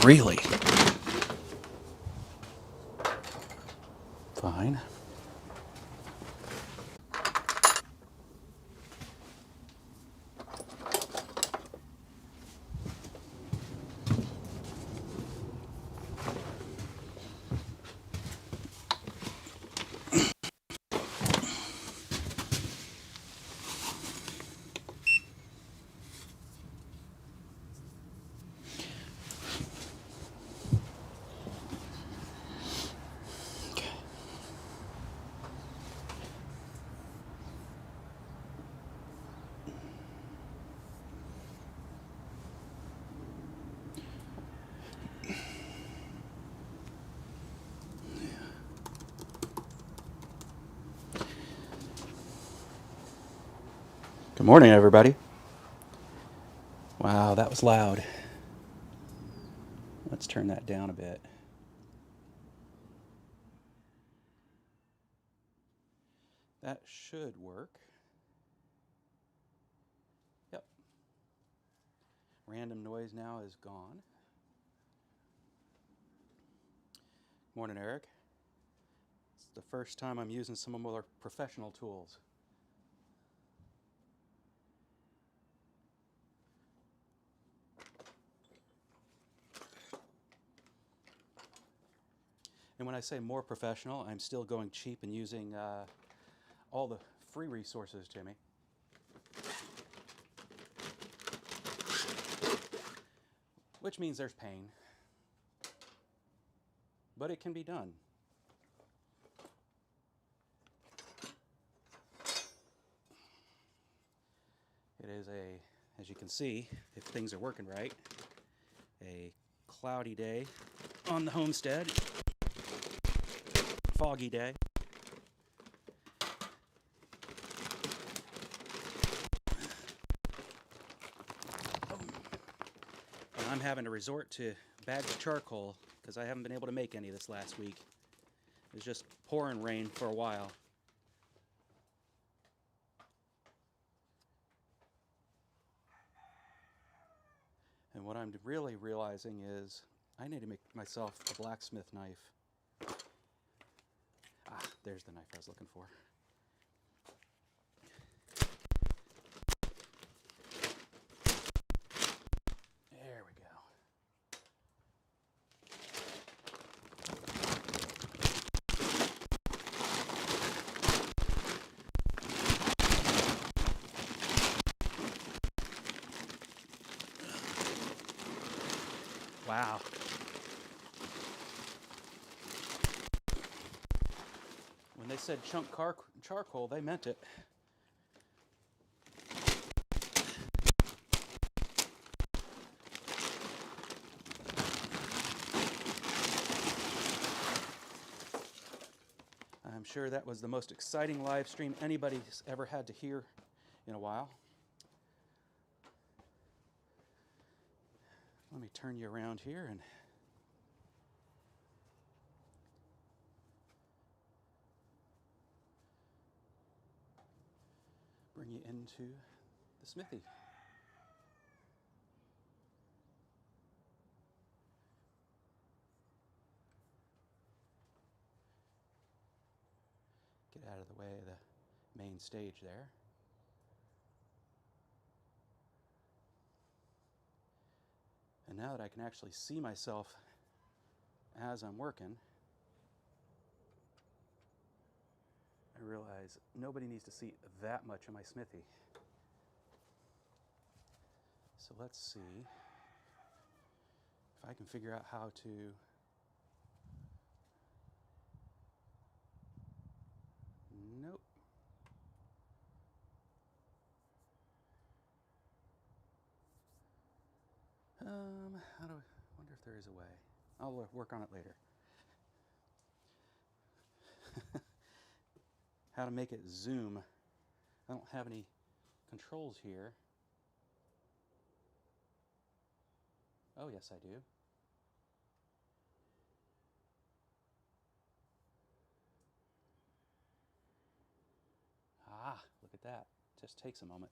Really? Fine. Good morning, everybody. Wow, that was loud. Let's turn that down a bit. That should work. Yep. Random noise now is gone. Morning, Eric. It's the first time I'm using some of our professional tools. And when I say more professional, I'm still going cheap and using all the free resources to me. Which means there's pain. But it can be done. It is as you can see, if things are working right, a cloudy day on the homestead. Foggy day. And I'm having to resort to bagged charcoal because I haven't been able to make any this last week. It was just pouring rain for a while. And what I'm really realizing is I need to make myself a blacksmith knife. Ah, there's the knife I was looking for. There we go. Wow. When they said chunk charcoal, they meant it. I'm sure that was the most exciting live stream anybody's ever had to hear in a while. Let me turn you around here and bring you into the smithy. Get out of the way of the main stage there. And now that I can actually see myself as I'm working, I realize nobody needs to see that much of my smithy. So let's see if I can figure out how to nope. How do I wonder if there is a way? I'll work on it later. How to make it zoom. I don't have any controls here. Oh, yes, I do. Ah, look at that. Just takes a moment.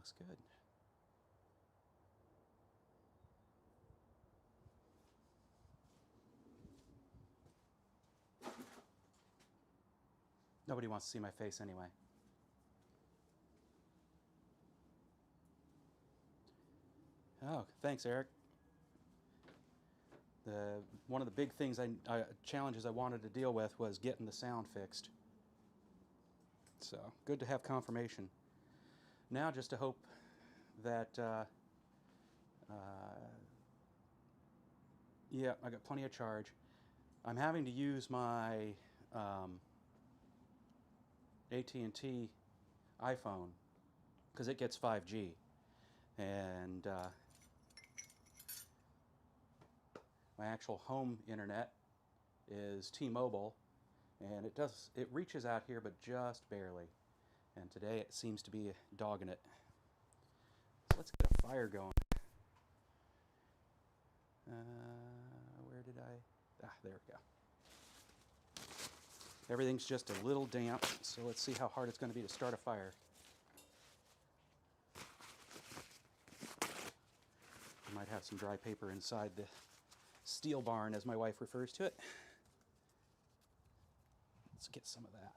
looks good. Nobody wants to see my face anyway. Oh, thanks, Eric. One of the big things challenges I wanted to deal with was getting the sound fixed. So good to have confirmation. Now just to hope that yeah, I got plenty of charge. I'm having to use my AT&T iPhone because it gets 5G, and my actual home internet is T-Mobile, and it reaches out here, but just barely. And today it seems to be dogging it. So let's get a fire going. Where did I? There we go. Everything's just a little damp, so let's see how hard it's going to be to start a fire. I might have some dry paper inside the steel barn, as my wife refers to it. Let's get some of that.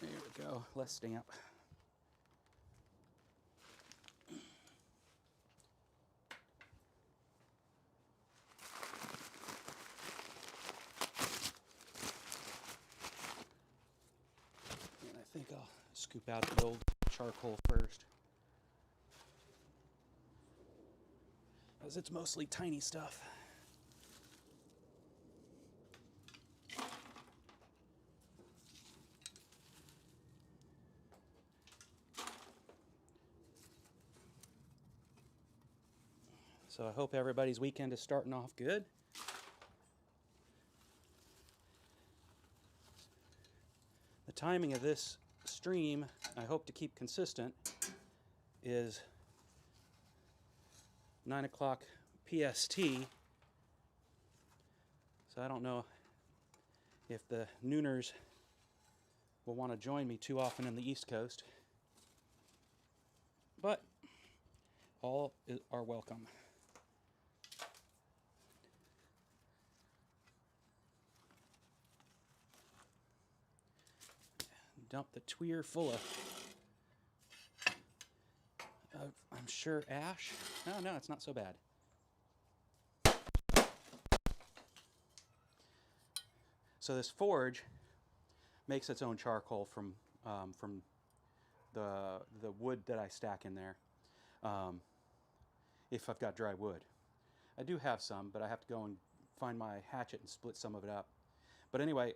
There we go, less damp. And I think I'll scoop out the old charcoal first, as it's mostly tiny stuff. So I hope everybody's weekend is starting off good. The timing of this stream, I hope to keep consistent, is 9 o'clock PST. So I don't know if the nooners will want to join me too often in the East Coast, but all are welcome. Dump the tweer full of, I'm sure, ash. No, it's not so bad. So this forge makes its own charcoal from the wood that I stack in there. If I've got dry wood, I do have some, but I have to go and find my hatchet and split some of it up. But anyway,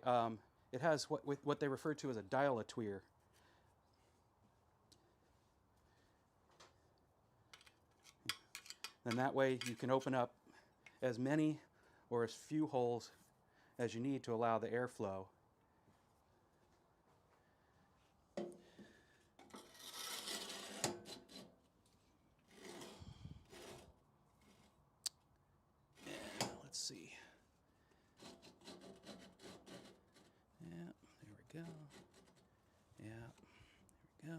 it has what they refer to as a dial-a-tweer. And that way you can open up as many or as few holes as you need to allow the airflow. Let's see. Yeah, there we go. Yeah, there we go.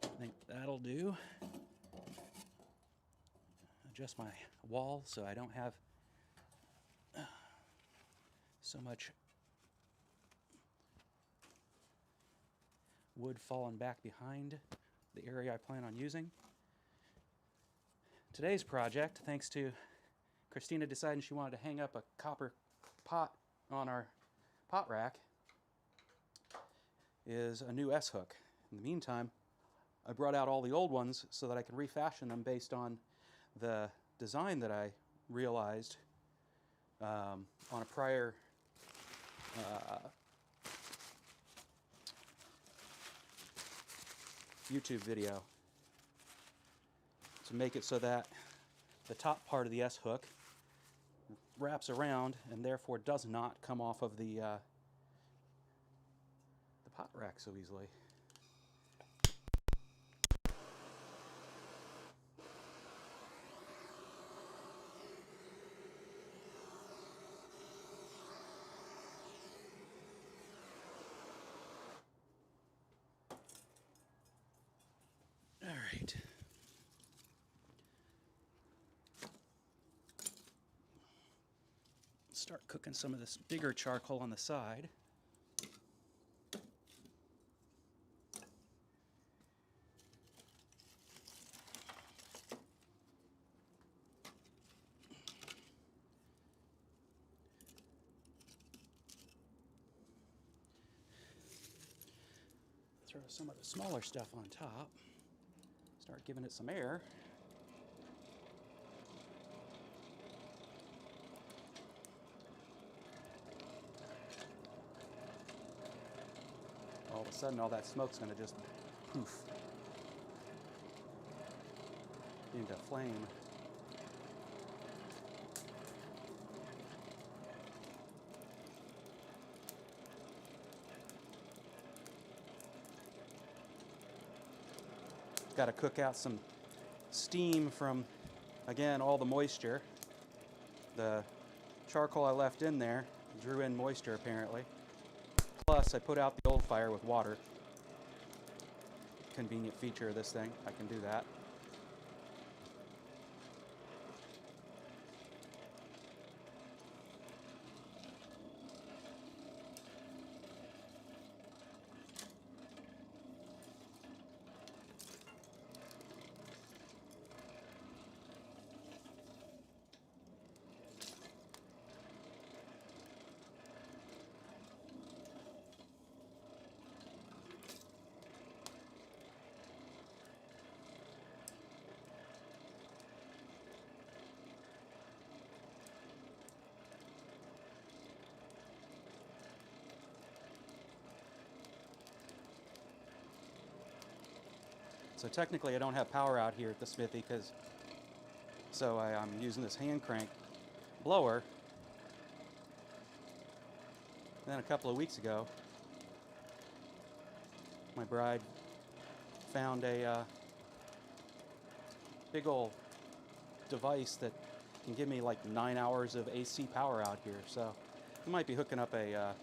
I think that'll do. Adjust my wall so I don't have so much wood falling back behind the area I plan on using. Today's project, thanks to Christina deciding she wanted to hang up a copper pot on our pot rack, is a new S-hook. In the meantime, I brought out all the old ones so that I can refashion them based on the design that I realized on a prior YouTube video, to make it so that the top part of the S-hook wraps around and therefore does not come off of the pot rack so easily. All right. Start cooking some of this bigger charcoal on the side. Throw some of the smaller stuff on top. Start giving it some air. All of a sudden, all that smoke's going to just poof into flame. Got to cook out some steam from, again, all the moisture. The charcoal I left in there drew in moisture apparently. Plus, I put out the old fire with water. Convenient feature of this thing. I can do that. So technically I don't have power out here at the smithy so I'm using this hand crank blower. Then a couple of weeks ago, my bride found a big old device that can give me like 9 hours of AC power out here. So I might be hooking up a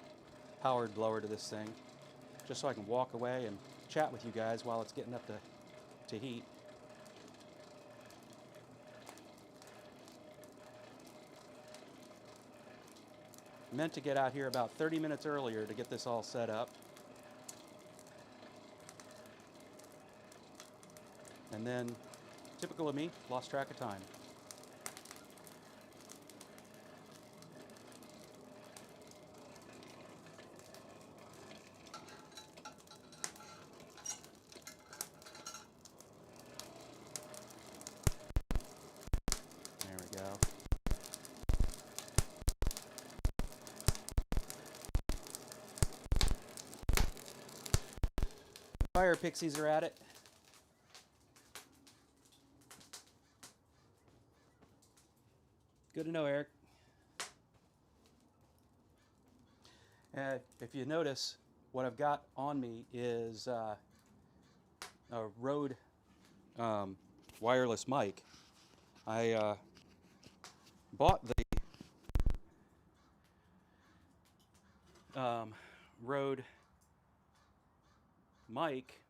powered blower to this thing just so I can walk away and chat with you guys while it's getting up to heat. Meant to get out here about 30 minutes earlier to get this all set up. And then, typical of me, lost track of time. Fire pixies are at it. Good to know, Eric. If you notice, what I've got on me is a Rode wireless mic. I bought the Rode mic,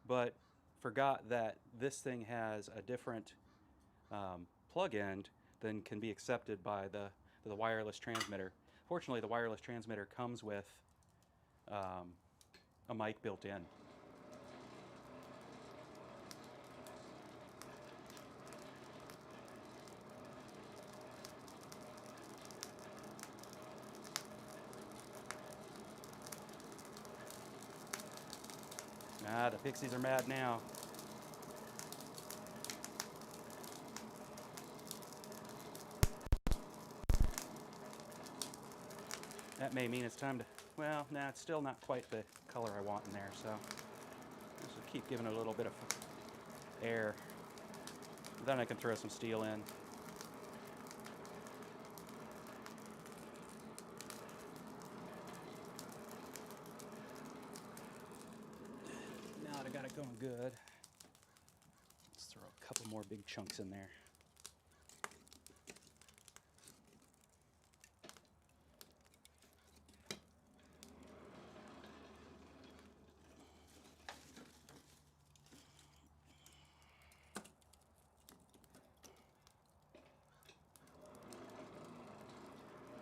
but forgot that this thing has a different plug-in than can be accepted by the wireless transmitter. Fortunately, the wireless transmitter comes with a mic built in. Ah, the pixies are mad now. That may mean it's time to, well, nah, it's still not quite the color I want in there, so just keep giving it a little bit of air. Then I can throw some steel in. going good. Let's throw a couple more big chunks in there.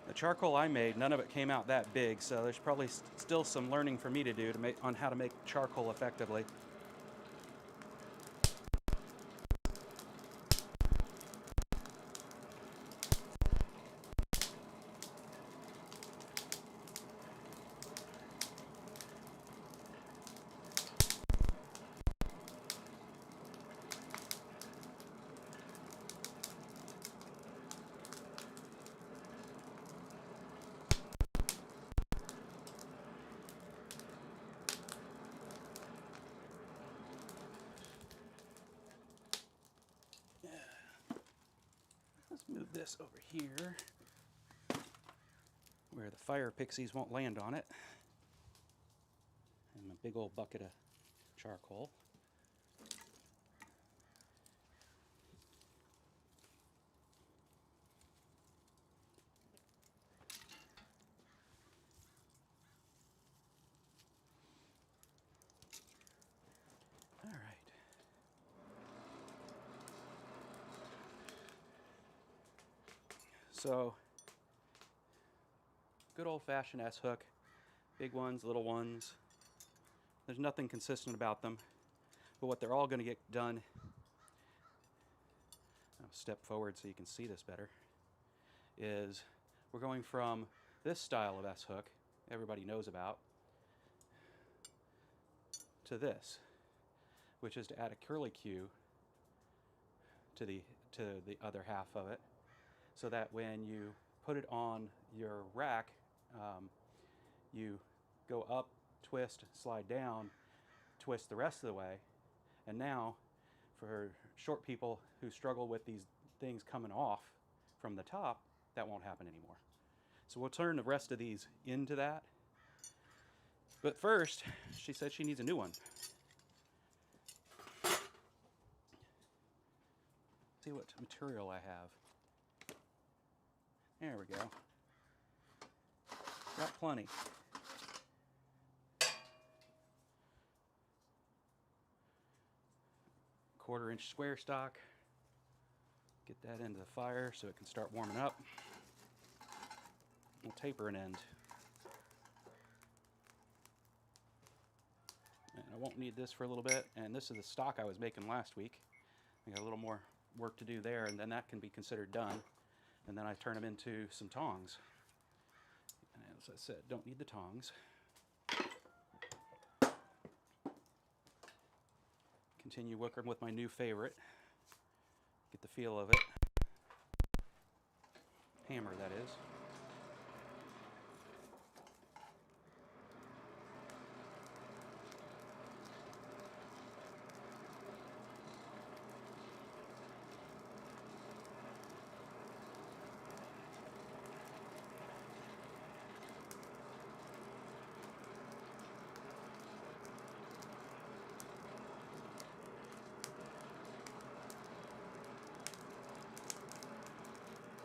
The charcoal I made, none of it came out that big, so there's probably still some learning for me to do on how to make charcoal effectively. Let's move this over here where the fire pixies won't land on it. And a big old bucket of charcoal. All right. So, good old-fashioned S-hook, big ones, little ones. There's nothing consistent about them, but what they're all going to get done, I'll step forward so you can see this better, is we're going from this style of S-hook, everybody knows about, to this, which is to add a curlicue to the other half of it, so that when you put it on your rack, you go up, twist, slide down, twist the rest of the way, and now for short people who struggle with these things coming off from the top, that won't happen anymore. So we'll turn the rest of these into that. But first, she said she needs a new one. See what material I have. There we go. Got plenty. Quarter-inch square stock. Get that into the fire so it can start warming up. We'll taper an end. And I won't need this for a little bit. And this is the stock I was making last week. I got a little more work to do there, and then that can be considered done. And then I turn them into some tongs. And as I said, don't need the tongs. Continue working with my new favorite. Get the feel of it. Hammer, that is.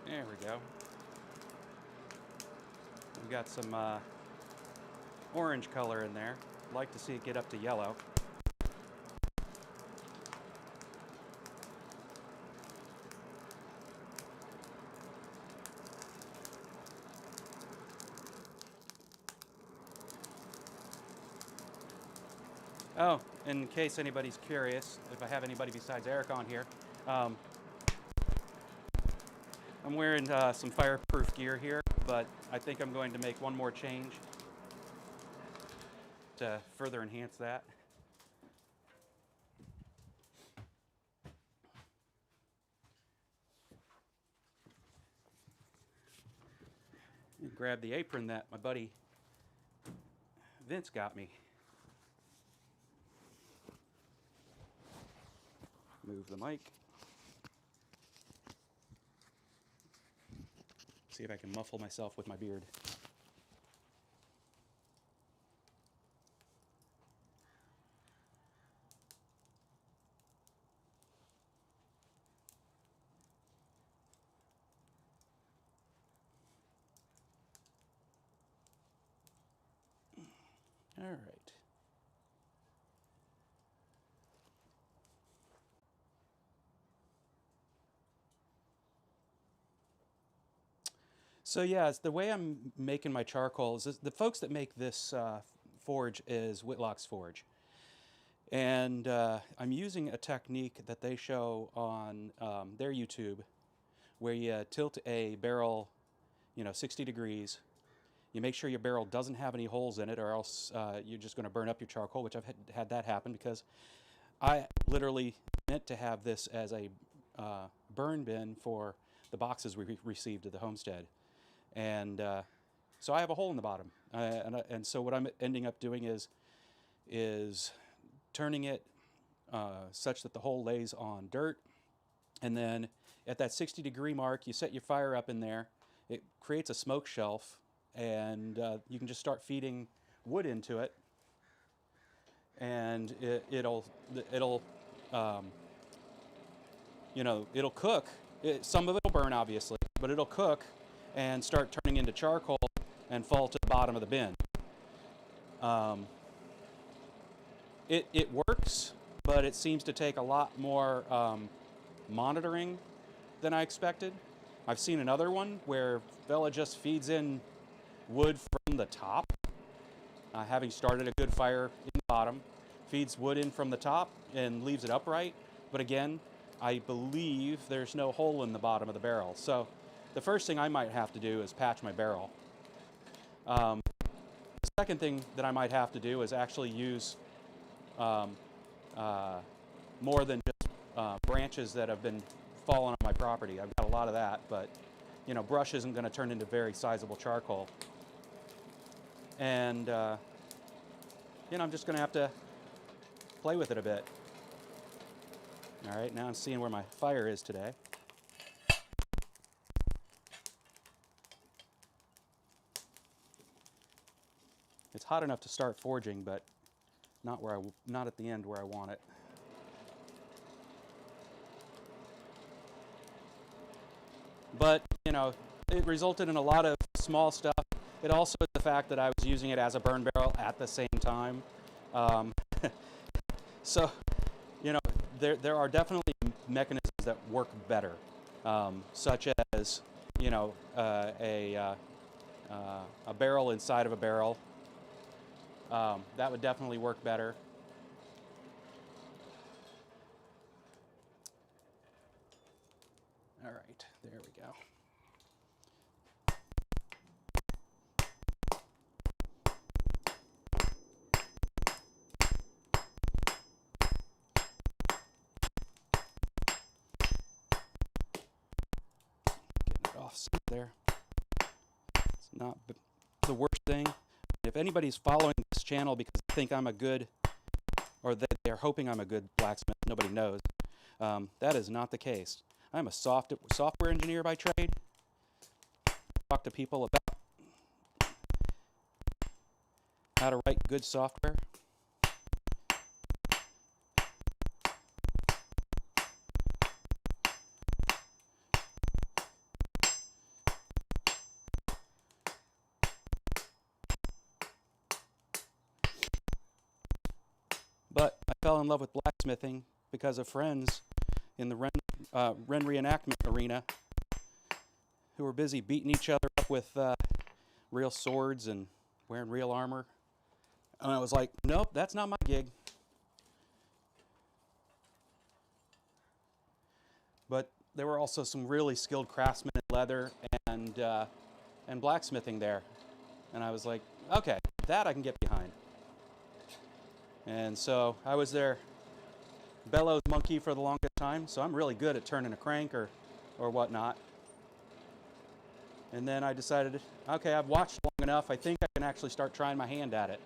There we go. We've got some orange color in there. I'd like to see it get up to yellow. Oh, in case anybody's curious, if I have anybody besides Eric on here, I'm wearing some fireproof gear here, but I think I'm going to make one more change to further enhance that. And grab the apron that my buddy Vince got me. Move the mic. See if I can muffle myself with my beard. So yeah, it's the way I'm making my charcoal is the folks that make this forge is Whitlock's Forge. And I'm using a technique that they show on their YouTube where you tilt a barrel, 60 degrees. You make sure your barrel doesn't have any holes in it, or else you're just going to burn up your charcoal, which I've had that happen because I literally meant to have this as a burn bin for the boxes we received at the homestead. And so I have a hole in the bottom. And so what I'm ending up doing is turning it such that the hole lays on dirt. And then at that 60-degree mark, you set your fire up in there. It creates a smoke shelf, and you can just start feeding wood into it. And it'll cook. Some of it will burn, obviously, but it'll cook and start turning into charcoal and fall to the bottom of the bin. It works, but it seems to take a lot more monitoring than I expected. I've seen another one where fella just feeds in wood from the top, having started a good fire in the bottom, feeds wood in from the top and leaves it upright. But again, I believe there's no hole in the bottom of the barrel. So the first thing I might have to do is patch my barrel. The second thing that I might have to do is actually use more than just branches that have been falling on my property. I've got a lot of that, but brush isn't going to turn into very sizable charcoal. And I'm just going to have to play with it a bit. All right, now I'm seeing where my fire is today. It's hot enough to start forging, but not at the end where I want it. But it resulted in a lot of small stuff. It also is the fact that I was using it as a burn barrel at the same time. So there are definitely mechanisms that work better, such as a barrel inside of a barrel. That would definitely work better. All right, there we go. Getting it off there. It's not the worst thing. If anybody's following this channel because they think I'm a good, or that they're hoping I'm a good blacksmith, nobody knows. That is not the case. I'm a software engineer by trade. I talk to people about how to write good software. But I fell in love with blacksmithing because of friends in the Ren reenactment arena who were busy beating each other up with real swords and wearing real armor. And I was like, nope, that's not my gig. But there were also some really skilled craftsmen in leather and blacksmithing there. And I was like, okay, that I can get behind. And so I was their bellows monkey for the longest time, so I'm really good at turning a crank or whatnot. And then I decided, okay, I've watched long enough, I think I can actually start trying my hand at it.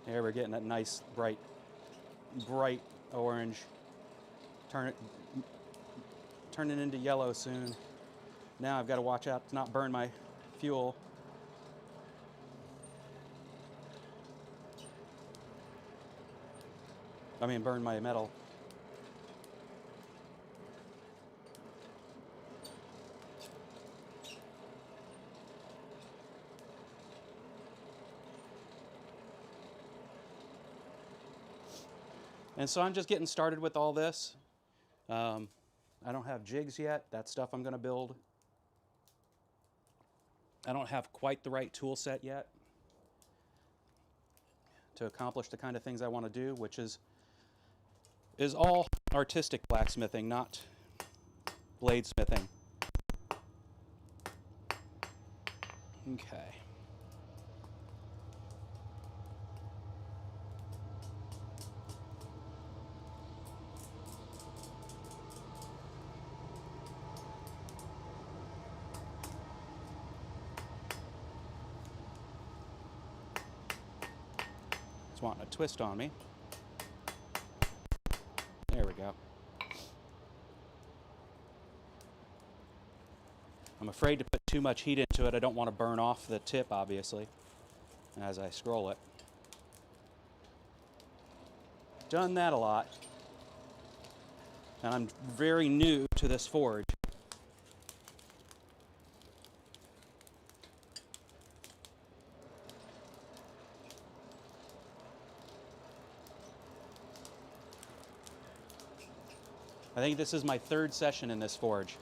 There we're getting that nice bright orange. Turn it into yellow soon. Now I've got to watch out to not burn my fuel. I mean, burn my metal. And so I'm just getting started with all this. I don't have jigs yet. That's stuff I'm going to build. I don't have quite the right tool set yet to accomplish the kind of things I want to do, which is all artistic blacksmithing, not bladesmithing. Okay. It's wanting a twist on me. There we go. I'm afraid to put too much heat into it. I don't want to burn off the tip, obviously, as I scroll it. Done that a lot. And I'm very new to this forge. I think this is my third session in this forge.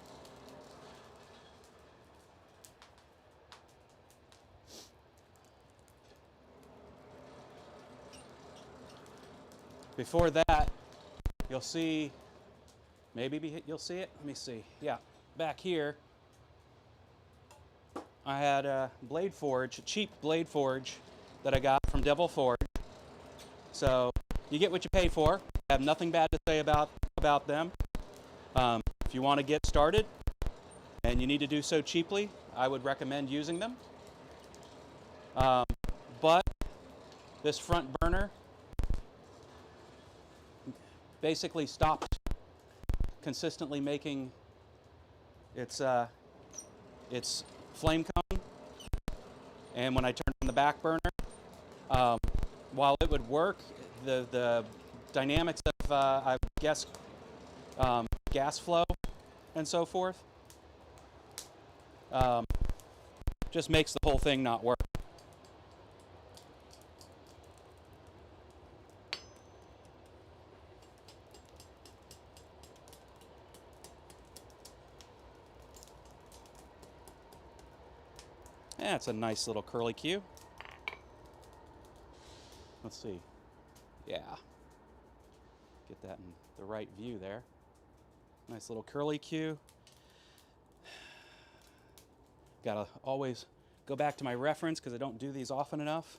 Before that, you'll see, maybe you'll see it. Let me see. Yeah, back here, I had a blade forge, a cheap blade forge that I got from Devil Forge. So you get what you pay for. I have nothing bad to say about them. If you want to get started and you need to do so cheaply, I would recommend using them. But this front burner basically stopped consistently making its flame cone, and when I turned on the back burner, while it would work, the dynamics of I guess gas flow and so forth just makes the whole thing not work. Yeah, it's a nice little curly Q. Let's see. Yeah. Get that in the right view there. Nice little curly Q. Gotta always go back to my reference because I don't do these often enough.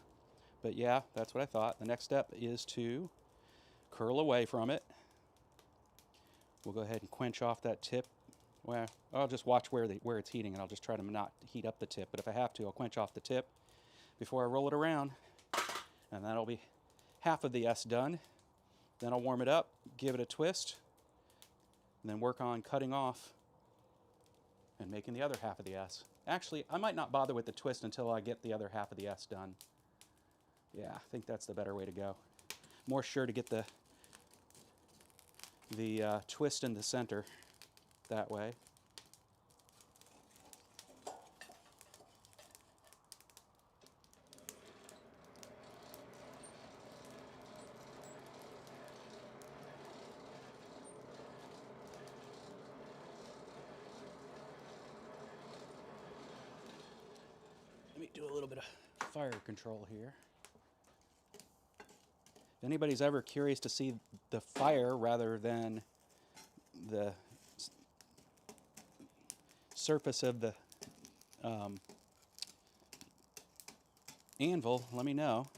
But yeah, that's what I thought. The next step is to curl away from it. We'll go ahead and quench off that tip. Well, I'll just watch where it's heating, and I'll just try to not heat up the tip. But if I have to, I'll quench off the tip before I roll it around. And that'll be half of the S done. Then I'll warm it up, give it a twist, and then work on cutting off and making the other half of the S. Actually, I might not bother with the twist until I get the other half of the S done. Yeah, I think that's the better way to go. More sure to get the twist in the center that way. Let me do a little bit of fire control here. If anybody's ever curious to see the fire rather than the surface of the anvil, let me know.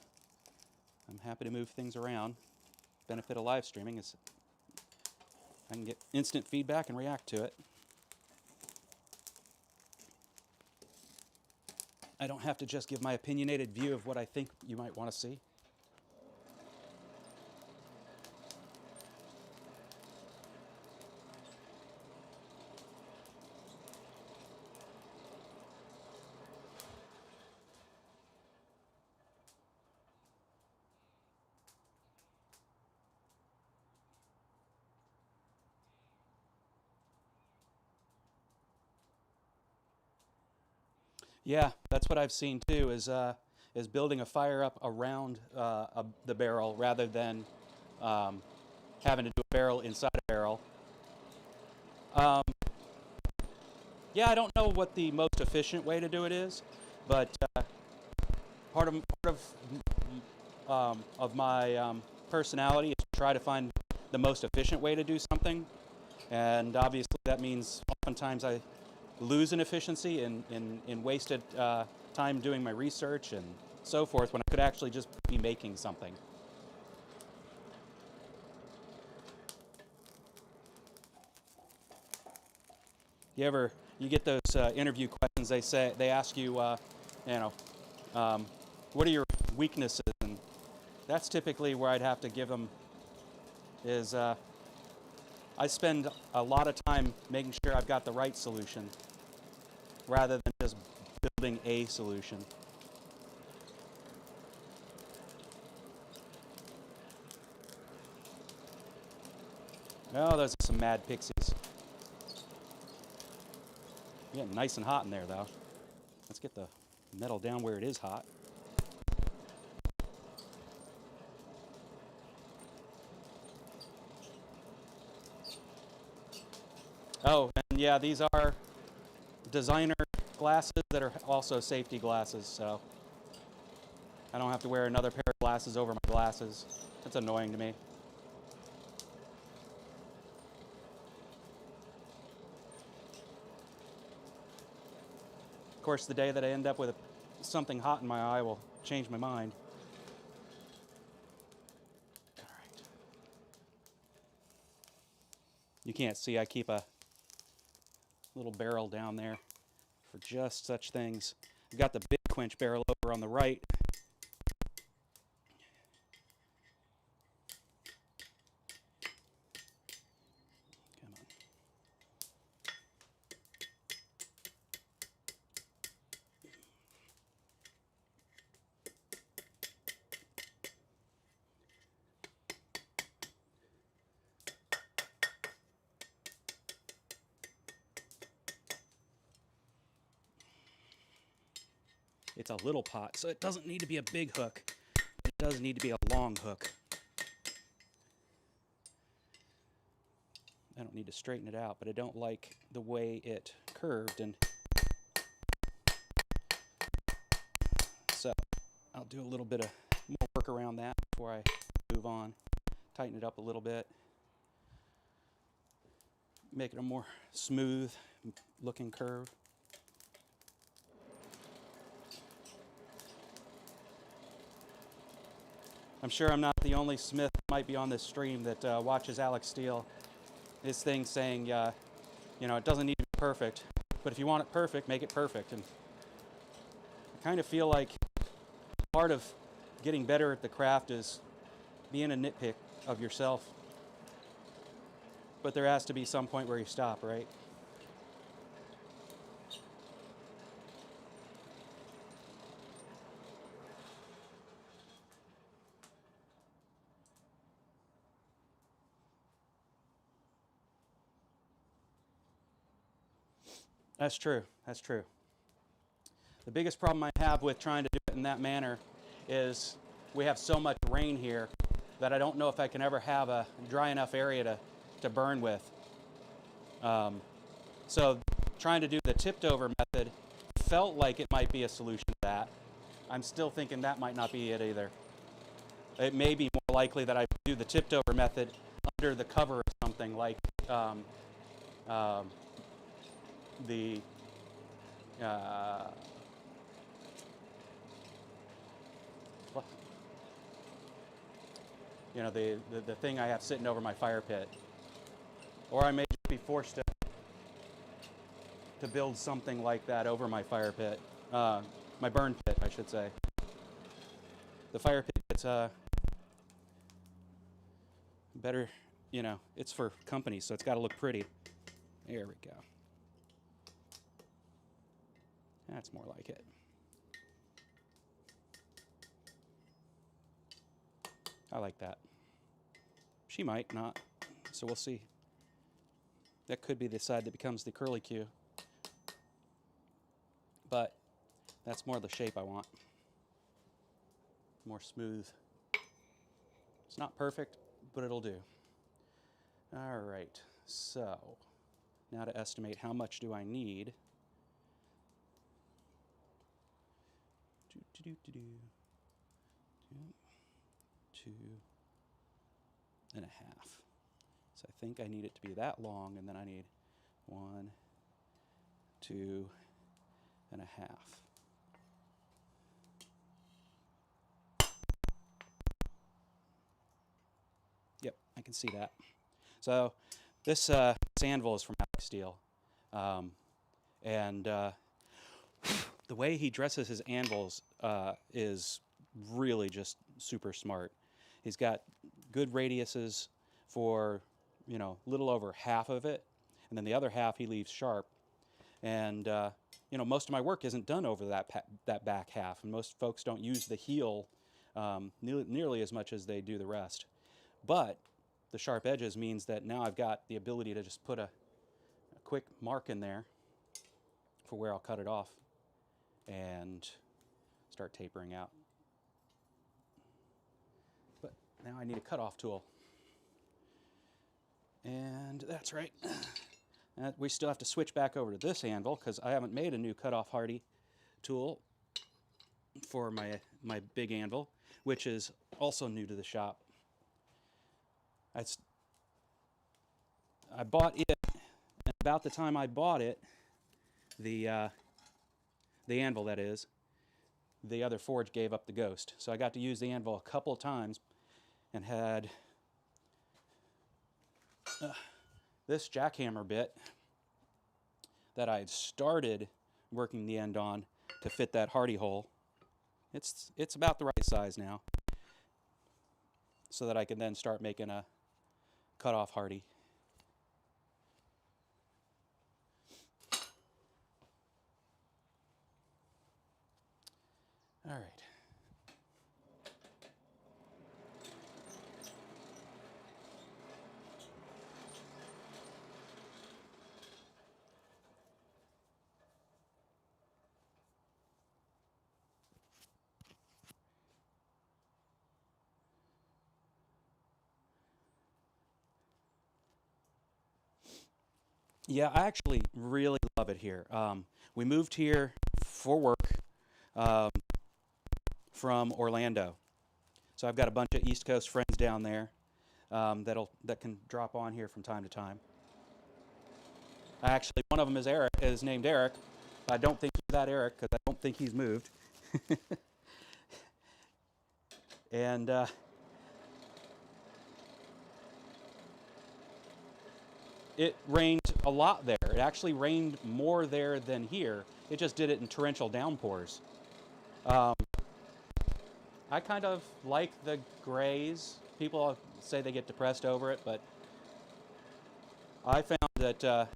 I'm happy to move things around. Benefit of live streaming is I can get instant feedback and react to it. I don't have to just give my opinionated view of what I think you might want to see. Yeah, that's what I've seen too. Is building a fire up around the barrel rather than having to do a barrel inside a barrel. Um, yeah, I don't know what the most efficient way to do it is, but part of my personality is to try to find the most efficient way to do something, and obviously that means oftentimes I lose an efficiency in wasted time doing my research and so forth when I could actually just be making something. You get those interview questions? They ask you, you know, what are your weaknesses? And that's typically where I'd have to give them is I spend a lot of time making sure I've got the right solution rather than just building a solution. Oh, those are some mad pixies. Getting nice and hot in there, though. Let's get the metal down where it is hot. Oh, and yeah, these are designer glasses that are also safety glasses, so I don't have to wear another pair of glasses over my glasses. That's annoying to me. Of course, the day that I end up with something hot in my eye will change my mind. All right. You can't see, I keep a little barrel down there for just such things. I've got the big quench barrel over on the right. Come on. It's a little pot, so it doesn't need to be a big hook. It does need to be a long hook. I don't need to straighten it out, but I don't like the way it curved, and so I'll do a little bit of more work around that before I move on. Tighten it up a little bit. Make it a more smooth looking curve. I'm sure I'm not the only smith that might be on this stream that watches Alex Steele. His thing saying, it doesn't need to be perfect, but if you want it perfect, make it perfect. And I kind of feel like part of getting better at the craft is being a nitpick of yourself. But there has to be some point where you stop, right? That's true. That's true. The biggest problem I have with trying to do it in that manner is we have so much rain here that I don't know if I can ever have a dry enough area to burn with. So trying to do the tipped over method felt like it might be a solution to that. I'm still thinking that might not be it either. It may be more likely that I do the tipped over method under the cover of something like the the thing I have sitting over my fire pit, or I may just be forced to build something like that over my fire pit, my burn pit, I should say. The fire pit, it's better, it's for companies, so it's got to look pretty. There we go. That's more like it. I like that. She might not, so we'll see. That could be the side that becomes the curly Q. But that's more the shape I want. More smooth. It's not perfect, but it'll do. All right, so now to estimate how much do I need. Two and a half. So I think I need it to be that long, and then I need 1, 2 and a half. Yep, I can see that. So this anvil is from Alex Steel. And the way he dresses his anvils is really just super smart. He's got good radiuses for, you know, little over half of it, and then the other half he leaves sharp. And you know, most of my work isn't done over that back half, and most folks don't use the heel nearly as much as they do the rest. But the sharp edges means that now I've got the ability to just put a quick mark in there for where I'll cut it off and start tapering out. But now I need a cutoff tool. And that's right. We still have to switch back over to this anvil because I haven't made a new cutoff hardy tool for my big anvil, which is also new to the shop. I bought it, and about the time I bought it, the anvil that is, the other forge gave up the ghost. So I got to use the anvil a couple of times and had this jackhammer bit that I had started working the end on to fit that hardy hole. It's about the right size now, so that I can then start making a cutoff hardy. All right. Yeah, I actually really love it here. We moved here for work from Orlando. So I've got a bunch of East Coast friends down there that can drop on here from time to time. Actually, one of them is named Eric. I don't think he's that Eric because I don't think he's moved. And it rained a lot there. It actually rained more there than here. It just did it in torrential downpours. I kind of like the grays. People say they get depressed over it, but I found that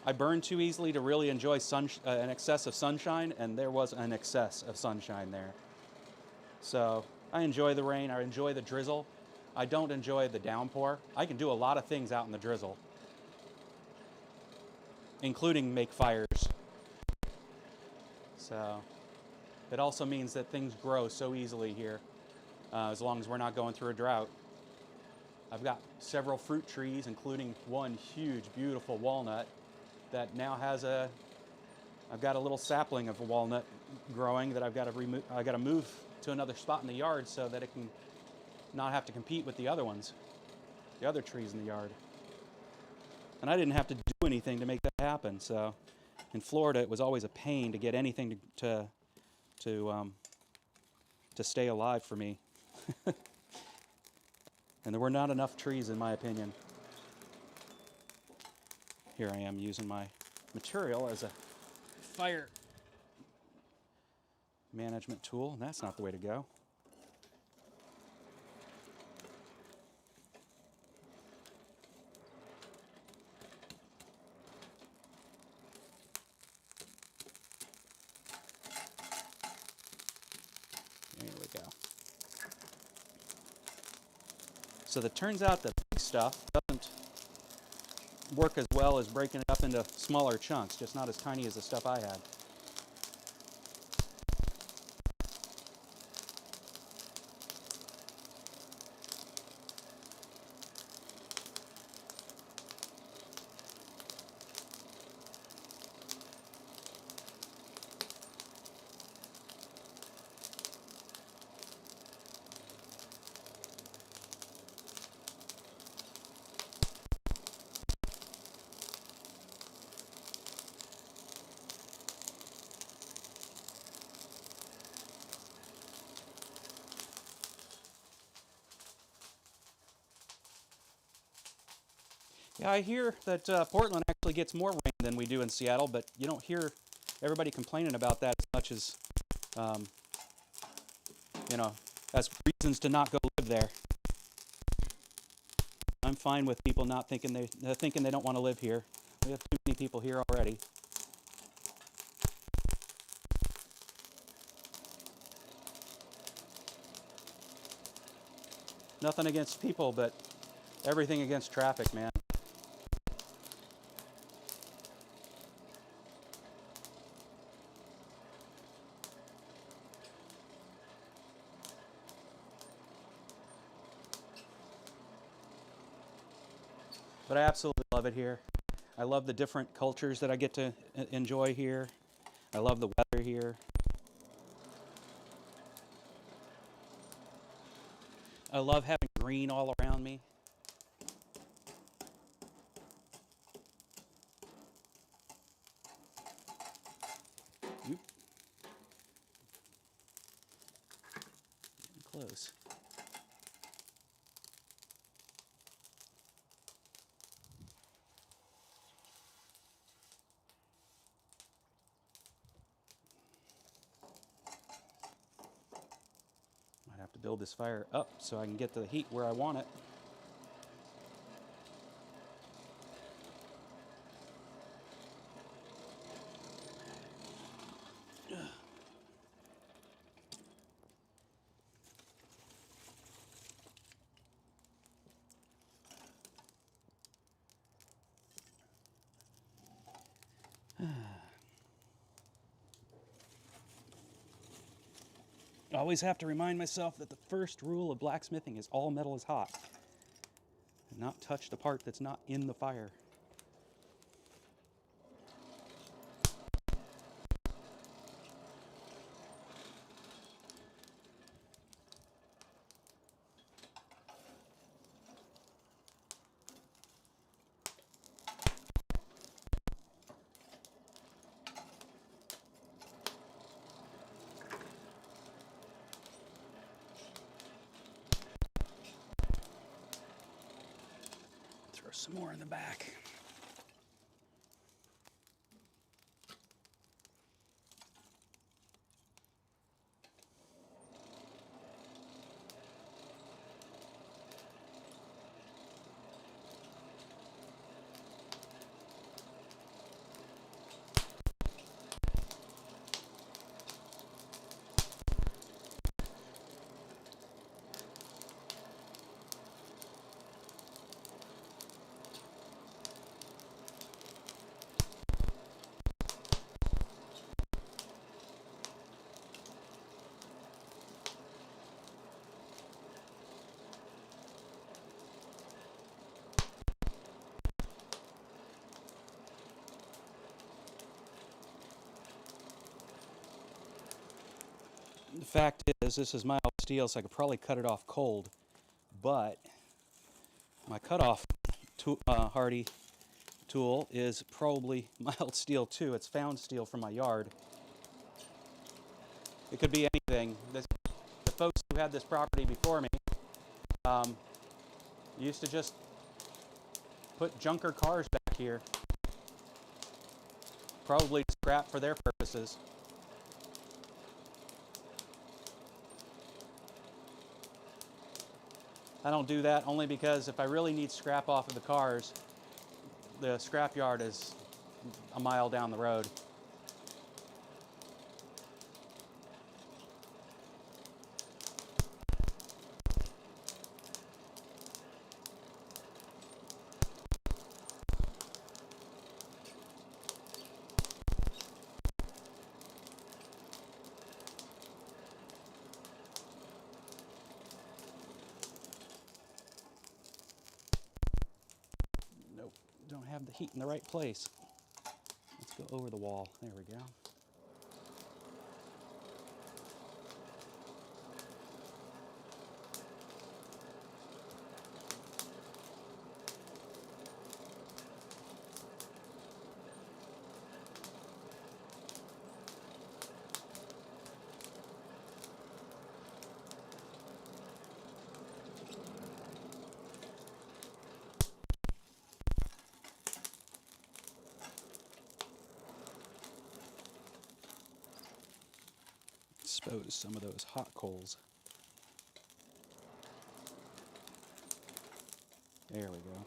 I burn too easily to really enjoy an excess of sunshine, and there was an excess of sunshine there. So I enjoy the rain. I enjoy the drizzle. I don't enjoy the downpour. I can do a lot of things out in the drizzle, including make fires. So it also means that things grow so easily here, as long as we're not going through a drought. I've got several fruit trees, including one huge, beautiful walnut that now has I've got a little sapling of a walnut growing that I've got to remove. I got to move to another spot in the yard so that it can not have to compete with the other ones, the other trees in the yard. And I didn't have to do anything to make that happen. So in Florida, it was always a pain to get anything to stay alive for me. And there were not enough trees, in my opinion. Here I am using my material as a fire management tool. That's not the way to go. There we go. So it turns out that big stuff doesn't work as well as breaking it up into smaller chunks, just not as tiny as the stuff I had. Yeah, I hear that Portland actually gets more rain than we do in Seattle, but you don't hear everybody complaining about that as much as, um, as reasons to not go live there. I'm fine with people not thinking they don't want to live here. We have too many people here already. Nothing against people, but everything against traffic, man. But I absolutely love it here. I love the different cultures that I get to enjoy here. I love the weather here. I love having green all around me. Oop. Getting close. Might have to build this fire up so I can get the heat where I want it. I always have to remind myself that the first rule of blacksmithing is all metal is hot. And not touch the part that's not in the fire. Throw some more in the back. The fact is, this is mild steel, so I could probably cut it off cold, but my cutoff Hardy tool is probably mild steel too. It's found steel from my yard. It could be anything. The folks who had this property before me used to just put junker cars back here, probably scrap for their purposes. I don't do that only because if I really need scrap off of the cars, the scrap yard is a mile down the road. Nope, don't have the heat in the right place. Let's go over the wall. There we go. Expose some of those hot coals. There we go.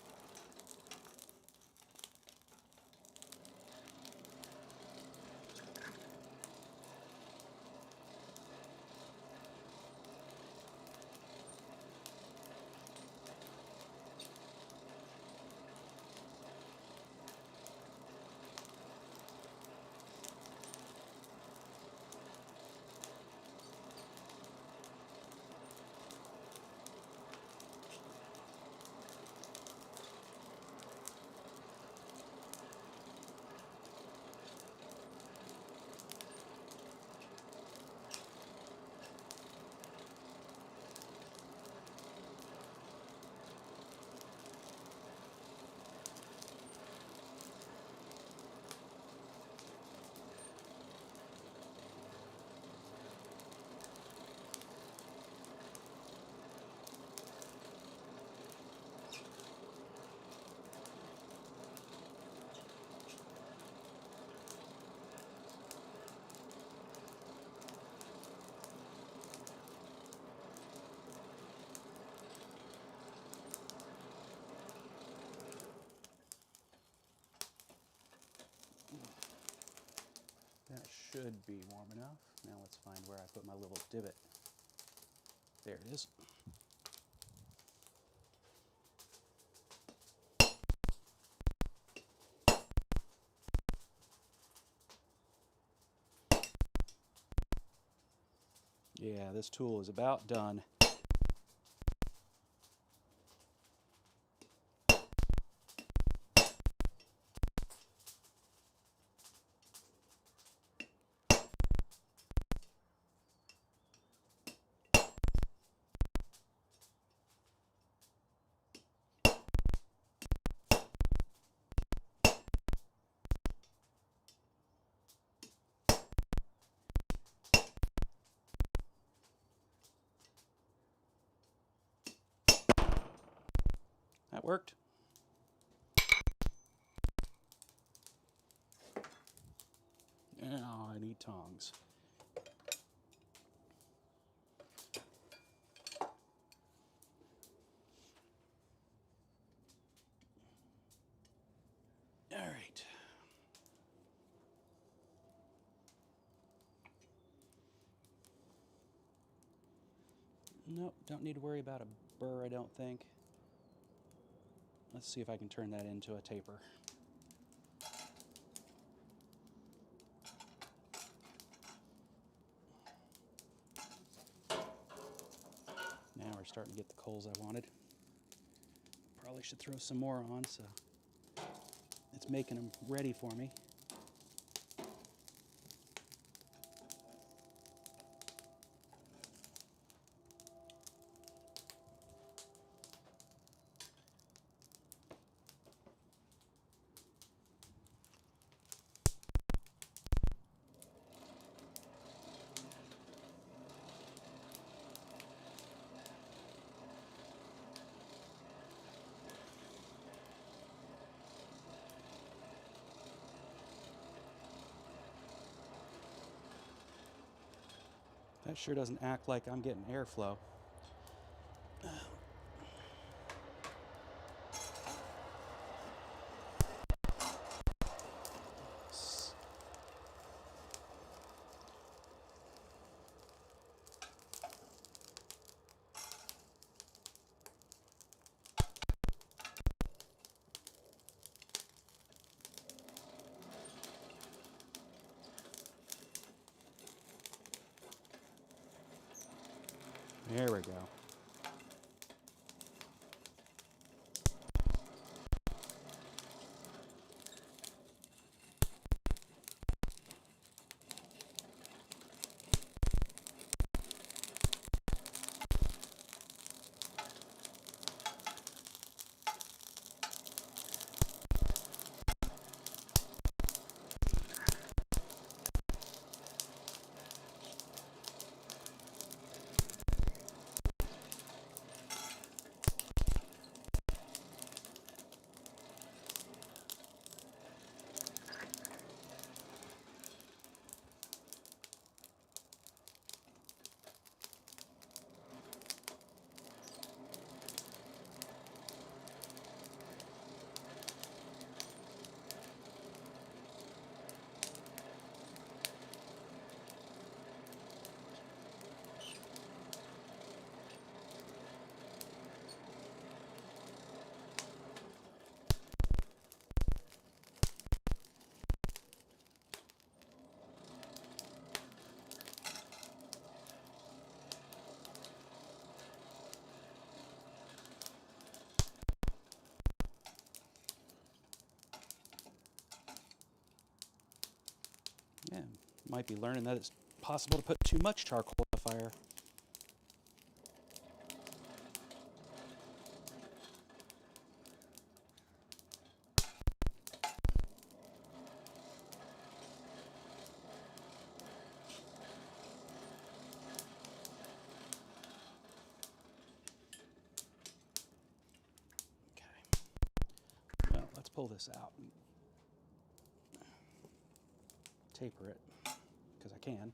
That should be warm enough. Now let's find where I put my little divot. There it is. Yeah, this tool is about done. That worked. Now I need tongs. All right. Nope, don't need to worry about a burr, I don't think. Let's see if I can turn that into a taper. Now we're starting to get the coals I wanted. Probably should throw some more on so it's making them ready for me. That sure doesn't act like I'm getting airflow. There we go. Might be learning that it's possible to put too much charcoal on the fire. Well, let's pull this out and taper it, because I can.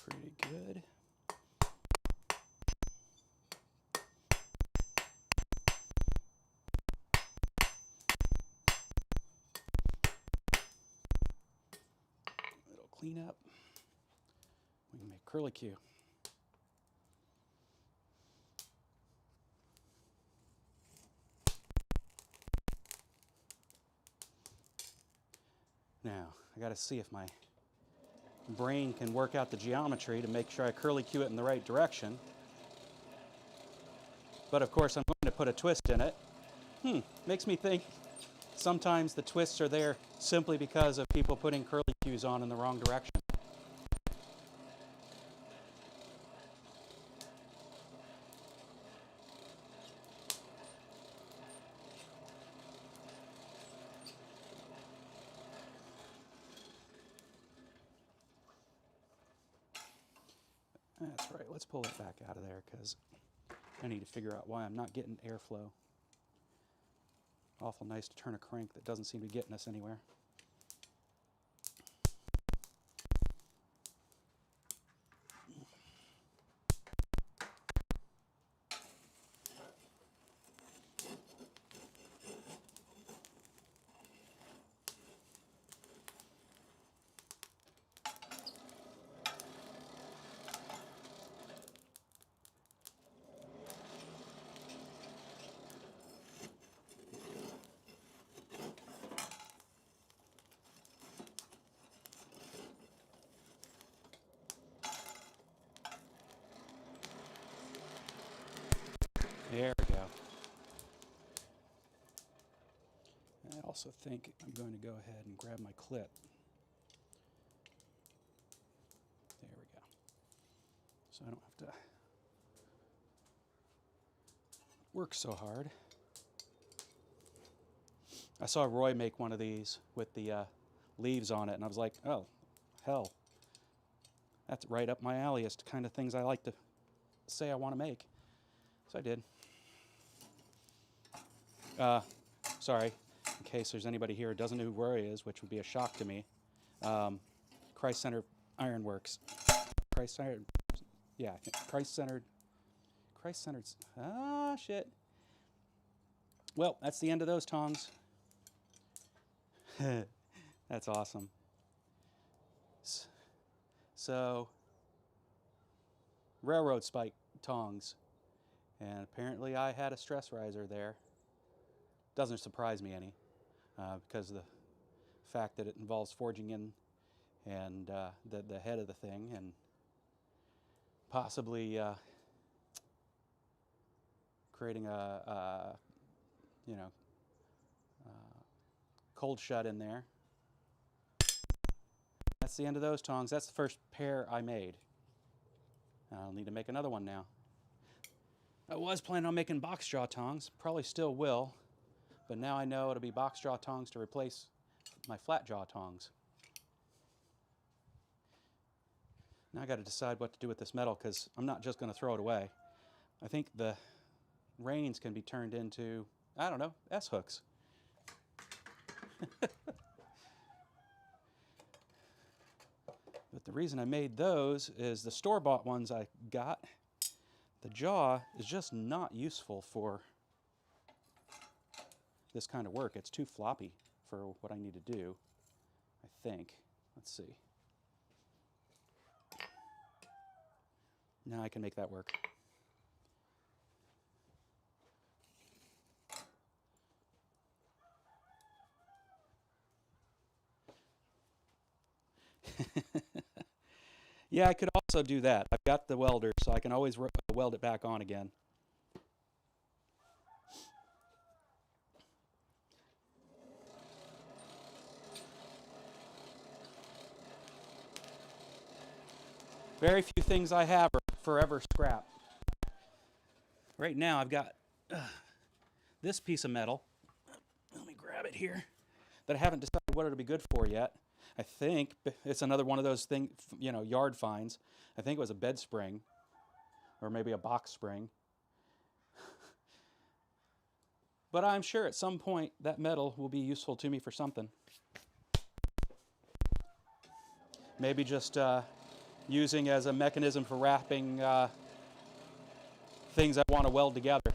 Pretty good. It'll clean up. We can make curlicue. Now, I got to see if my brain can work out the geometry to make sure I curlicue it in the right direction. But of course, I'm going to put a twist in it. Makes me think sometimes the twists are there simply because of people putting curlicues on in the wrong direction. That's right, let's pull it back out of there because I need to figure out why I'm not getting airflow. Awful nice to turn a crank that doesn't seem to be getting us anywhere. There we go. I also think I'm going to go ahead and grab my clip. There we go. So I don't have to work so hard. I saw Roy make one of these with the leaves on it, and I was like, oh, hell. That's right up my alley as to kind of things I like to say I want to make. So I did. Sorry, in case there's anybody here who doesn't know who Roy is, which would be a shock to me. Christ-Centered Ironworks. Christ-Centered, yeah, Christ-Centered, shit. Well, that's the end of those tongs. That's awesome. So, railroad spike tongs. And apparently I had a stress riser there. Doesn't surprise me any, because of the fact that it involves forging in and the head of the thing and possibly creating a cold shut in there. That's the end of those tongs. That's the first pair I made. I'll need to make another one now. I was planning on making box jaw tongs, probably still will, but now I know it'll be box jaw tongs to replace my flat jaw tongs. Now I got to decide what to do with this metal because I'm not just going to throw it away. I think the reins can be turned into, I don't know, S-hooks. But the reason I made those is the store-bought ones I got, The jaw is just not useful for this kind of work. It's too floppy for what I need to do, I think. Let's see. Now I can make that work. Yeah, I could also do that. I've got the welder, so I can always weld it back on again. Very few things I have are forever scrap. Right now I've got this piece of metal. Let me grab it here. That I haven't decided what it'll be good for yet. I think it's another one of those yard finds. I think it was a bed spring, or maybe a box spring. But I'm sure at some point that metal will be useful to me for something. Maybe just using as a mechanism for wrapping things I want to weld together.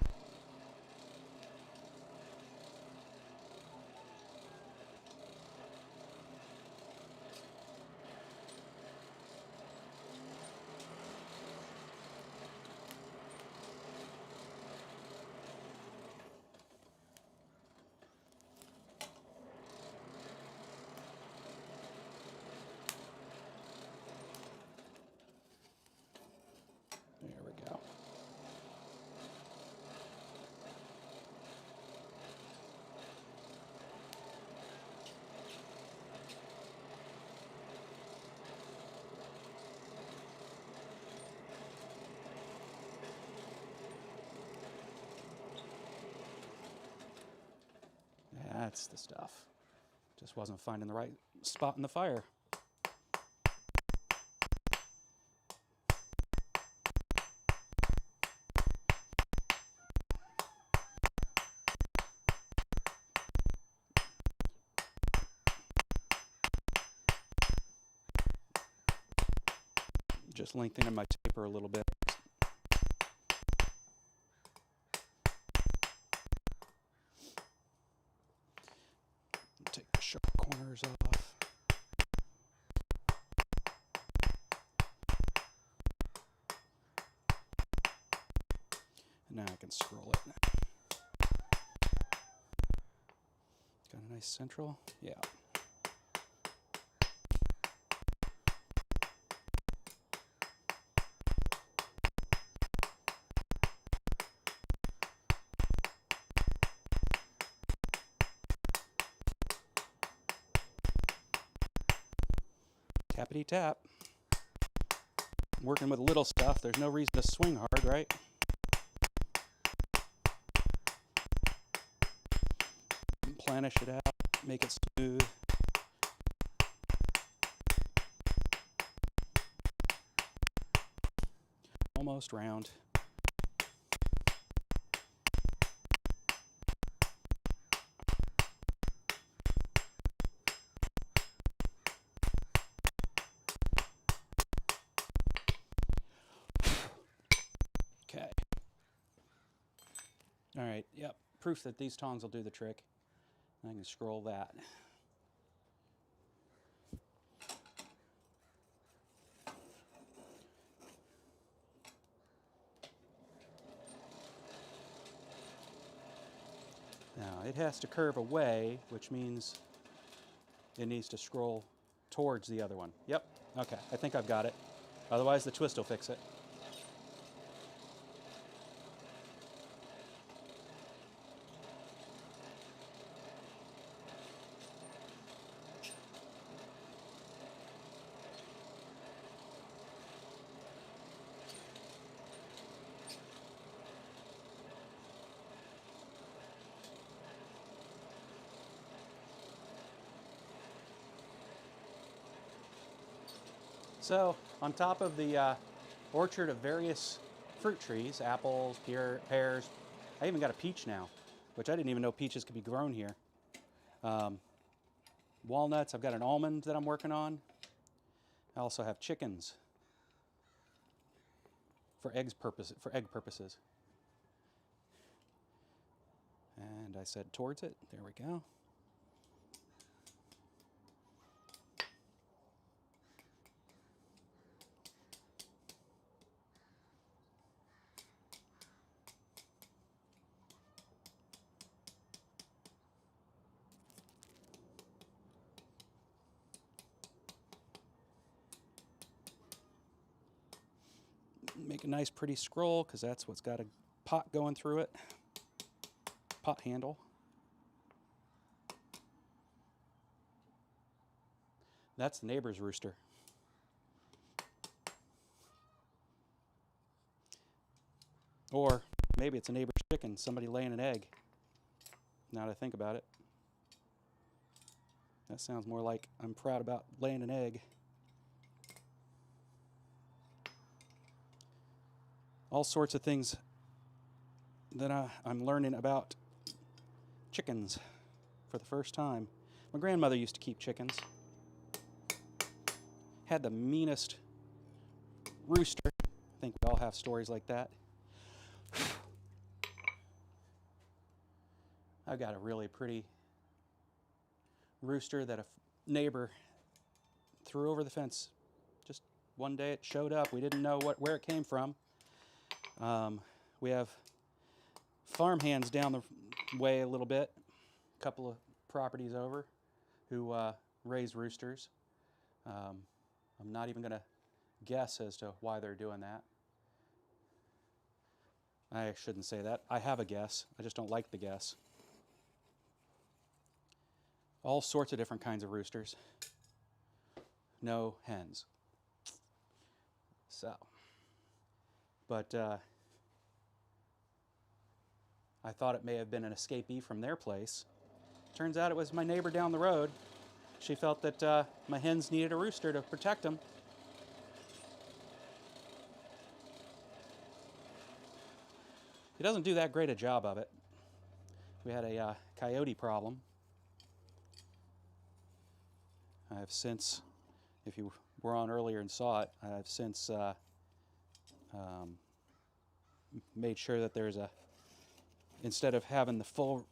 There we go. That's the stuff. Just wasn't finding the right spot in the fire. Just lengthening my taper a little bit. Take the sharp corners off. And now I can scroll it. Got a nice central? Yeah. Tappity tap. Working with little stuff, there's no reason to swing hard, right? Planish it out, make it smooth. Almost round. Okay. All right, yep. Proof that these tongs will do the trick. I can scroll that. Now, it has to curve away, which means it needs to scroll towards the other one. Yep, okay, I think I've got it. Otherwise, the twist will fix it. So, on top of the orchard of various fruit trees, apples, pears, I even got a peach now, which I didn't even know peaches could be grown here. Walnuts, I've got an almond that I'm working on. I also have chickens. for egg purposes. And I said towards it. There we go. Make a nice pretty scroll because that's what's got a pot going through it. Pot handle. That's the neighbor's rooster. Or maybe it's a neighbor's chicken, somebody laying an egg. Now that I think about it. That sounds more like I'm proud about laying an egg. All sorts of things that I'm learning about chickens for the first time. My grandmother used to keep chickens. Had the meanest rooster. I think we all have stories like that. I've got a really pretty rooster that a neighbor threw over the fence. Just one day it showed up. We didn't know where it came from. We have farmhands down the way a little bit, a couple of properties over, who raise roosters. I'm not even going to guess as to why they're doing that. I shouldn't say that. I have a guess. I just don't like the guess. All sorts of different kinds of roosters. No hens. So, but I thought it may have been an escapee from their place. Turns out it was my neighbor down the road. She felt that my hens needed a rooster to protect them. He doesn't do that great a job of it. We had a coyote problem. I've since, if you were on earlier and saw it, I've since made sure that there's a, instead of having the full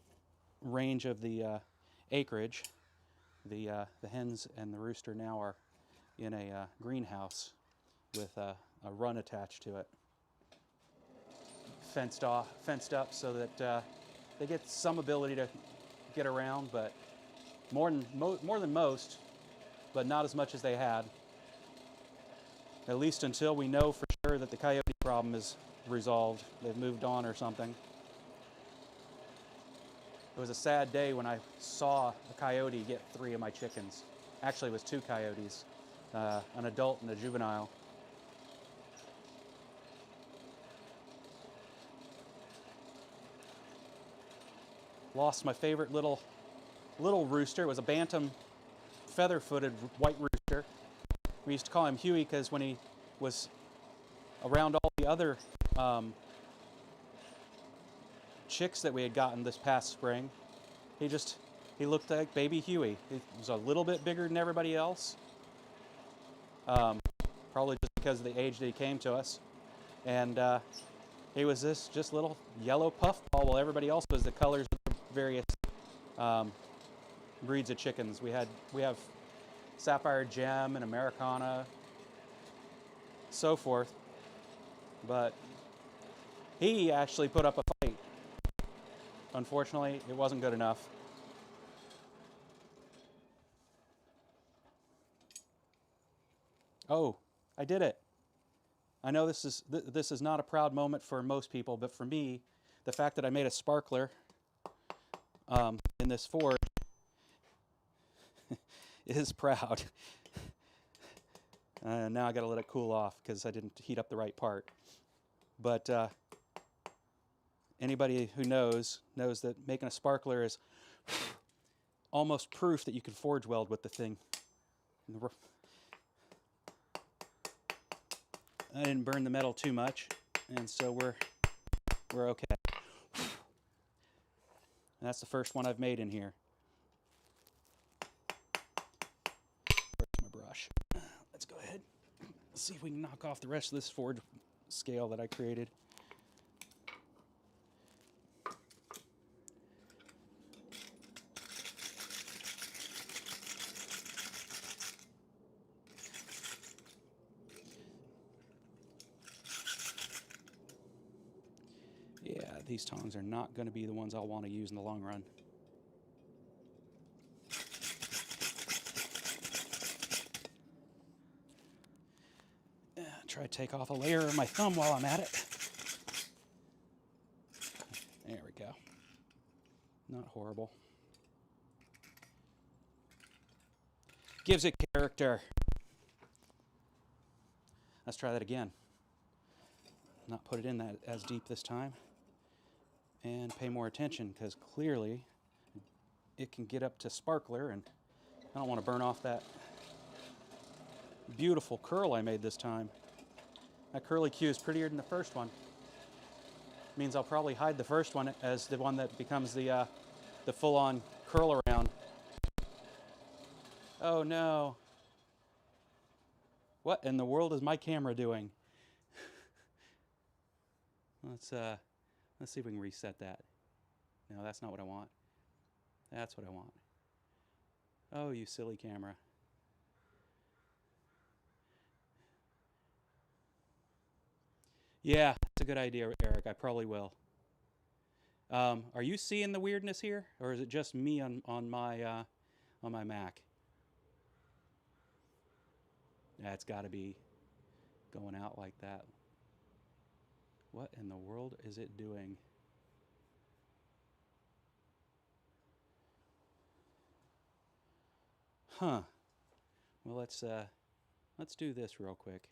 range of the acreage, the hens and the rooster now are in a greenhouse with a run attached to it, fenced up so that they get some ability to get around, but more than most, but not as much as they had. At least until we know for sure that the coyote problem is resolved. They've moved on or something. It was a sad day when I saw a coyote get 3 of my chickens. Actually, it was 2 coyotes, an adult and a juvenile. Lost my favorite little rooster. It was a bantam, feather-footed white rooster. We used to call him Huey because when he was around all the other chicks that we had gotten this past spring, he looked like baby Huey. He was a little bit bigger than everybody else, probably just because of the age that he came to us. And he was this just little yellow puffball, while everybody else was the colors of the various breeds of chickens. We have Sapphire Gem and Americana, so forth. But he actually put up a fight. Unfortunately, it wasn't good enough. Oh, I did it. I know this is not a proud moment for most people, but for me, the fact that I made a sparkler in this forge is proud. Now I got to let it cool off because I didn't heat up the right part. But anybody who knows that making a sparkler is almost proof that you can forge weld with the thing. I didn't burn the metal too much, and so we're okay. And that's the first one I've made in here. Where's my brush? Let's go ahead. Let's see if we can knock off the rest of this forge scale that I created. Yeah, these tongs are not going to be the ones I'll want to use in the long run. Try to take off a layer of my thumb while I'm at it. There we go. Not horrible. Gives it character. Let's try that again. Not put it in that as deep this time. And pay more attention, because clearly it can get up to sparkler, and I don't want to burn off that beautiful curl I made this time. That curly Q is prettier than the first one. Means I'll probably hide the first one as the one that becomes the full-on curl around. Oh no. What in the world is my camera doing? Let's see if we can reset that. No, that's not what I want. That's what I want. Oh, you silly camera. Yeah, that's a good idea, Eric. I probably will. Are you seeing the weirdness here, or is it just me on my Mac? Yeah, it's got to be going out like that. What in the world is it doing? Huh. Well, let's do this real quick.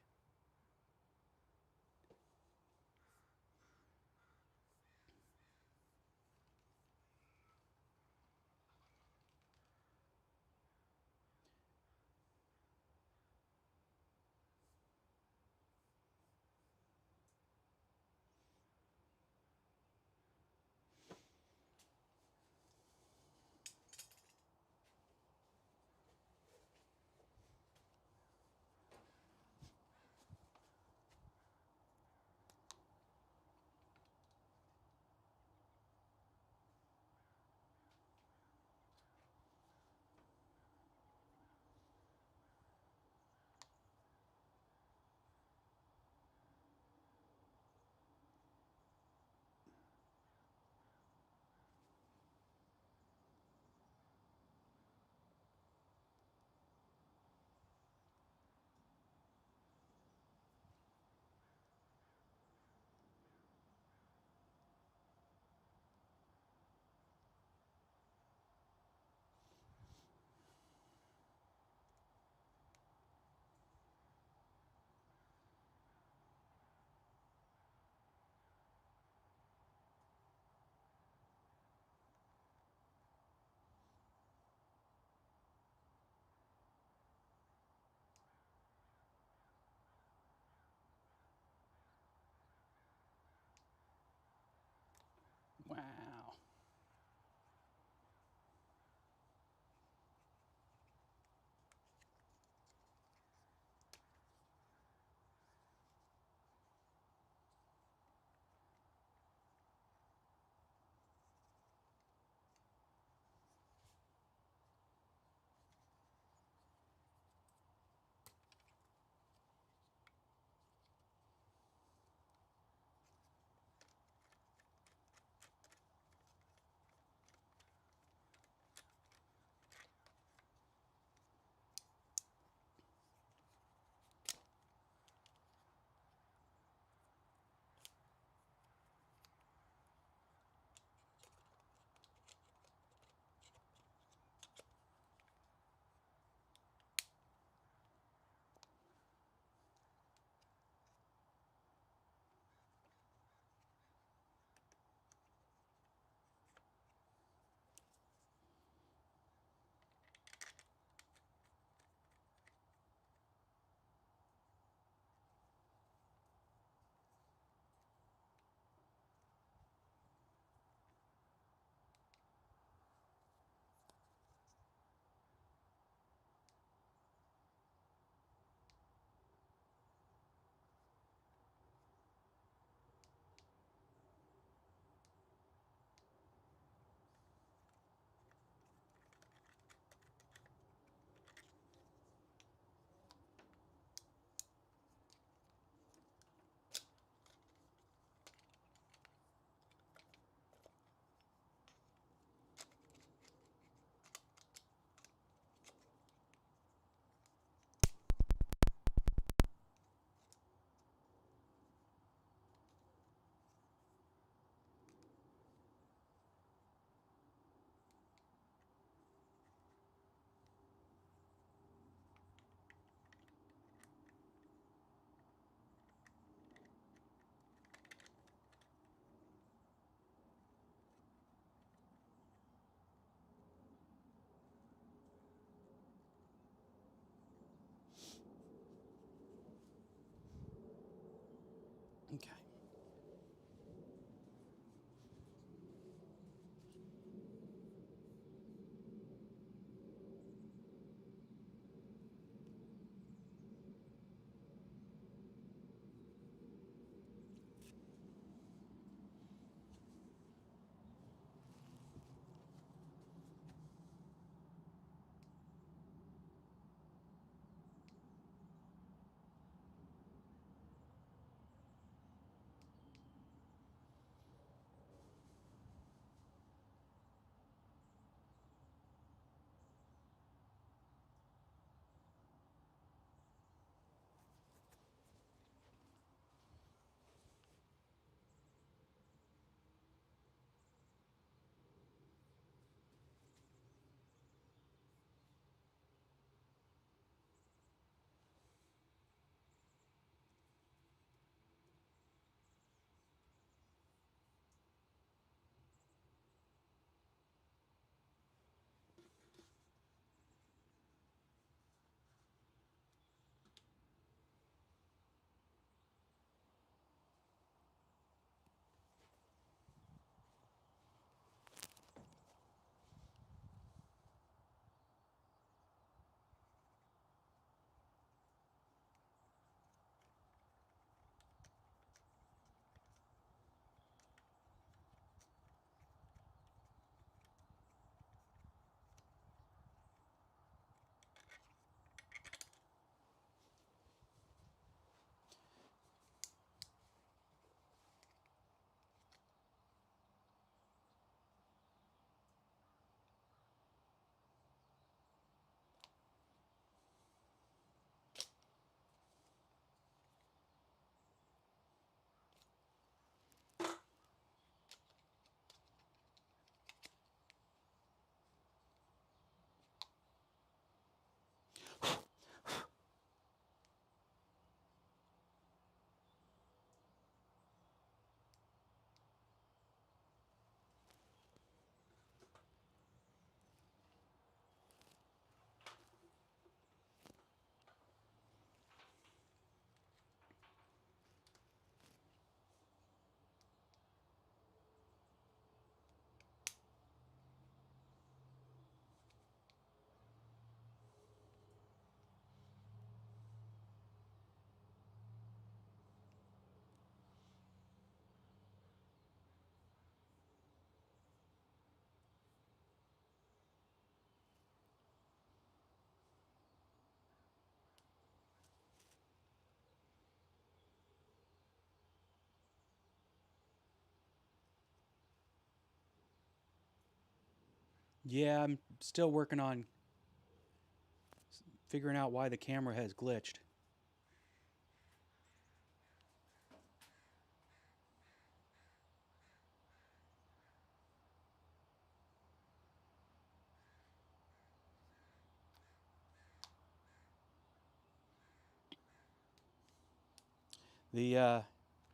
Yeah, I'm still working on figuring out why the camera has glitched. I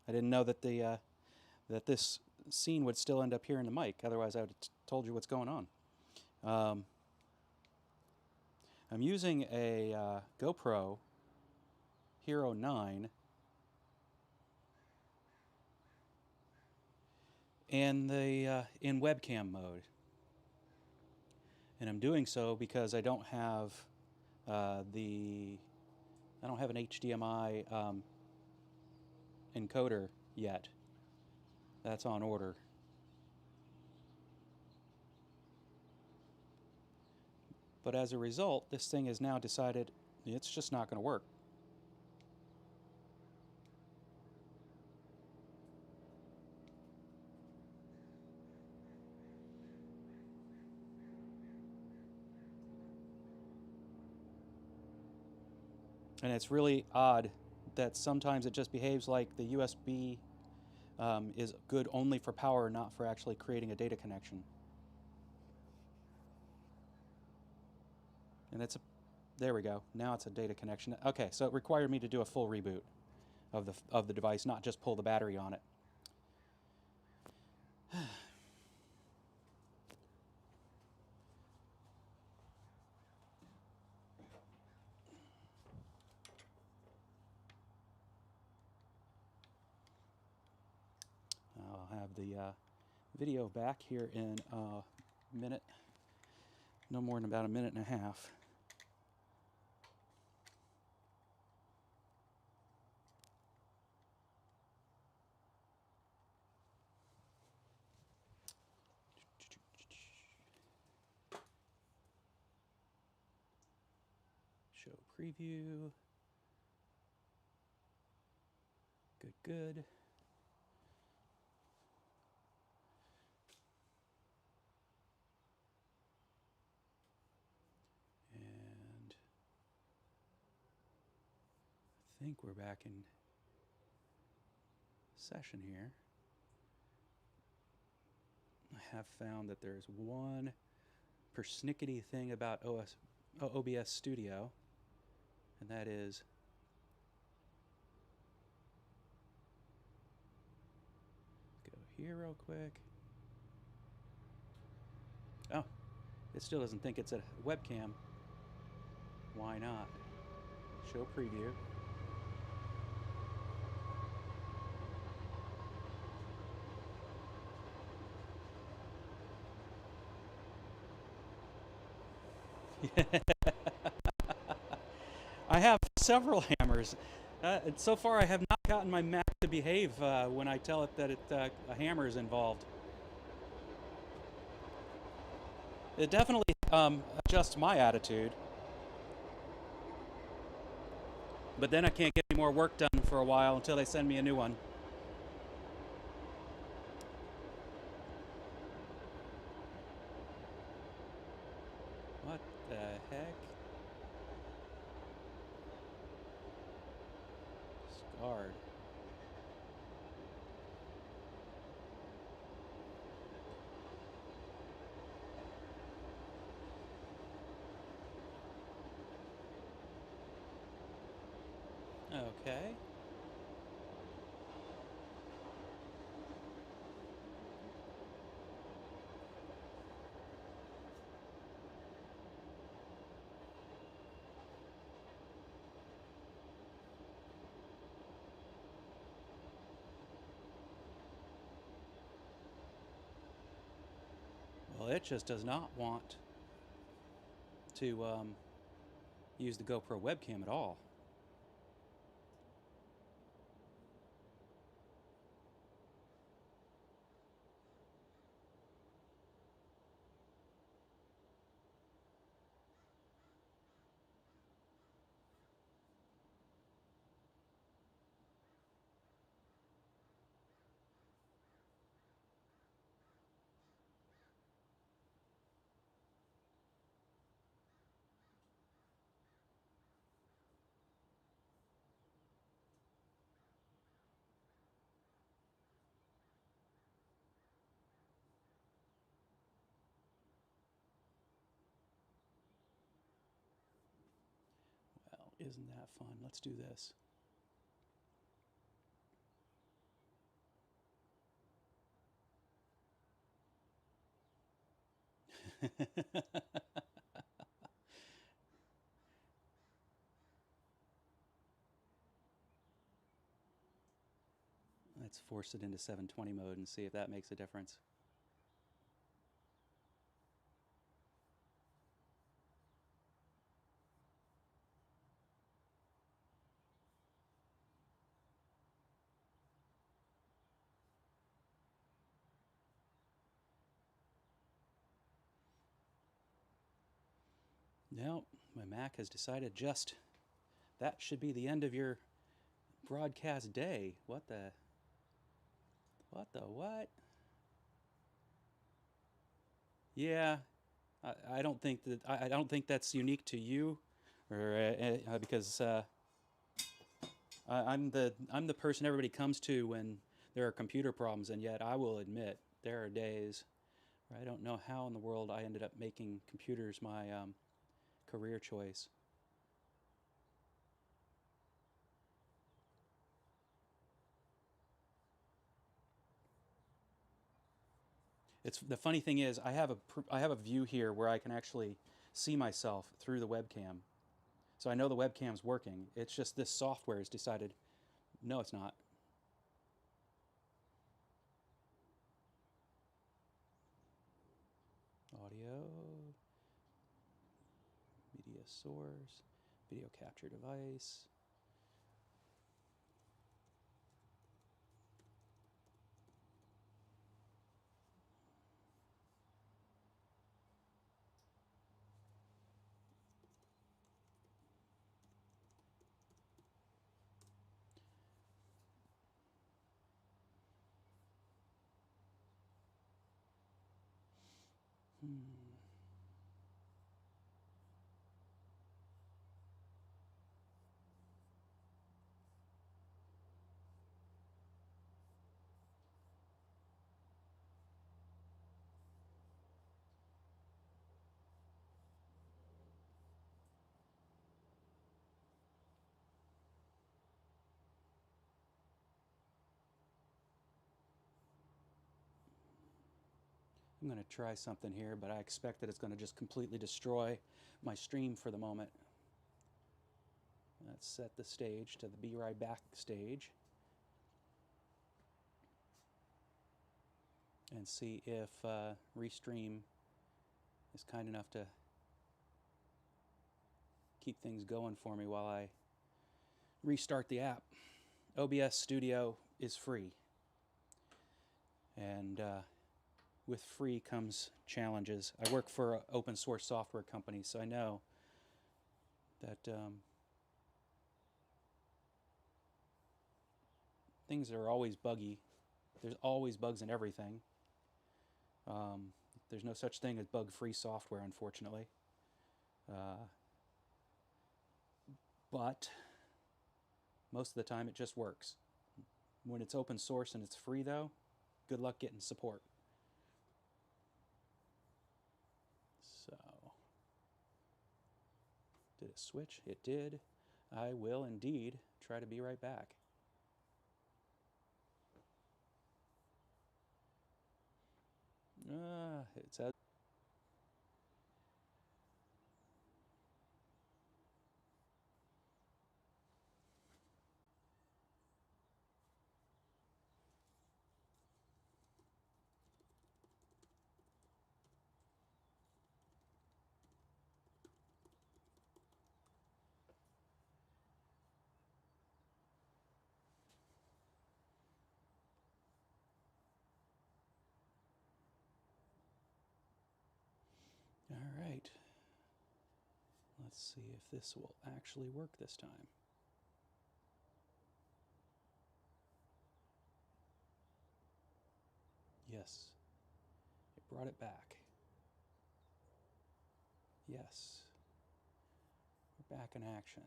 didn't know that that this scene would still end up here in the mic. Otherwise, I would have told you what's going on. Um, I'm using a GoPro Hero 9 and in webcam mode, and I'm doing so because I don't have I don't have an HDMI encoder yet. That's on order. But as a result, this thing has now decided it's just not going to work. And it's really odd that sometimes it just behaves like the USB is good only for power, not for actually creating a data connection. And there we go. Now it's a data connection. Okay, so it required me to do a full reboot of the device, not just pull the battery on it. I'll have the video back here in a minute, no more than about a minute and a half. Show preview. Good, good. And I think we're back in session here. I have found that there's one persnickety thing about OBS Studio, and that is go here real quick. Oh, it still doesn't think it's a webcam. Why not? Show preview. I have several hammers. So far, I have not gotten my Mac to behave when I tell it that a hammer is involved. It definitely adjusts my attitude. But then I can't get any more work done for a while until they send me a new one. What the heck? Scarred. Okay. Well, it just does not want to use the GoPro webcam at all. Isn't that fun? Let's do this. Let's force it into 720 mode and see if that makes a difference. No, my Mac has decided just that should be the end of your broadcast day. What the what? Yeah, I don't think that I don't think that's unique to you, or because I'm the person everybody comes to when there are computer problems, and yet I will admit there are days where I don't know how in the world I ended up making computers my career choice. It's the funny thing is I have a view here where I can actually see myself through the webcam, so I know the webcam's working. It's just this software has decided, no, it's not. Audio, media source, video capture device. I'm going to try something here, but I expect that it's going to just completely destroy my stream for the moment. Let's set the stage to the Be Right Back stage and see if Restream is kind enough to keep things going for me while I restart the app. OBS Studio is free, and with free comes challenges. I work for an open source software company, so I know that things are always buggy. There's always bugs in everything. There's no such thing as bug-free software, unfortunately. But most of the time it just works. When it's open source and it's free, though, good luck getting support. So, did it switch? It did. I will indeed try to be right back. It says. All right. Let's see if this will actually work this time. Yes, it brought it back. Yes, we're back in action.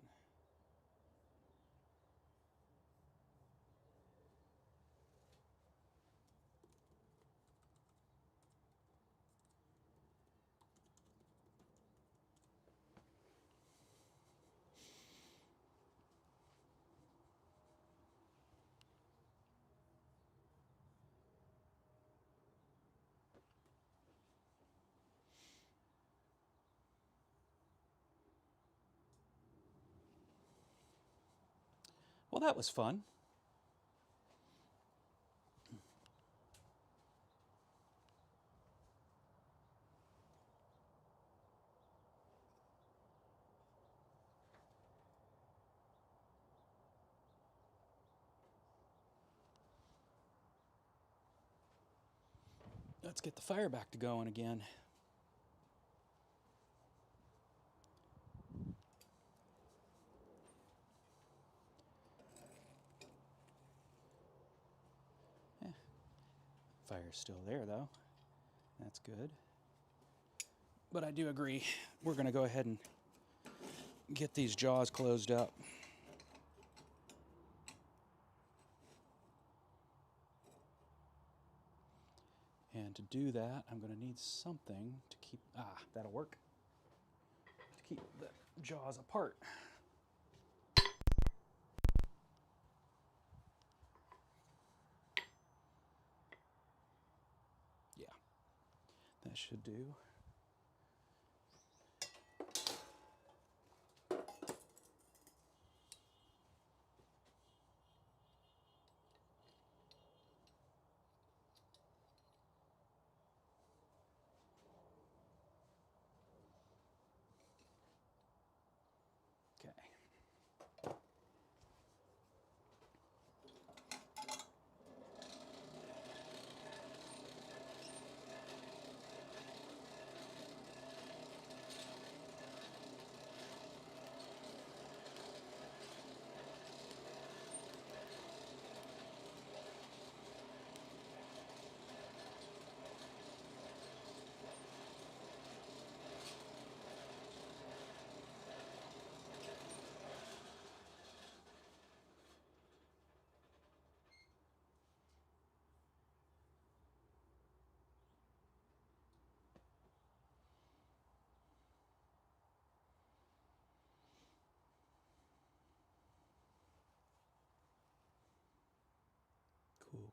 Well, that was fun. Let's get the fire back to going again. Fire's still there though. That's good. But I do agree, we're going to go ahead and get these jaws closed up. And to do that, I'm going to need something to keep, that'll work, to keep the jaws apart. Yeah, that should do.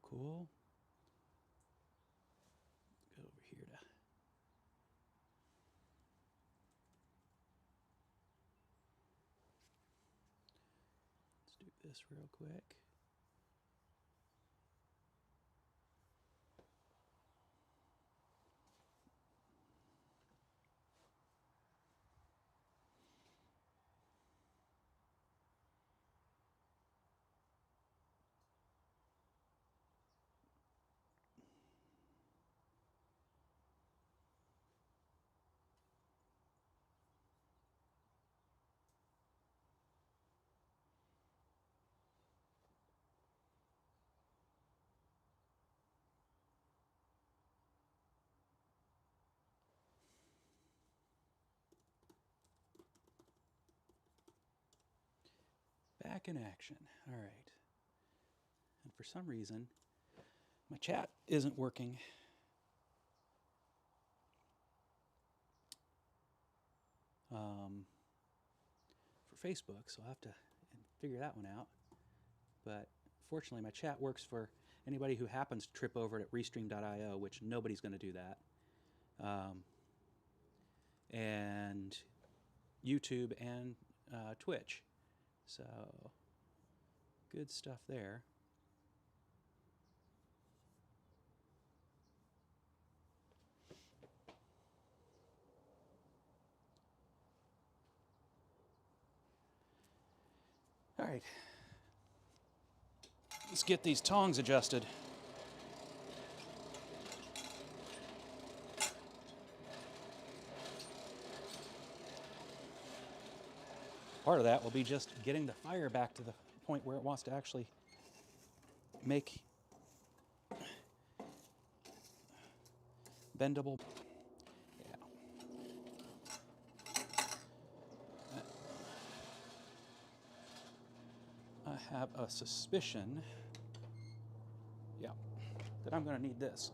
Cool. Go over here to... Let's do this real quick. Back in action. All right. And for some reason, my chat isn't working. For Facebook, so I'll have to figure that one out. But fortunately, my chat works for anybody who happens to trip over it at Restream.io, which nobody's going to do that. And YouTube and Twitch. So, good stuff there. All right. Let's get these tongs adjusted. Part of that will be just getting the fire back to the point where it wants to actually make bendable. Yeah. I have a suspicion, yeah, that I'm going to need this.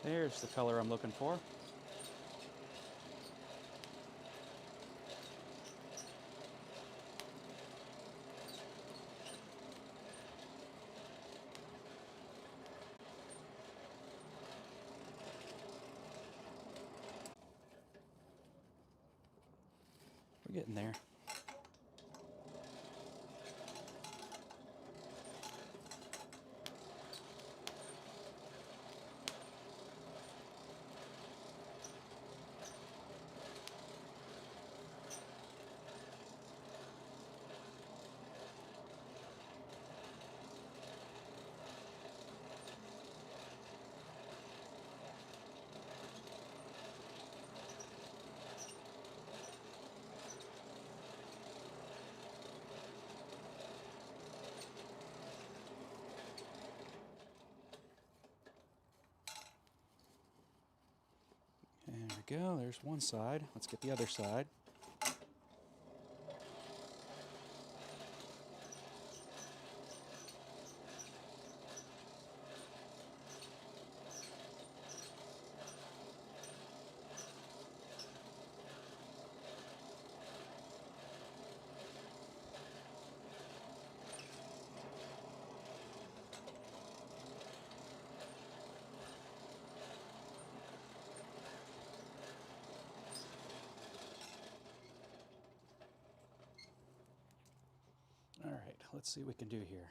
There's the color I'm looking for. Getting there. There we go, there's one side. Let's get the other side. All right, let's see what we can do here.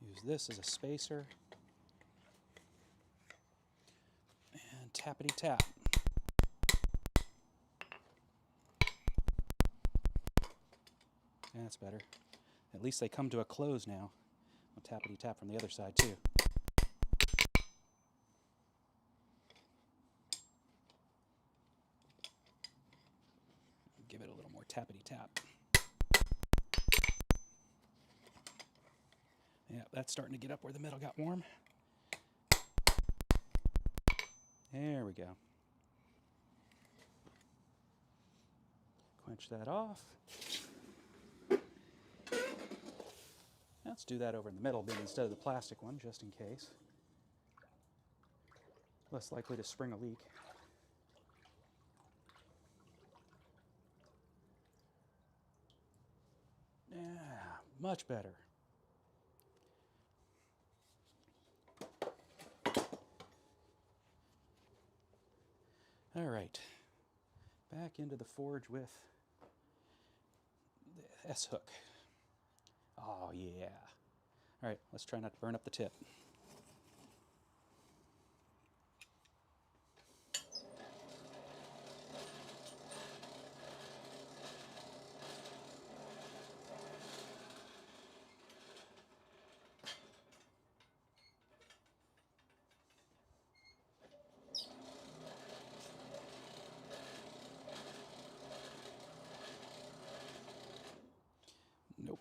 Use this as a spacer. And tappity tap. That's better. At least they come to a close now. I'll tappity tap from the other side too. Give it a little more tappity tap. Yeah, that's starting to get up where the metal got warm. There we go. Quench that off. Let's do that over in the metal bin instead of the plastic one, just in case. Less likely to spring a leak. Yeah, much better. All right, back into the forge with the S-hook. Oh yeah. All right, let's try not to burn up the tip. Nope.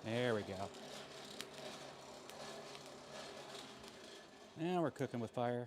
There we go. Now we're cooking with fire.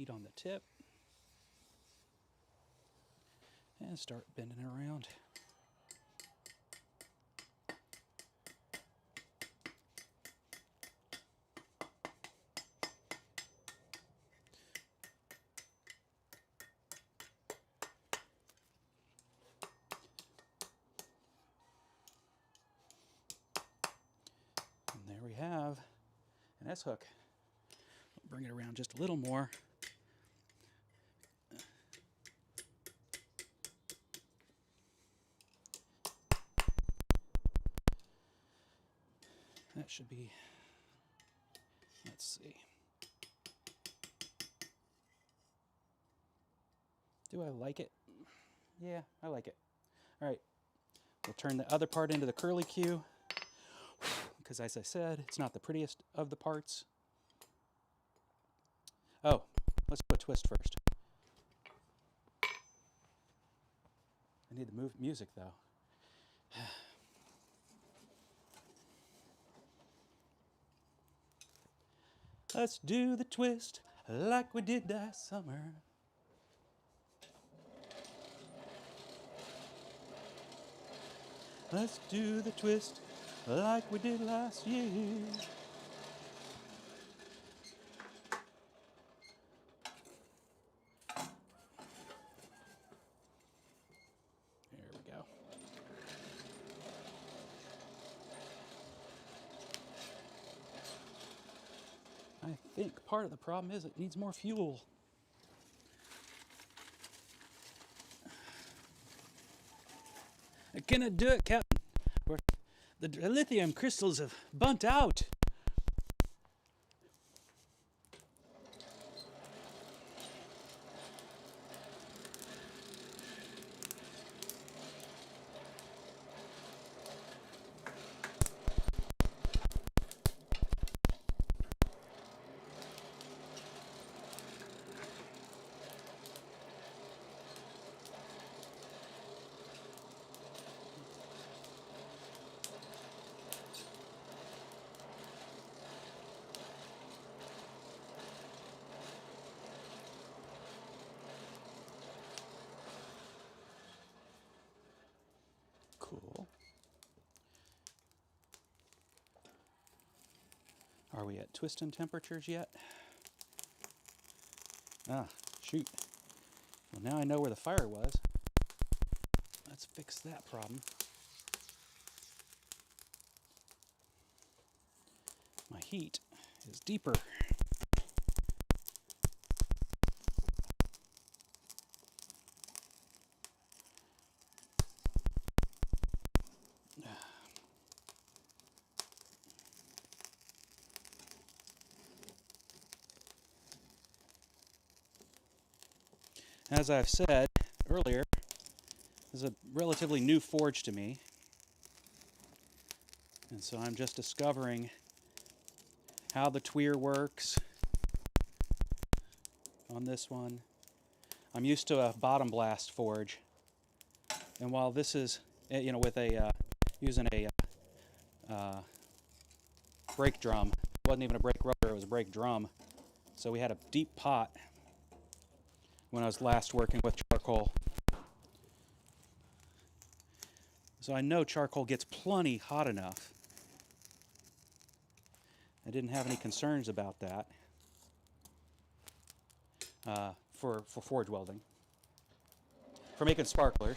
heat on the tip. And start bending it around. And there we have an S-hook. Bring it around just a little more. That should be, let's see. Do I like it? Yeah, I like it. All right, we'll turn the other part into the curly Q, because as I said, it's not the prettiest of the parts. Oh, let's do a twist first. I need the music though. Let's do the twist like we did last summer. Let's do the twist like we did last year. There we go. I think part of the problem is it needs more fuel. I cannot do it, Captain. The lithium crystals have burnt out. Cool. Are we at twisting temperatures yet? Ah, shoot. Well, now I know where the fire was. Let's fix that problem. My heat is deeper. As I've said earlier, this is a relatively new forge to me. And so I'm just discovering how the tweer works on this one. I'm used to a bottom blast forge. And while this is, you know, with a, using a brake drum, it wasn't even a brake rotor, it was a brake drum. So we had a deep pot when I was last working with charcoal. So I know charcoal gets plenty hot enough. I didn't have any concerns about that for forge welding, for making sparklers.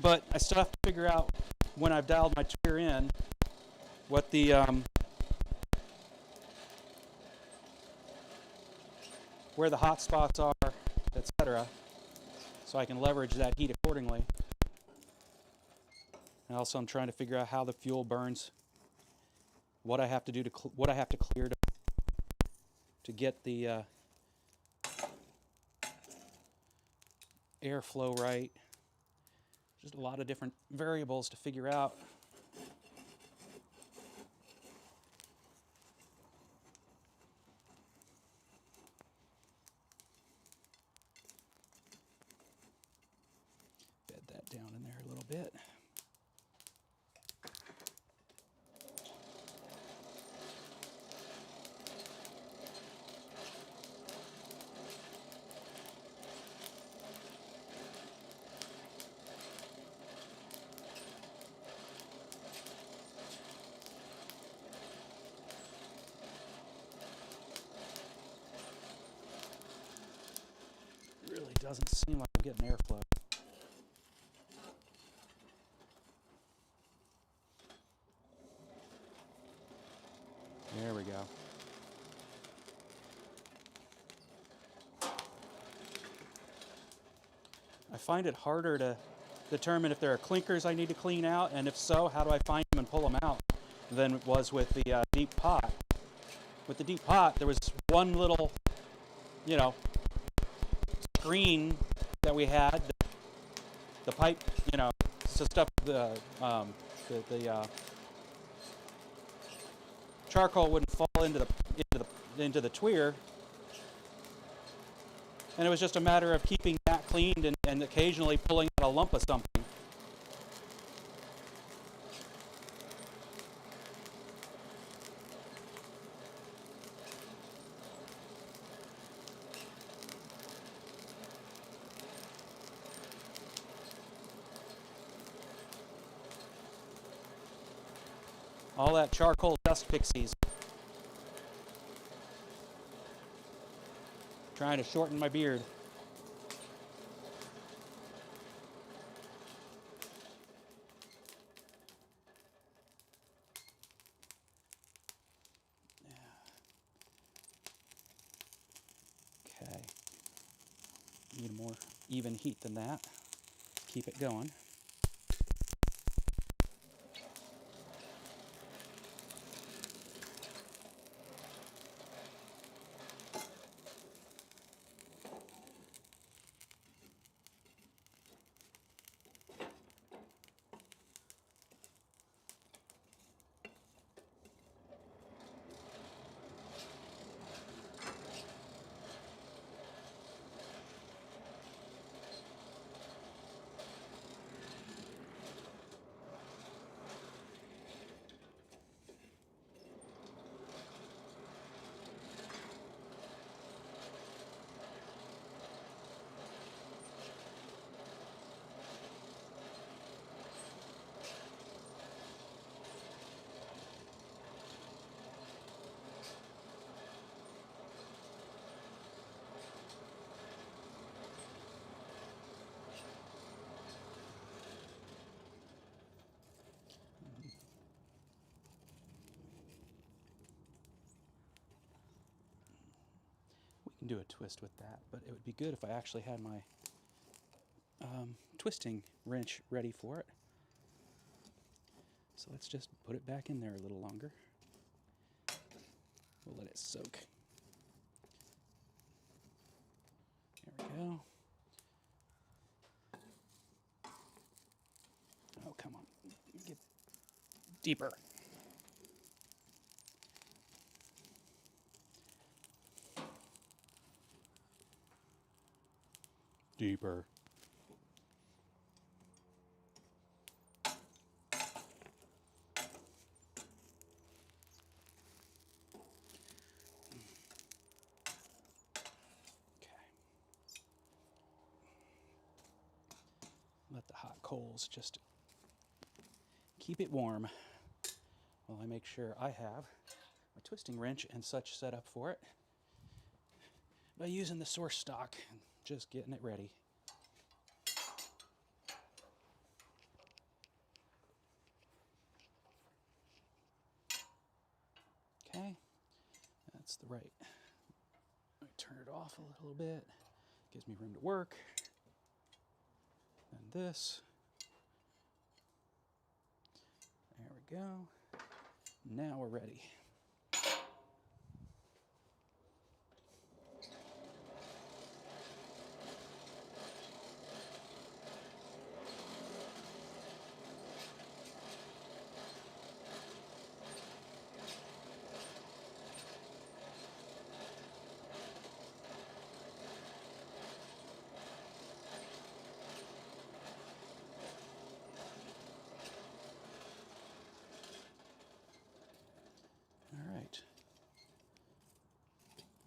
But I still have to figure out, when I've dialed my tweer in, what the where the hot spots are, etc., so I can leverage that heat accordingly. And also I'm trying to figure out how the fuel burns, what I have to do to what I have to clear to get the airflow right. Just a lot of different variables to figure out. Bed that down in there a little bit. doesn't seem like I'm getting airflow. There we go. I find it harder to determine if there are clinkers I need to clean out, and if so, how do I find them and pull them out, than it was with the deep pot. With the deep pot, there was one little, screen that we had. The pipe, to stuff the charcoal wouldn't fall into the tweer, and it was just a matter of keeping that cleaned and occasionally pulling out a lump of something. All that charcoal dust pixies. Trying to shorten my beard. Okay. Need a more even heat than that. Keep it going. We can do a twist with that, but it would be good if I actually had my twisting wrench ready for it. So let's just put it back in there a little longer. We'll let it soak. There we go. Oh, come on. Get deeper. Deeper. Let the hot coals just keep it warm while I make sure I have my twisting wrench and such set up for it by using the source stock and just getting it ready. Okay, that's the right. I turn it off a little bit, gives me room to work. And this. There we go. Now we're ready.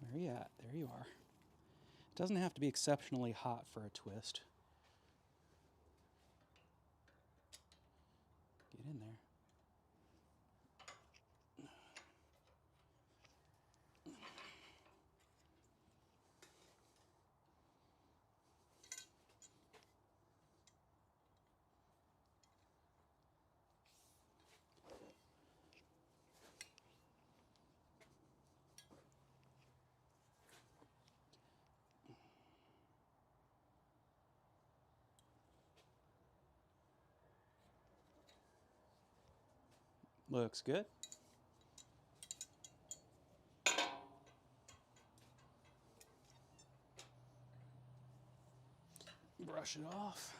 Where are you at? There you are. It doesn't have to be exceptionally hot for a twist. Get in there. Looks good. Brush it off.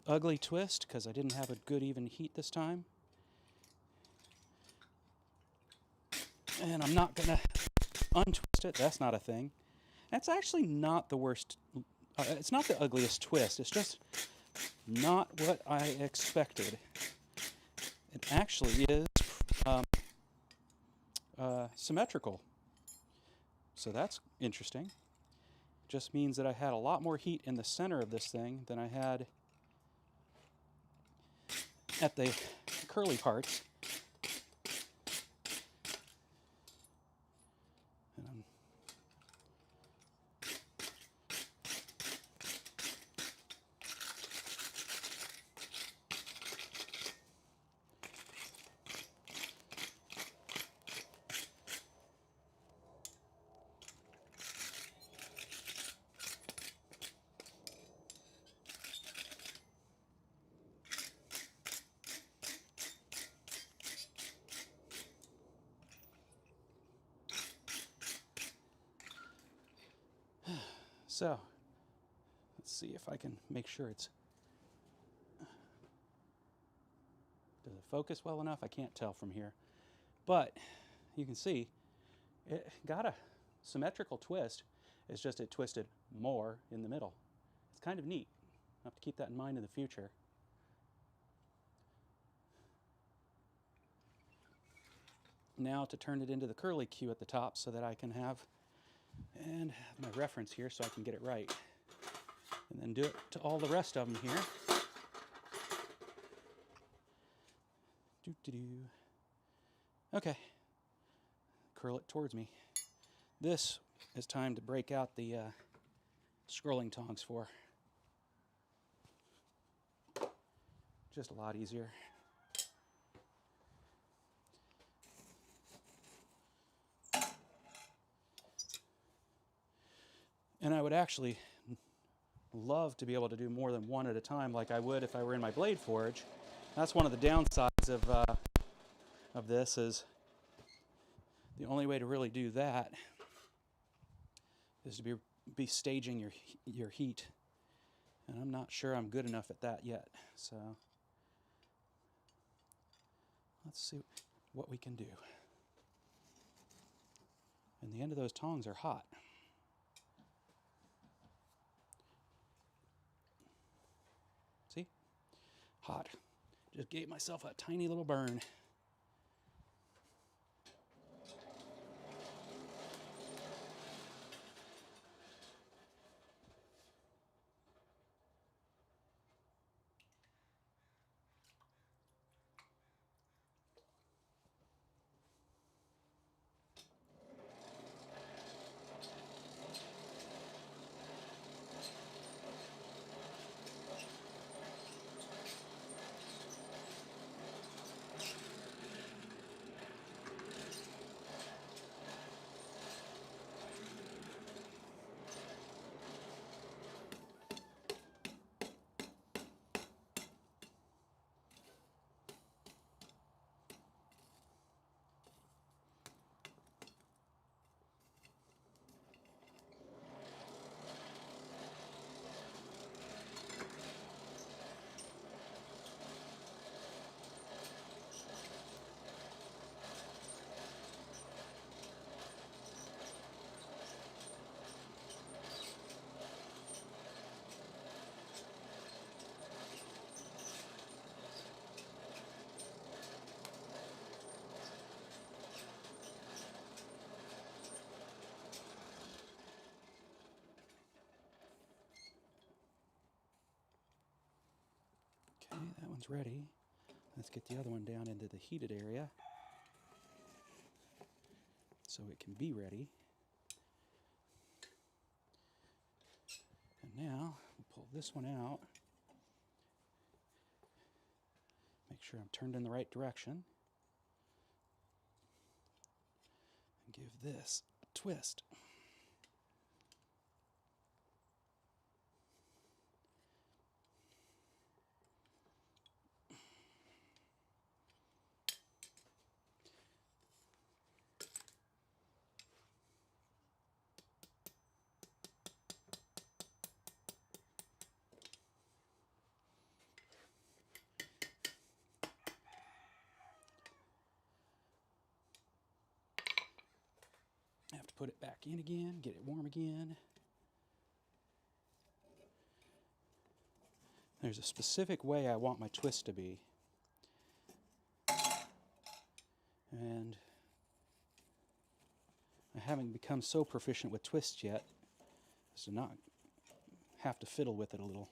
Ugly twist because I didn't have a good even heat this time. And I'm not going to untwist it. That's not a thing. That's actually not the worst. It's not the ugliest twist. It's just not what I expected. It actually is symmetrical. So that's interesting. Just means that I had a lot more heat in the center of this thing than I had at the curly parts. So, let's see if I can make sure it's... Does it focus well enough? I can't tell from here. But you can see it got a symmetrical twist. It's just it twisted more in the middle. It's kind of neat. I'll have to keep that in mind in the future. Now to turn it into the curly Q at the top so that I can have my reference here so I can get it right. And then do it to all the rest of them here. Doo-doo-doo. Okay. Curl it towards me. This is time to break out the scrolling tongs for. Just a lot easier. And I would actually love to be able to do more than one at a time like I would if I were in my Blade Forge. That's one of the downsides of this is the only way to really do that is to be staging your heat. And I'm not sure I'm good enough at that yet. So let's see what we can do. And the end of those tongs are hot. See? Hot. Just gave myself a tiny little burn. Okay, that one's ready. Let's get the other one down into the heated area so it can be ready. And now we'll pull this one out. Make sure I'm turned in the right direction. And give this a twist. I have to put it back in again, get it warm again. There's a specific way I want my twist to be. And I haven't become so proficient with twists yet as to not have to fiddle with it a little.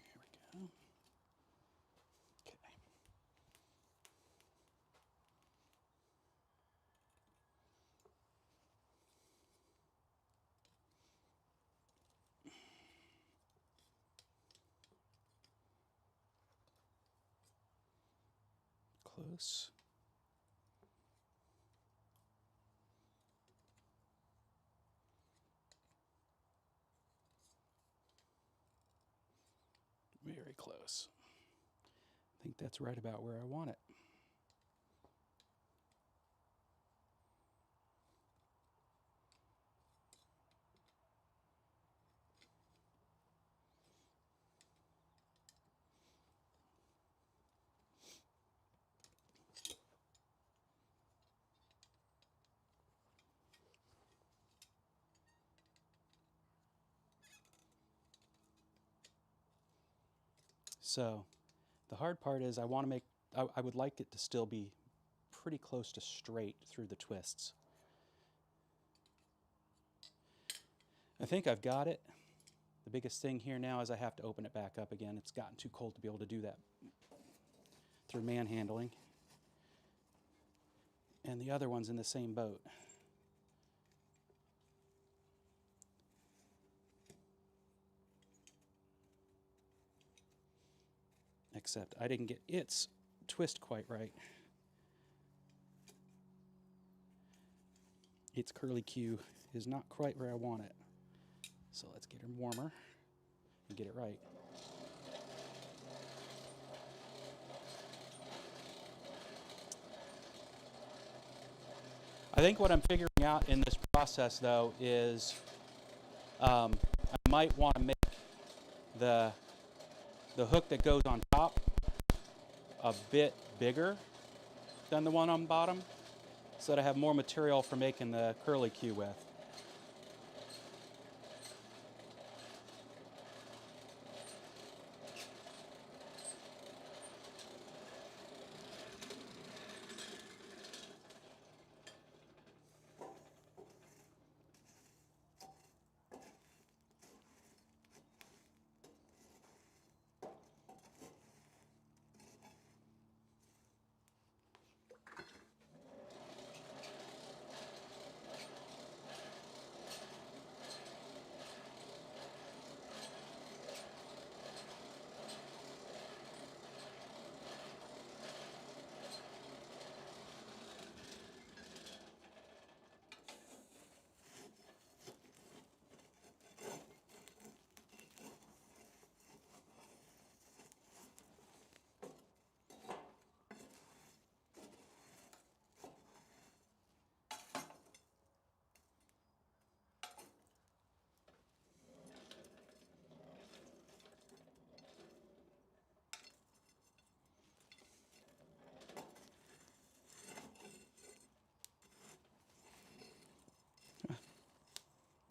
Here we go. Okay. Close. Very close. I think that's right about where I want it. So the hard part is I would like it to still be pretty close to straight through the twists. I think I've got it. The biggest thing here now is I have to open it back up again. It's gotten too cold to be able to do that through manhandling. And the other one's in the same boat. except I didn't get its twist quite right. Its curly Q is not quite where I want it. So let's get her warmer and get it right. I think what I'm figuring out in this process, though, is I might want to make the hook that goes on top a bit bigger than the one on bottom, so that I have more material for making the curly Q with.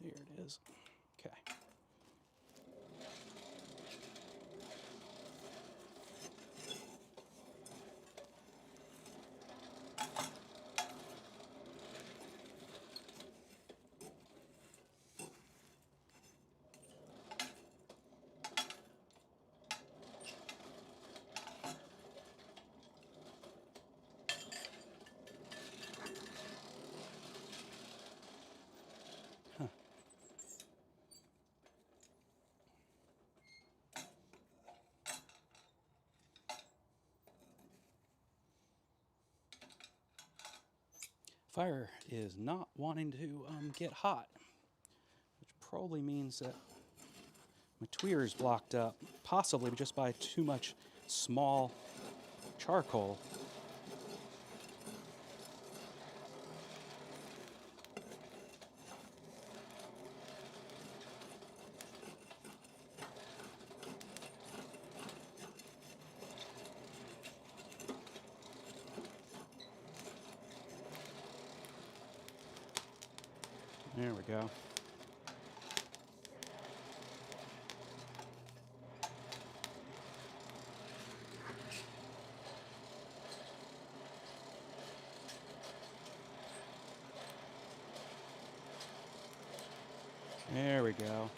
There it is. Okay. Huh. Fire is not wanting to get hot, which probably means that my tweeter is blocked up, possibly just by too much small charcoal. There we go. There we go.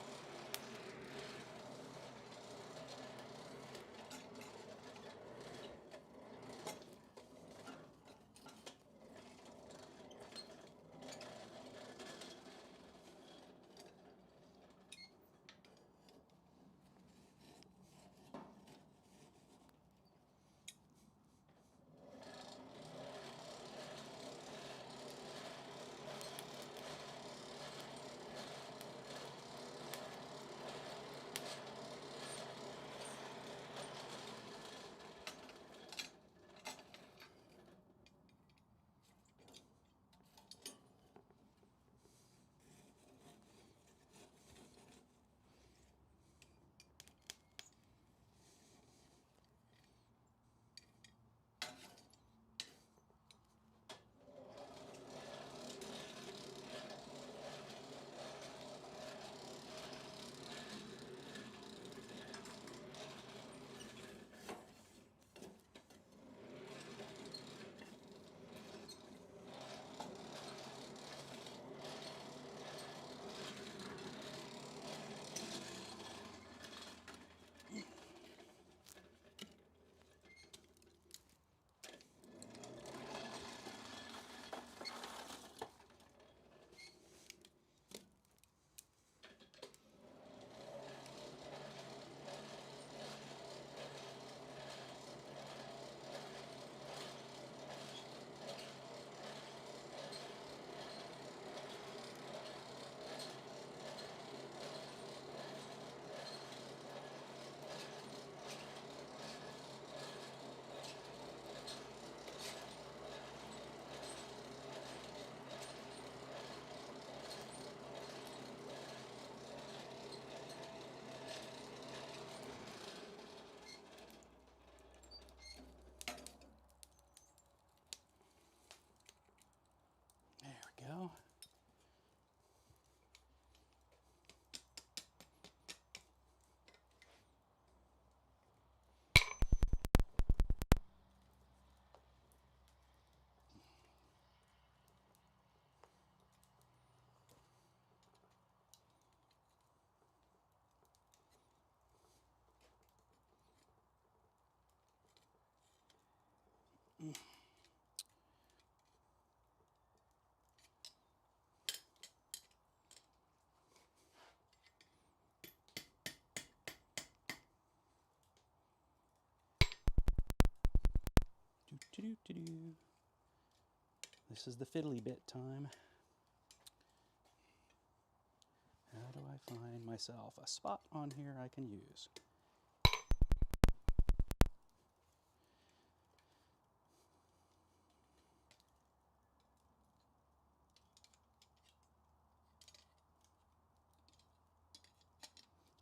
Do-do-do-do-do. This is the fiddly bit time. How do I find myself a spot on here I can use?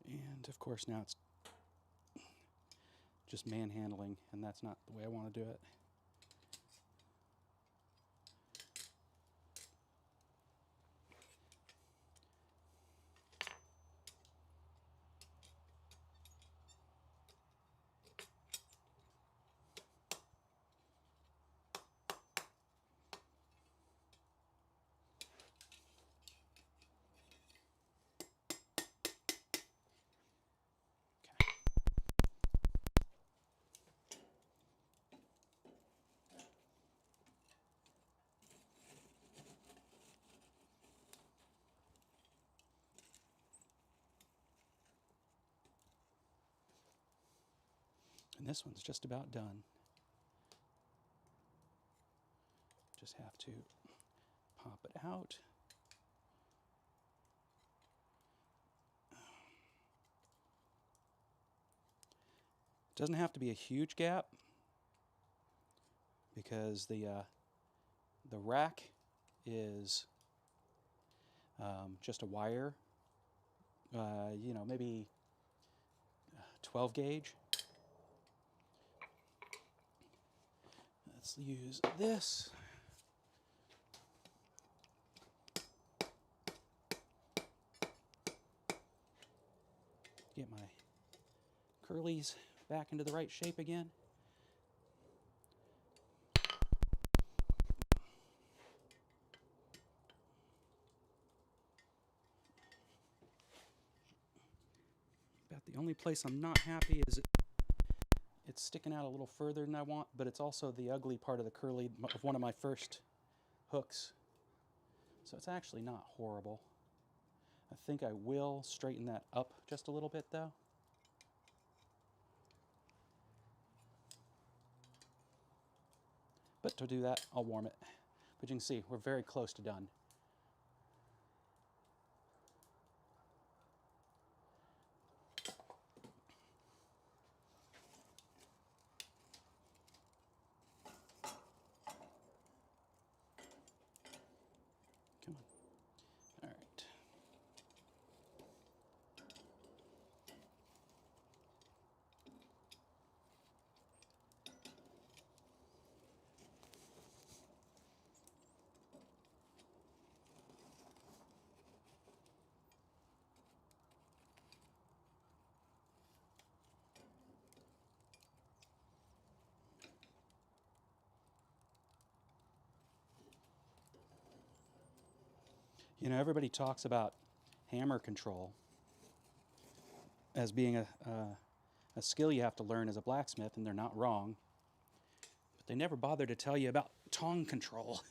And of course now it's just manhandling, and that's not the way I want to do it. And this one's just about done. Just have to pop it out. It doesn't have to be a huge gap because the rack is just a wire, you know, maybe 12 gauge. Let's use this. Get my curlies back into the right shape again. About the only place I'm not happy is it's sticking out a little further than I want, but it's also the ugly part of the curly of one of my first hooks. So it's actually not horrible. I think I will straighten that up just a little bit though. But to do that, I'll warm it. But you can see we're very close to done. Come on. All right. You know, everybody talks about hammer control as being a skill you have to learn as a blacksmith, and they're not wrong. But they never bother to tell you about tongue control.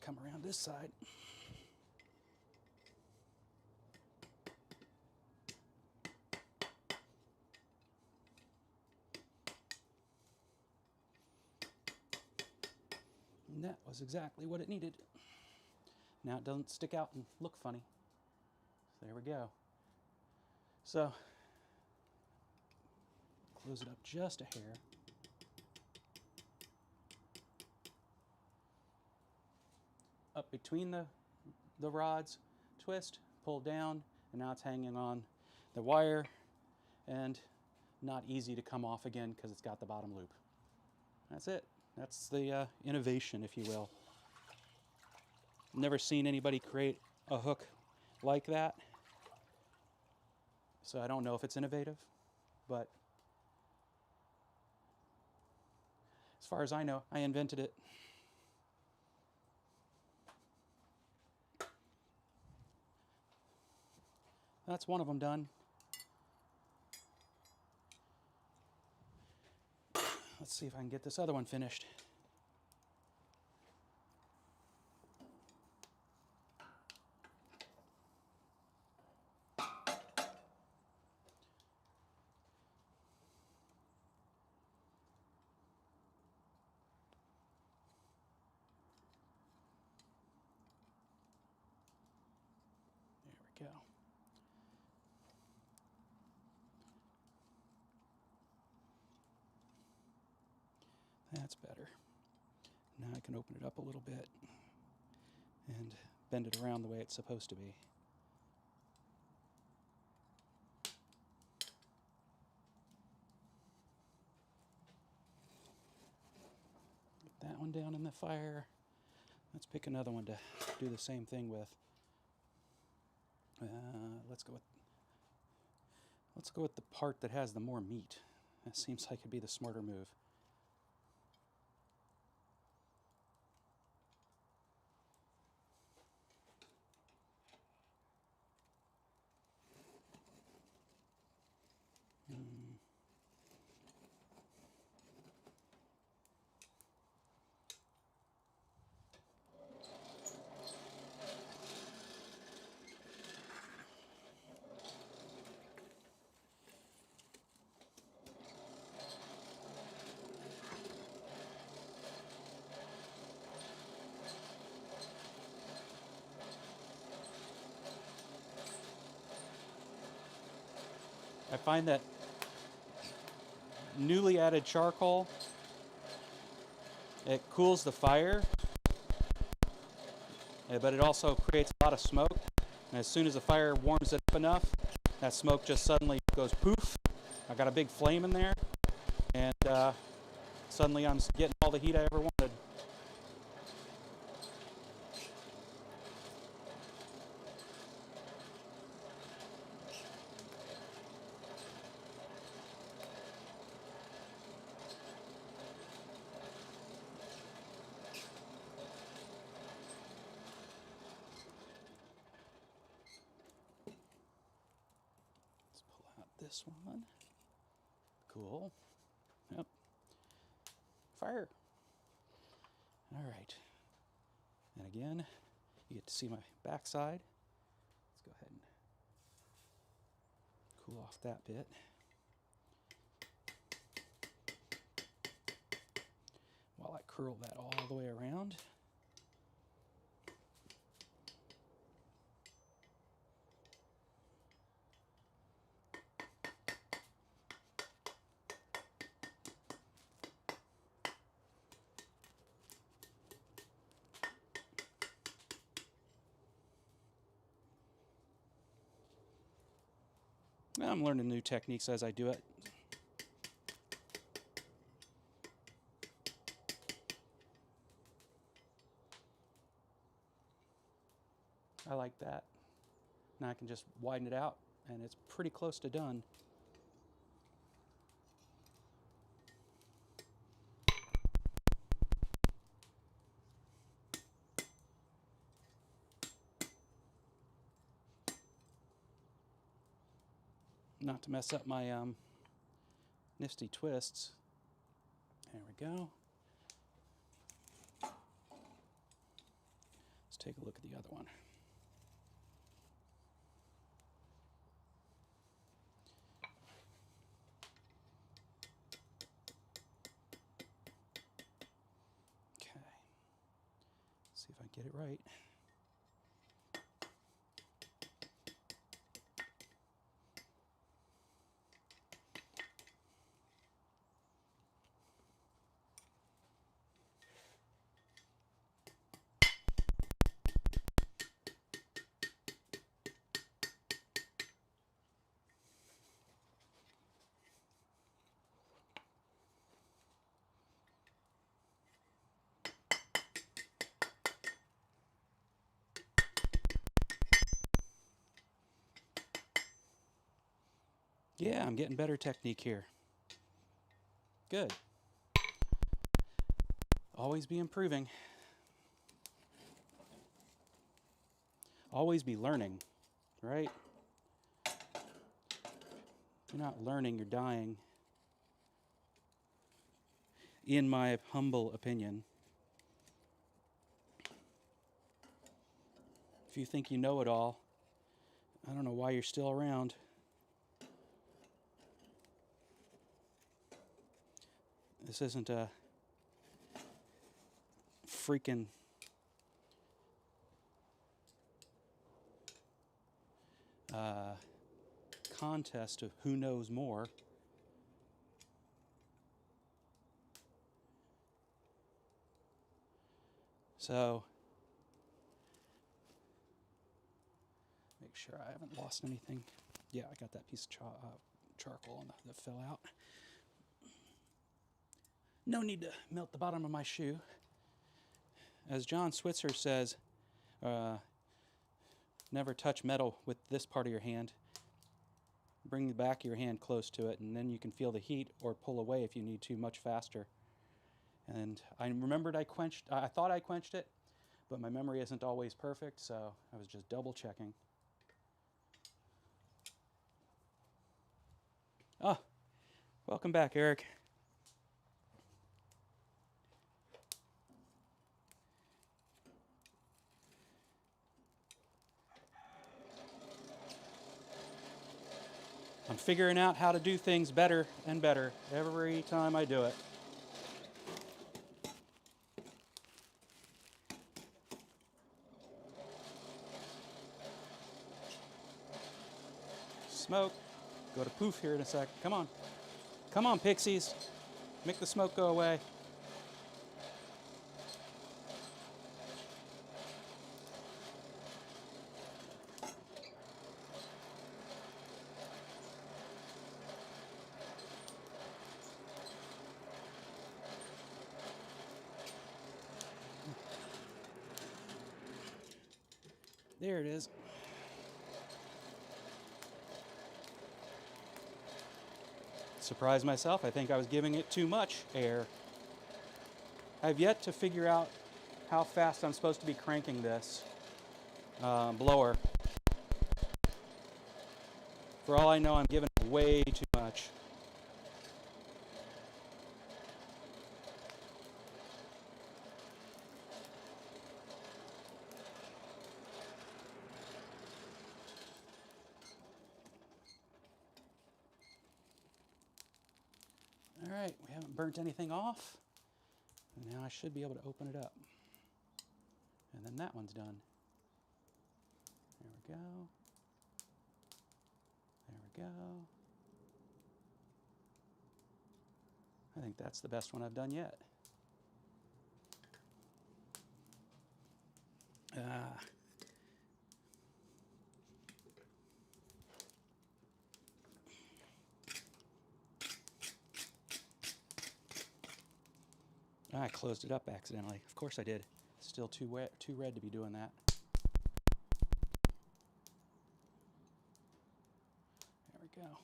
come around this side. And that was exactly what it needed. Now it doesn't stick out and look funny. So there we go. So close it up just a hair. Up between the rods, twist, pull down, and now it's hanging on the wire and not easy to come off again because it's got the bottom loop. That's it. That's the innovation, if you will. Never seen anybody create a hook like that, so I don't know if it's innovative, but as far as I know, I invented it. That's one of them done. Let's see if I can get this other one finished. There we go. That's better. Now I can open it up a little bit and bend it around the way it's supposed to be. Get that one down in the fire. Let's pick another one to do the same thing with. Let's go with the part that has the more meat. That seems like it'd be the smarter move. I find that newly added charcoal, it cools the fire, but it also creates a lot of smoke. And as soon as the fire warms it up enough, that smoke just suddenly goes poof. I got a big flame in there, and suddenly I'm getting all the heat I ever wanted. This one. Cool. Yep. Fire. All right. And again, you get to see my backside. Let's go ahead and cool off that bit. While I curl that all the way around. I'm learning new techniques as I do it. I like that. Now I can just widen it out, and it's pretty close to done. Not to mess up my nifty twists. There we go. take a look at the other one. Okay. See if I get it right. Yeah, I'm getting better technique here. Good. Always be improving. Always be learning, right? If you're not learning, you're dying. In my humble opinion. If you think you know it all, I don't know why you're still around. This isn't a freaking contest of who knows more. So, make sure I haven't lost anything. Yeah, I got that piece of charcoal that fell out. No need to melt the bottom of my shoe. As John Switzer says, never touch metal with this part of your hand. Bring the back of your hand close to it, and then you can feel the heat or pull away if you need to much faster. And I remembered I thought I quenched it, but my memory isn't always perfect, so I was just double checking. Oh, welcome back, Eric. I'm figuring out how to do things better and better every time I do it. Smoke. Go to poof here in a sec. Come on. Come on, pixies. Make the smoke go away. There it is. Surprised myself. I think I was giving it too much air. I've yet to figure out how fast I'm supposed to be cranking this blower. For all I know, I'm giving it way too much. All right, we haven't burnt anything off. Now I should be able to open it up. And then that one's done. There we go. There we go. I think that's the best one I've done yet. I closed it up accidentally. Of course I did. Still too wet, too red to be doing that. There we go.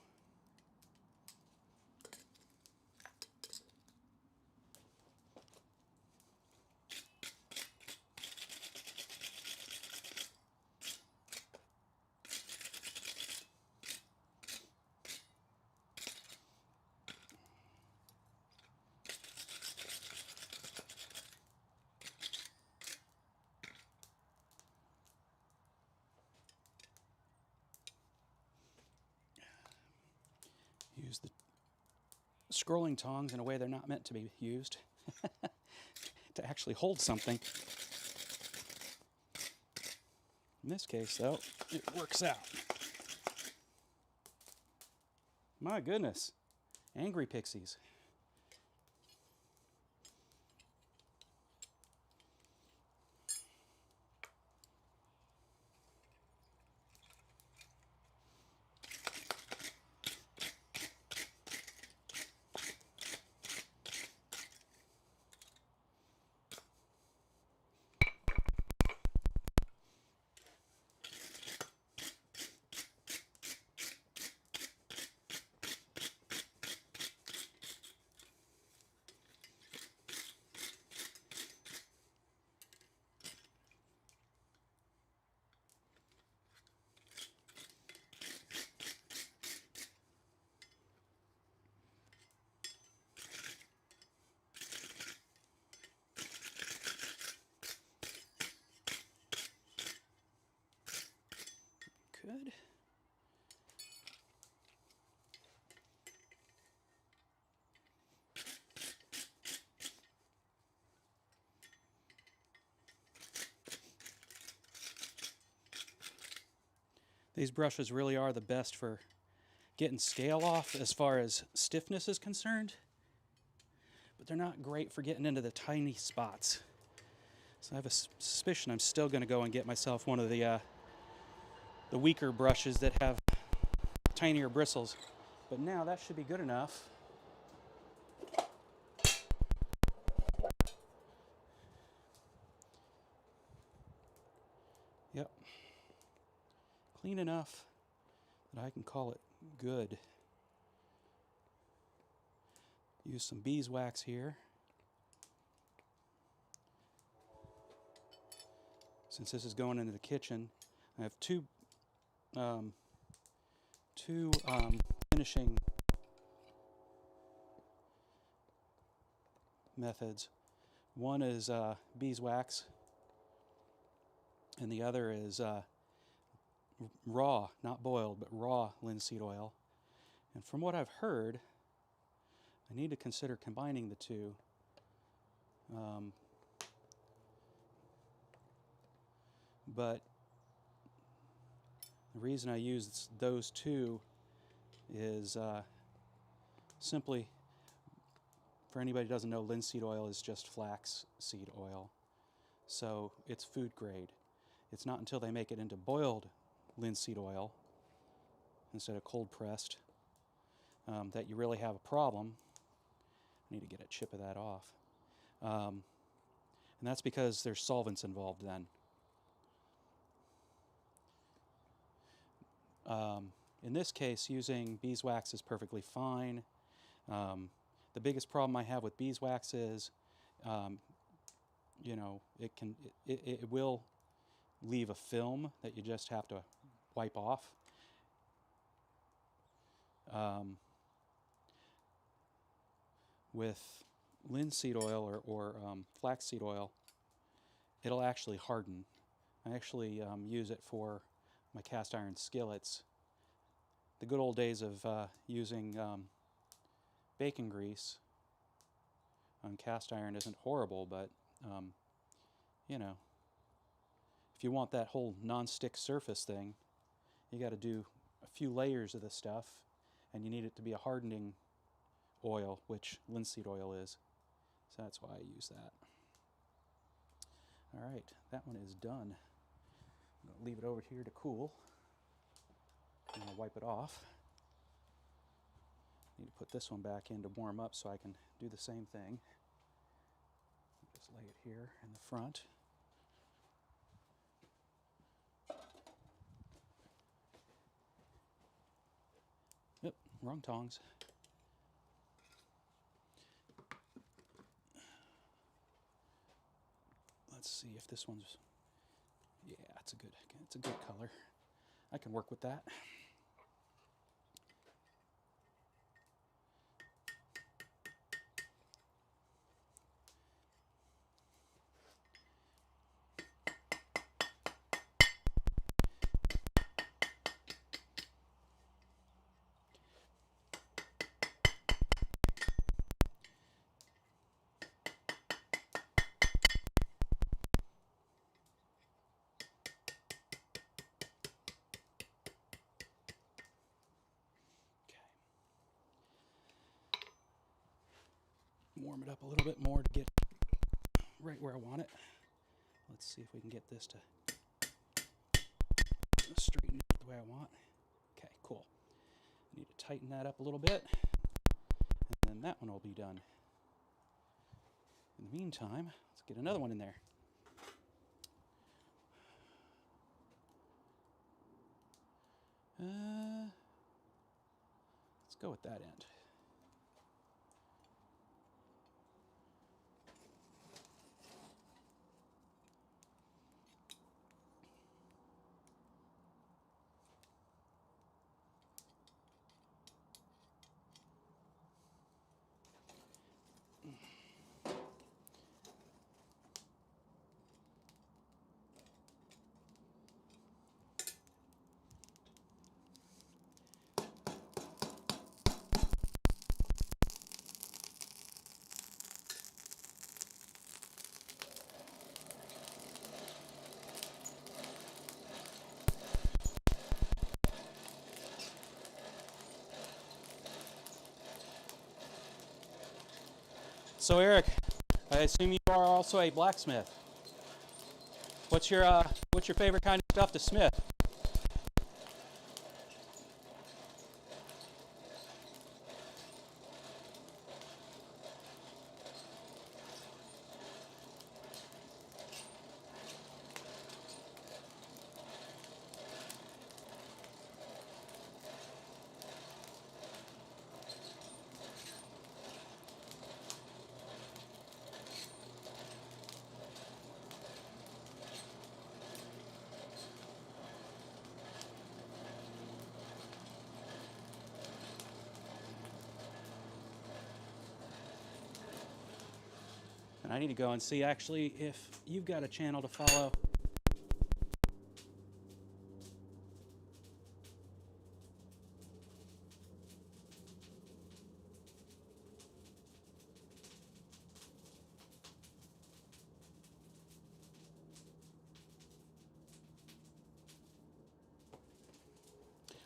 scrolling tongs in a way they're not meant to be used, to actually hold something. In this case, though, it works out. My goodness, angry pixies. Good. These brushes really are the best for getting scale off as far as stiffness is concerned, but they're not great for getting into the tiny spots. So I have a suspicion I'm still going to go and get myself one of the weaker brushes that have tinier bristles. But now that should be good enough. Yep. Clean enough that I can call it good. Use some beeswax here. Since this is going into the kitchen, I have two finishing methods. One is beeswax, and the other is raw, not boiled, but raw linseed oil. And from what I've heard, I need to consider combining the two. But the reason I use those two is simply, for anybody who doesn't know, linseed oil is just flax seed oil. So it's food grade. It's not until they make it into boiled linseed oil instead of cold pressed that you really have a problem. I need to get a chip of that off. And that's because there's solvents involved then. In this case, using beeswax is perfectly fine. The biggest problem I have with beeswax is, you know, it will leave a film that you just have to wipe off. With linseed oil or flaxseed oil, it'll actually harden. I actually use it for my cast iron skillets. The good old days of using bacon grease on cast iron isn't horrible, but you know, if you want that whole non-stick surface thing, you got to do a few layers of the stuff, and you need it to be a hardening oil, which linseed oil is. So that's why I use that. All right, that one is done. I'm going to leave it over here to cool. I'm going to wipe it off. Need to put this one back in to warm up so I can do the same thing. Just lay it here in the front. Yep, wrong tongs. Let's see if this one's, yeah, it's a good color. I can work with that. warm it up a little bit more to get right where I want it. Let's see if we can get this to straighten it the way I want. Okay, cool. I need to tighten that up a little bit, and then that one will be done. In the meantime, let's get another one in there. Let's go with that end. So Eric, I assume you are also a blacksmith. What's your favorite kind of stuff to smith? And I need to go and see actually if you've got a channel to follow.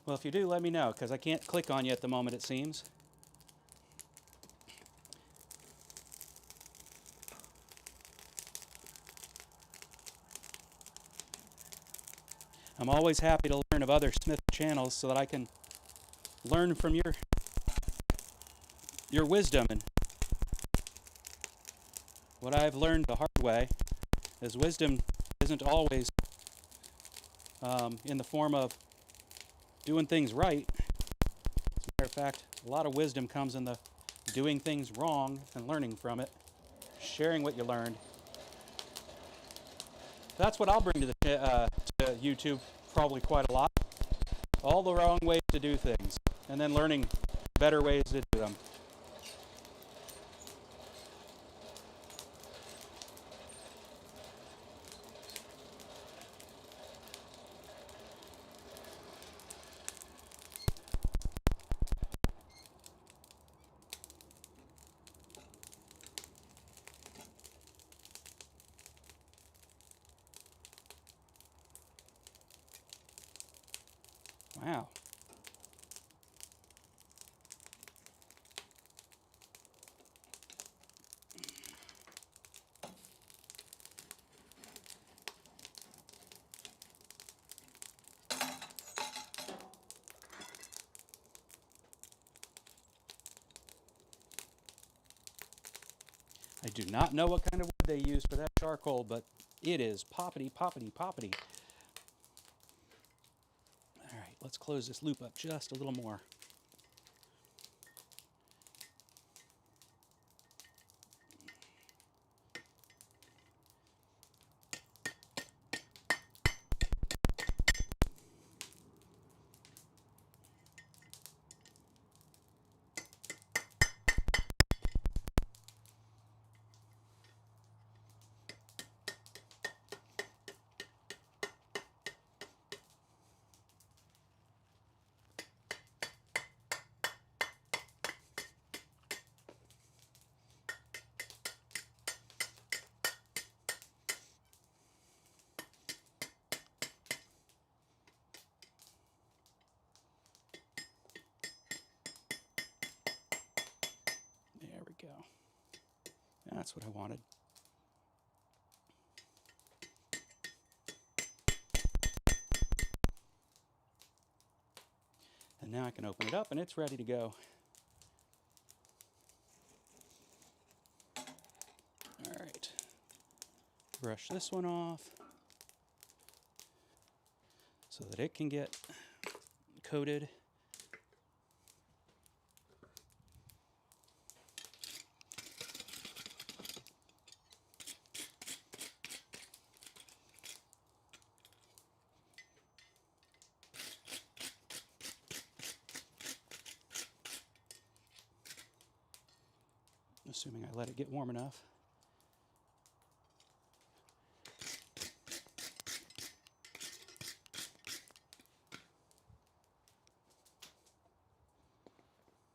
Well, if you do, let me know, because I can't click on you at the moment, it seems. I'm always happy to learn of other Smith channels so that I can learn from your wisdom. And what I've learned the hard way is wisdom isn't always in the form of doing things right. As a matter of fact, a lot of wisdom comes in the doing things wrong and learning from it, sharing what you learned. That's what I'll bring to YouTube probably quite a lot. All the wrong ways to do things, and then learning better ways to do them. Wow. I do not know what kind of wood they use for that charcoal, but it is poppity, poppity, poppity. All right, let's close this loop up just a little more. That's what I wanted. And now I can open it up and it's ready to go. All right. Brush this one off so that it can get coated. Assuming I let it get warm enough.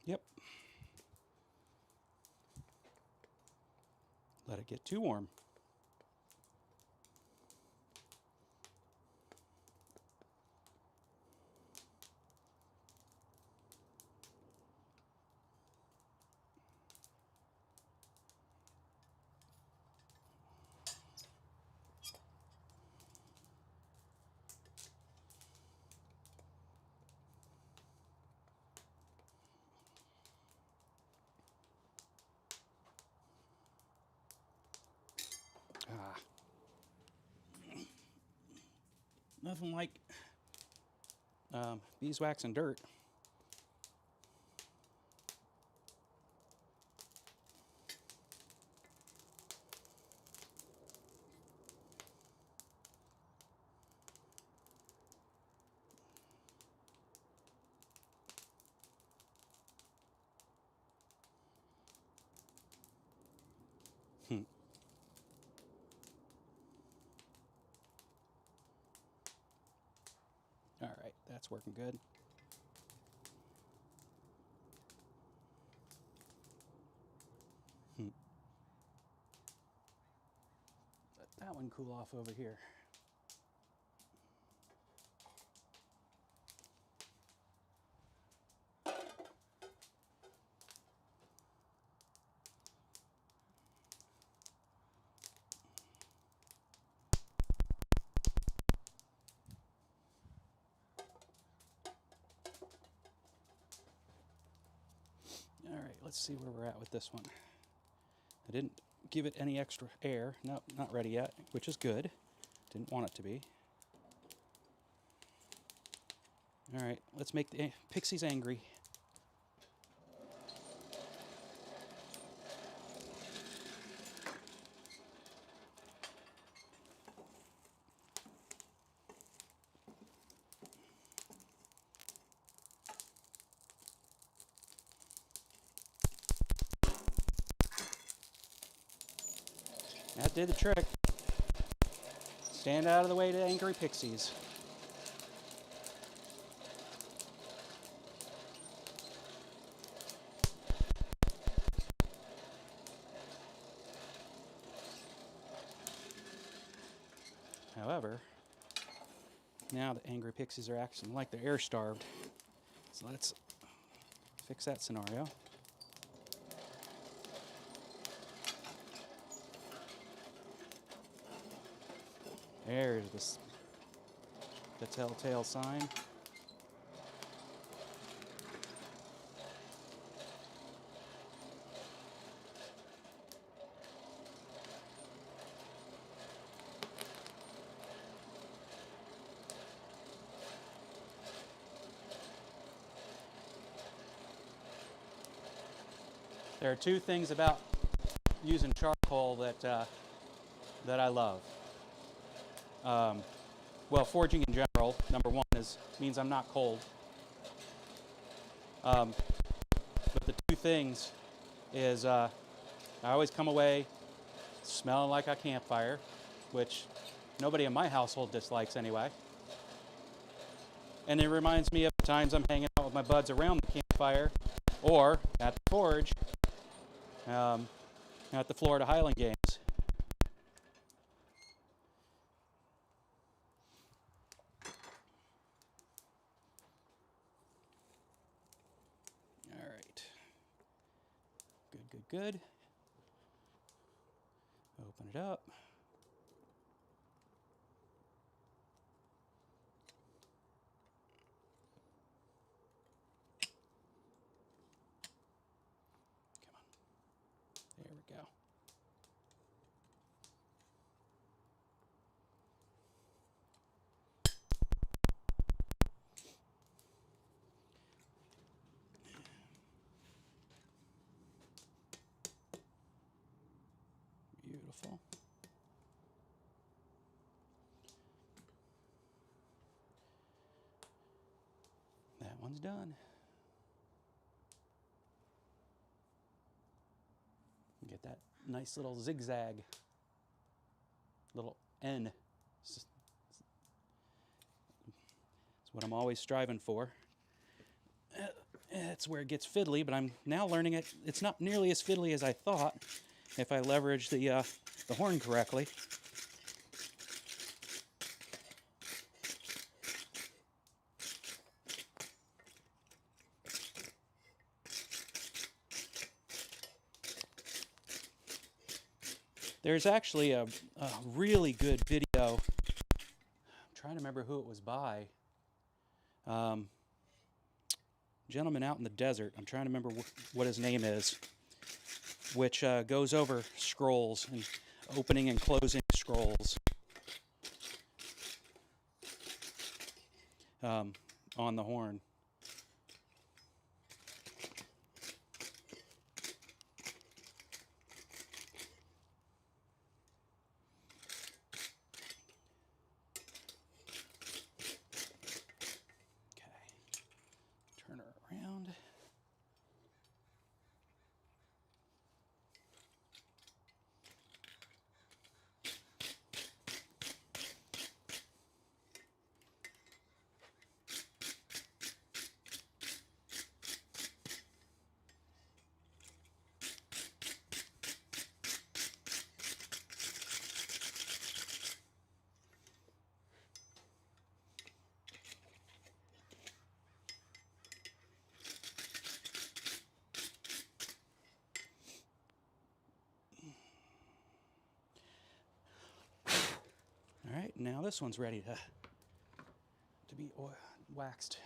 Yep. Let it get too warm. Nothing like beeswax and dirt. All right, that's working good. Let that one cool off over here. All right, let's see where we're at with this one. I didn't give it any extra air. No, not ready yet, which is good. Didn't want it to be. All right, let's make the pixies angry. That did the trick. Stand out of the way to angry pixies. However, now the angry pixies are acting like they're air starved. So let's fix that scenario. There's the telltale sign. There are two things about using charcoal that I love. Well, forging in general, number one, means I'm not cold. But the two things is I always come away smelling like a campfire, which nobody in my household dislikes anyway. And it reminds me of the times I'm hanging out with my buds around the campfire or at the forge at the Florida Highland Games. All right. Good, good, good. Open it up. Come on. There we go. Beautiful. That one's done. Get that nice little zigzag, little N. It's what I'm always striving for. It's where it gets fiddly, but I'm now learning it's not nearly as fiddly as I thought if I leverage the horn correctly. There's actually a really good video. I'm trying to remember who it was by. Gentleman out in the desert. I'm trying to remember what his name is, which goes over scrolls and opening and closing scrolls on the horn. Turn her around. All right, now this one's ready to be waxed.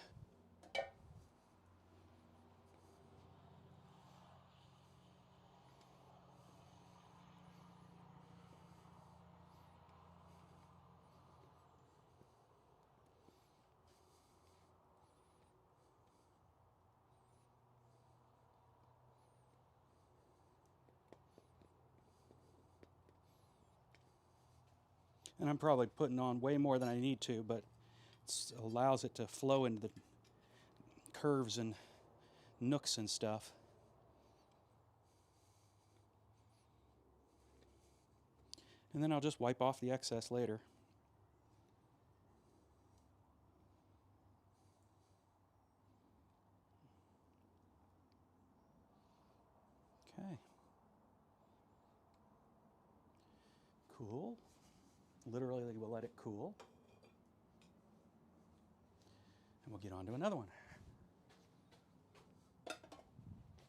And I'm probably putting on way more than I need to, but it allows it to flow into the curves and nooks and stuff. And then I'll just wipe off the excess later. Okay. Cool. Literally, we'll let it cool. And we'll get on to another one. It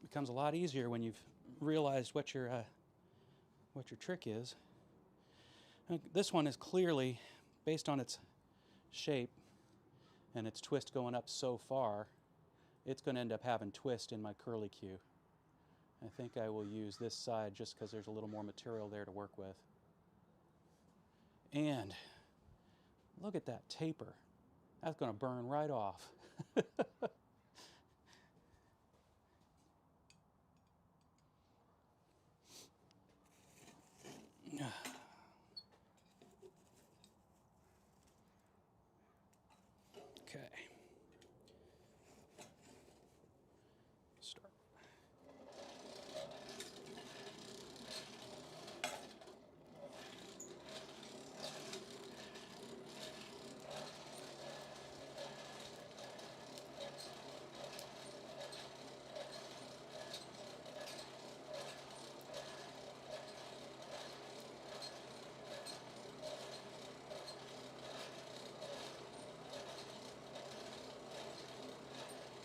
becomes a lot easier when you've realized what your trick is. This one is clearly, based on its shape and its twist going up so far, it's going to end up having twist in my curly cue. I think I will use this side just because there's a little more material there to work with. And look at that taper. That's going to burn right off. Okay. Start.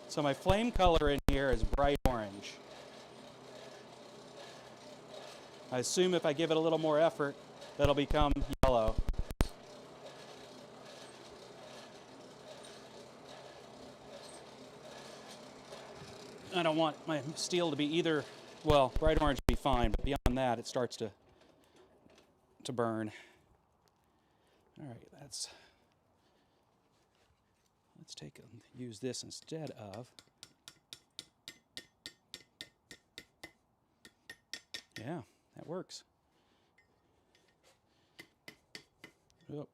So my flame color in here is bright orange. I assume if I give it a little more effort, that'll become yellow. I don't want my steel to be either, well, bright orange would be fine, but beyond that, it starts to burn. All right, let's use this instead of. Yeah, that works. Oh,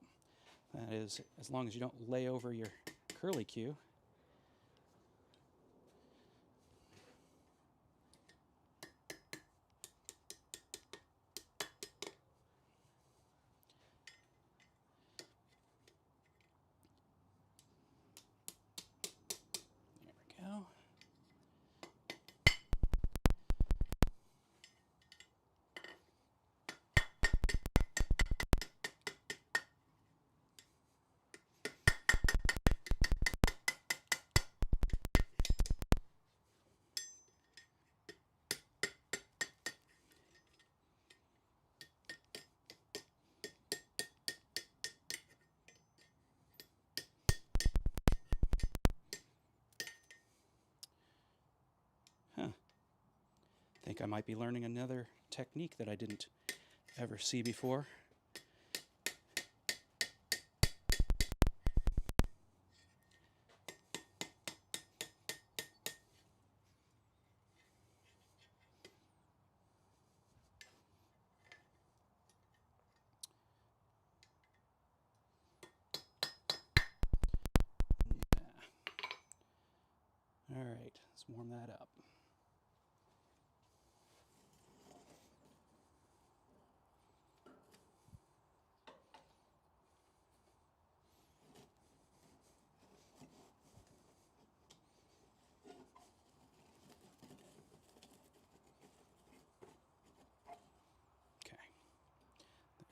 that is, as long as you don't lay over your curly cue. I think I might be learning another technique that I didn't ever see before. All right, let's warm that up.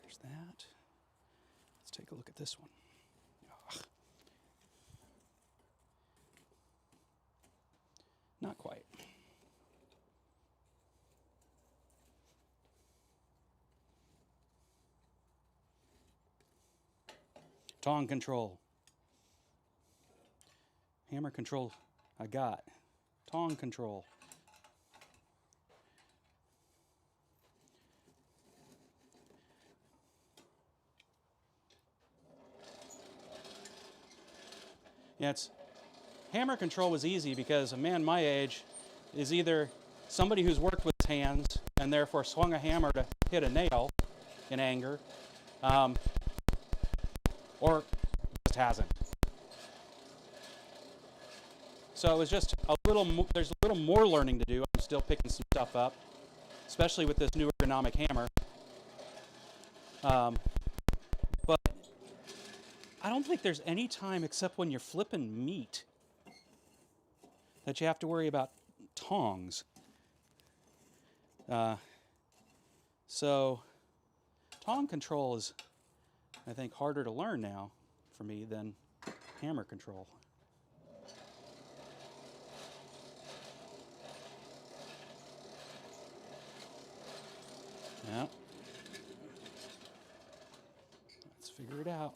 There's that. Let's take a look at this one. Ugh. Not quite. Tong control. Hammer control I got. Tong control. Yeah, hammer control was easy because a man my age is either somebody who's worked with his hands and therefore swung a hammer to hit a nail in anger, or just hasn't. So it was just there's a little more learning to do. I'm still picking some stuff up, especially with this new ergonomic hammer. But I don't think there's any time except when you're flipping meat that you have to worry about tongs. So tong control is, I think, harder to learn now for me than hammer control. Yeah. Let's figure it out.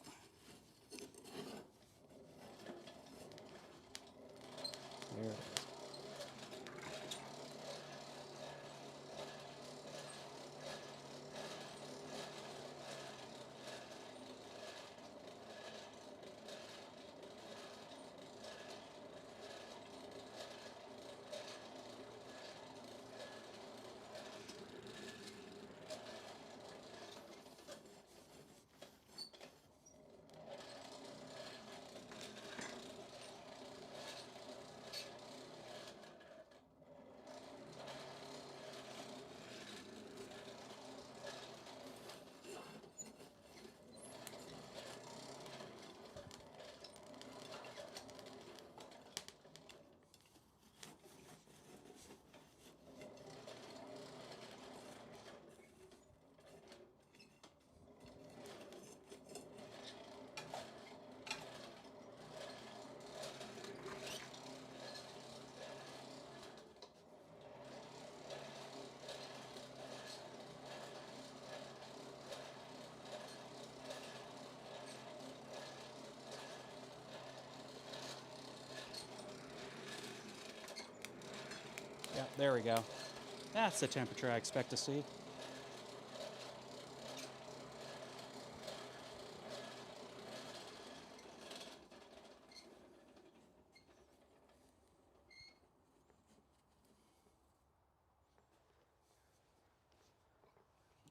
There it is. There we go. That's the temperature I expect to see.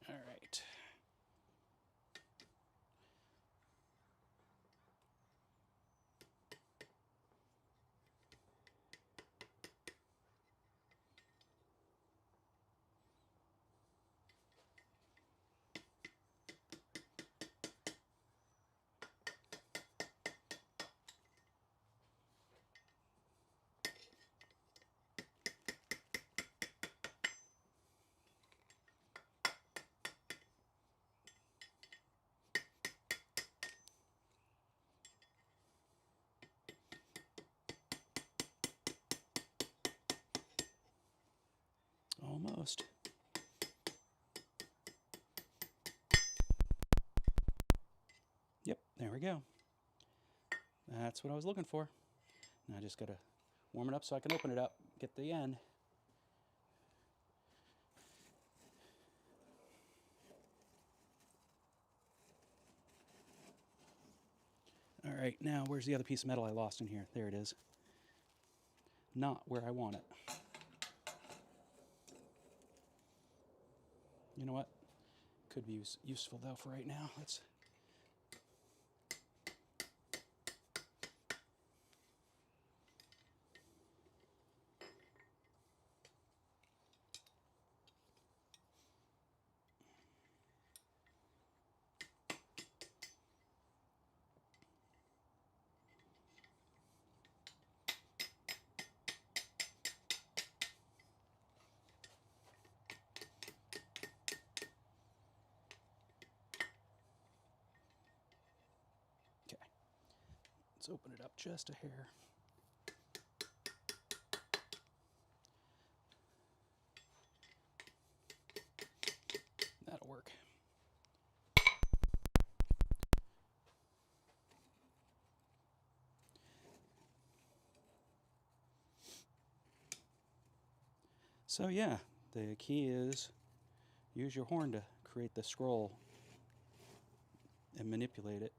All right. Almost. Yep, there we go. That's what I was looking for. Now I just gotta warm it up so I can open it up, get the end. All right, now where's the other piece of metal I lost in here? There it is. Not where I want it. You know what? Could be useful though for right now. Let's. Okay. Let's open it up just a hair. That'll work. So yeah, the key is use your horn to create the scroll and manipulate it.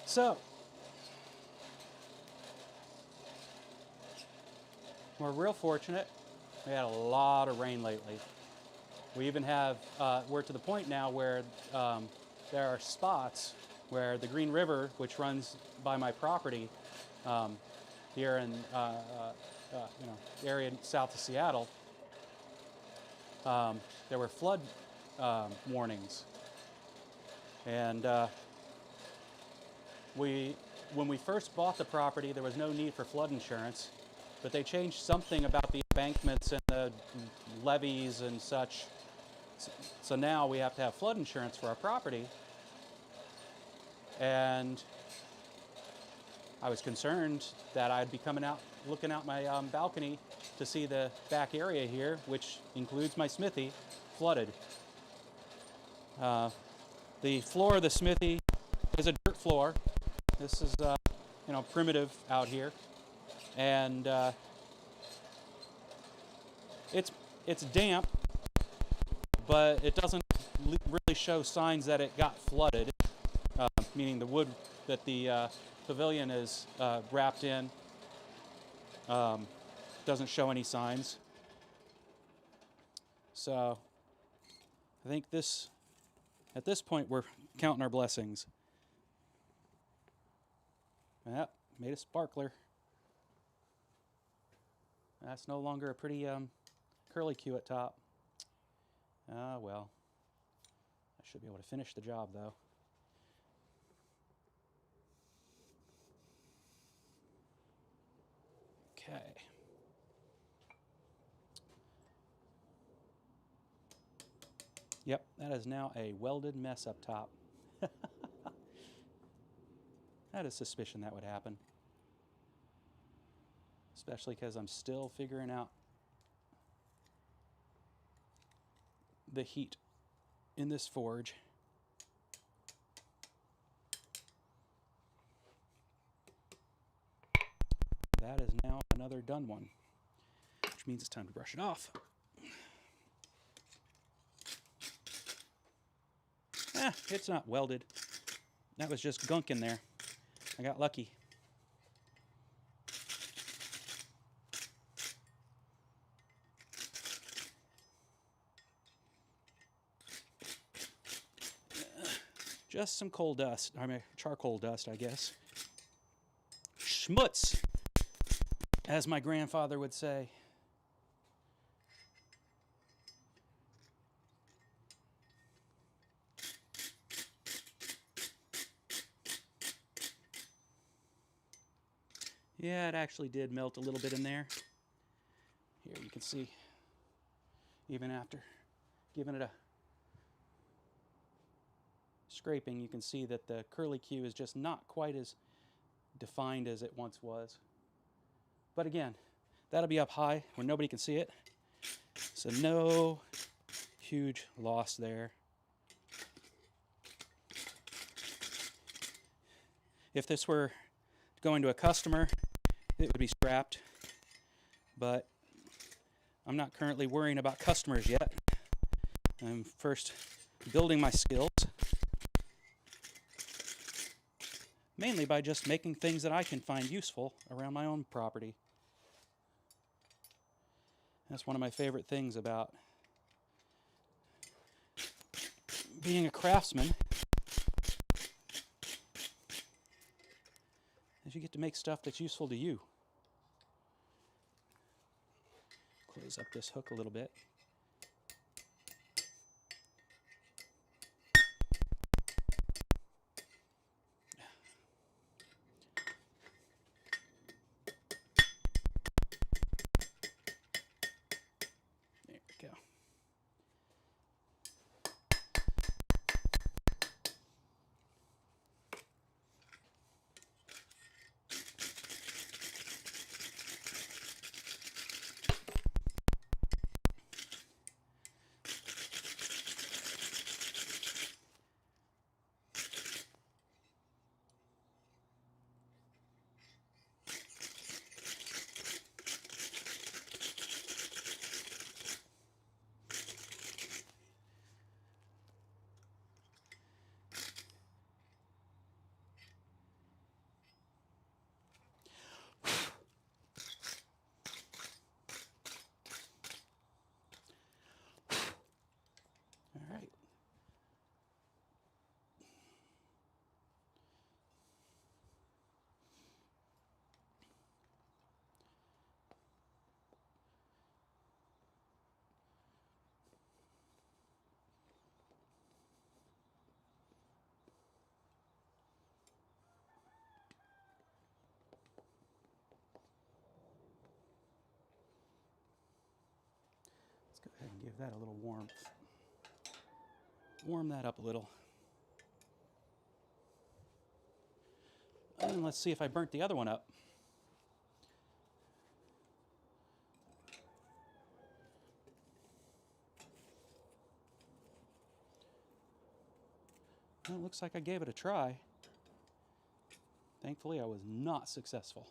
So, we're real fortunate. We had a lot of rain lately. We even have, we're to the point now where there are spots where the Green River, which runs by my property here in the area south of Seattle, there were flood warnings. And when we first bought the property, there was no need for flood insurance, but they changed something about the embankments and the levees and such. So now we have to have flood insurance for our property. And I was concerned that I'd be coming out, looking out my balcony to see the back area here, which includes my smithy, flooded. The floor of the smithy is a dirt floor. This is, primitive out here, and it's damp, but it doesn't really show signs that it got flooded. Meaning the wood that the pavilion is wrapped in doesn't show any signs. So I think at this point we're counting our blessings. Yep, made a sparkler. That's no longer a pretty curly Q at top. Ah, well. I should be able to finish the job, though. Okay. Yep, that is now a welded mess up top. I had a suspicion that would happen. Especially because I'm still figuring out the heat in this forge. That is now another done one, which means it's time to brush it off. It's not welded. That was just gunk in there. I got lucky. Just some coal dust, I mean charcoal dust, I guess. Schmutz, as my grandfather would say. Yeah, it actually did melt a little bit in there. Here you can see, even after giving it a scraping, you can see that the curly Q is just not quite as defined as it once was. But again, that'll be up high where nobody can see it. So no huge loss there. If this were going to a customer, it would be scrapped. But I'm not currently worrying about customers yet. I'm first building my skills, mainly by just making things that I can find useful around my own property. That's one of my favorite things about being a craftsman, is you get to make stuff that's useful to you. Close up this hook a little bit. There we go. All right. Let's go ahead and give that a little warmth. Warm that up a little. And let's see if I burnt the other one up. Well, it looks like I gave it a try. Thankfully, I was not successful.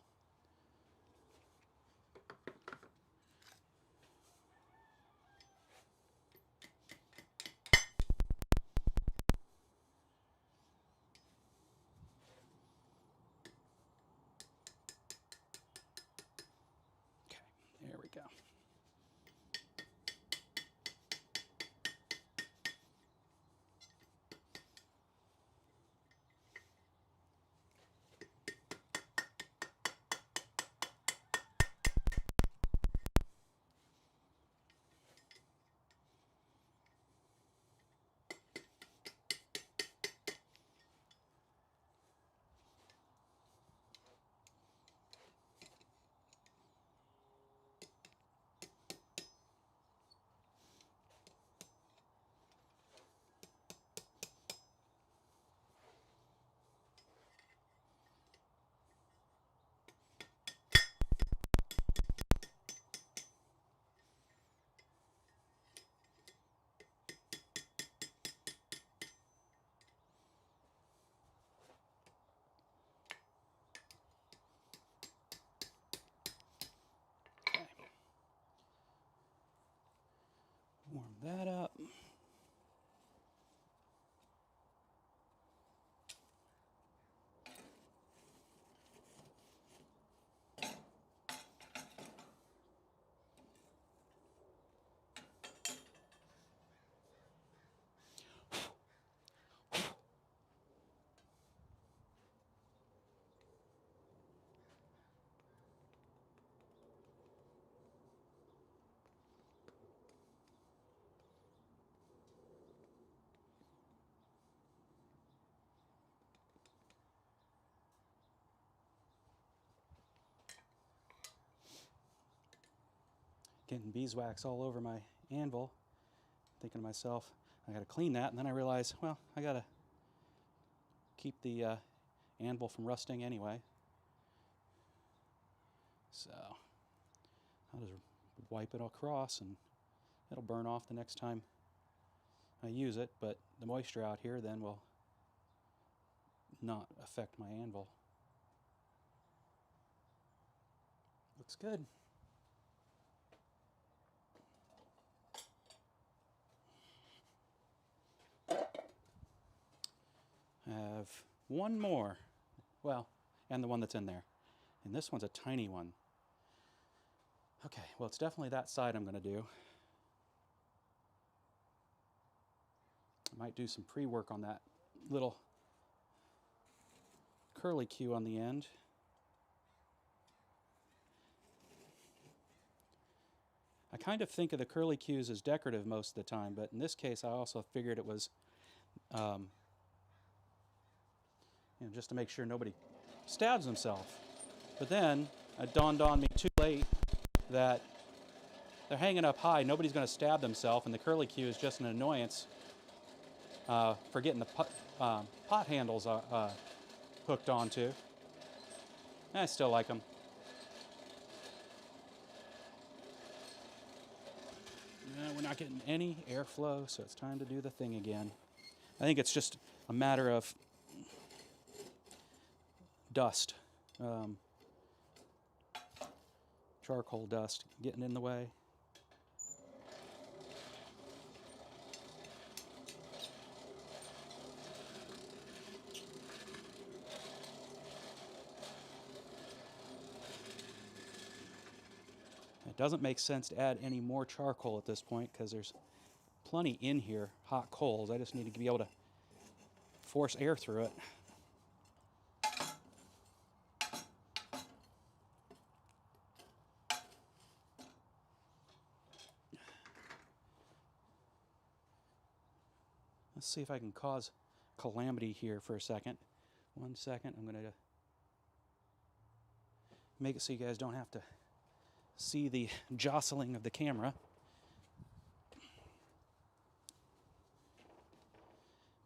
Okay, there we go. getting beeswax all over my anvil, thinking to myself, I gotta clean that, and then I realize, well, I gotta keep the anvil from rusting anyway. So I'll just wipe it across and it'll burn off the next time I use it, but the moisture out here then will not affect my anvil. Looks good. I have one more, well, and the one that's in there. And this one's a tiny one. Okay, well, it's definitely that side I'm going to do. I might do some pre-work on that little curly Q on the end. I kind of think of the curly Qs as decorative most of the time, but in this case I also figured it was just to make sure nobody stabs himself. But then it dawned on me too late that they're hanging up high, nobody's going to stab themselves, and the curly Q is just an annoyance for getting the pot handles hooked onto. I still like them. We're not getting any airflow, so it's time to do the thing again. I think it's just a matter of dust, charcoal dust getting in the way. It doesn't make sense to add any more charcoal at this point because there's plenty in here, hot coals. I just need to be able to force air through it. Let's see if I can cause calamity here for a second. 1 second, I'm going to make it so you guys don't have to see the jostling of the camera.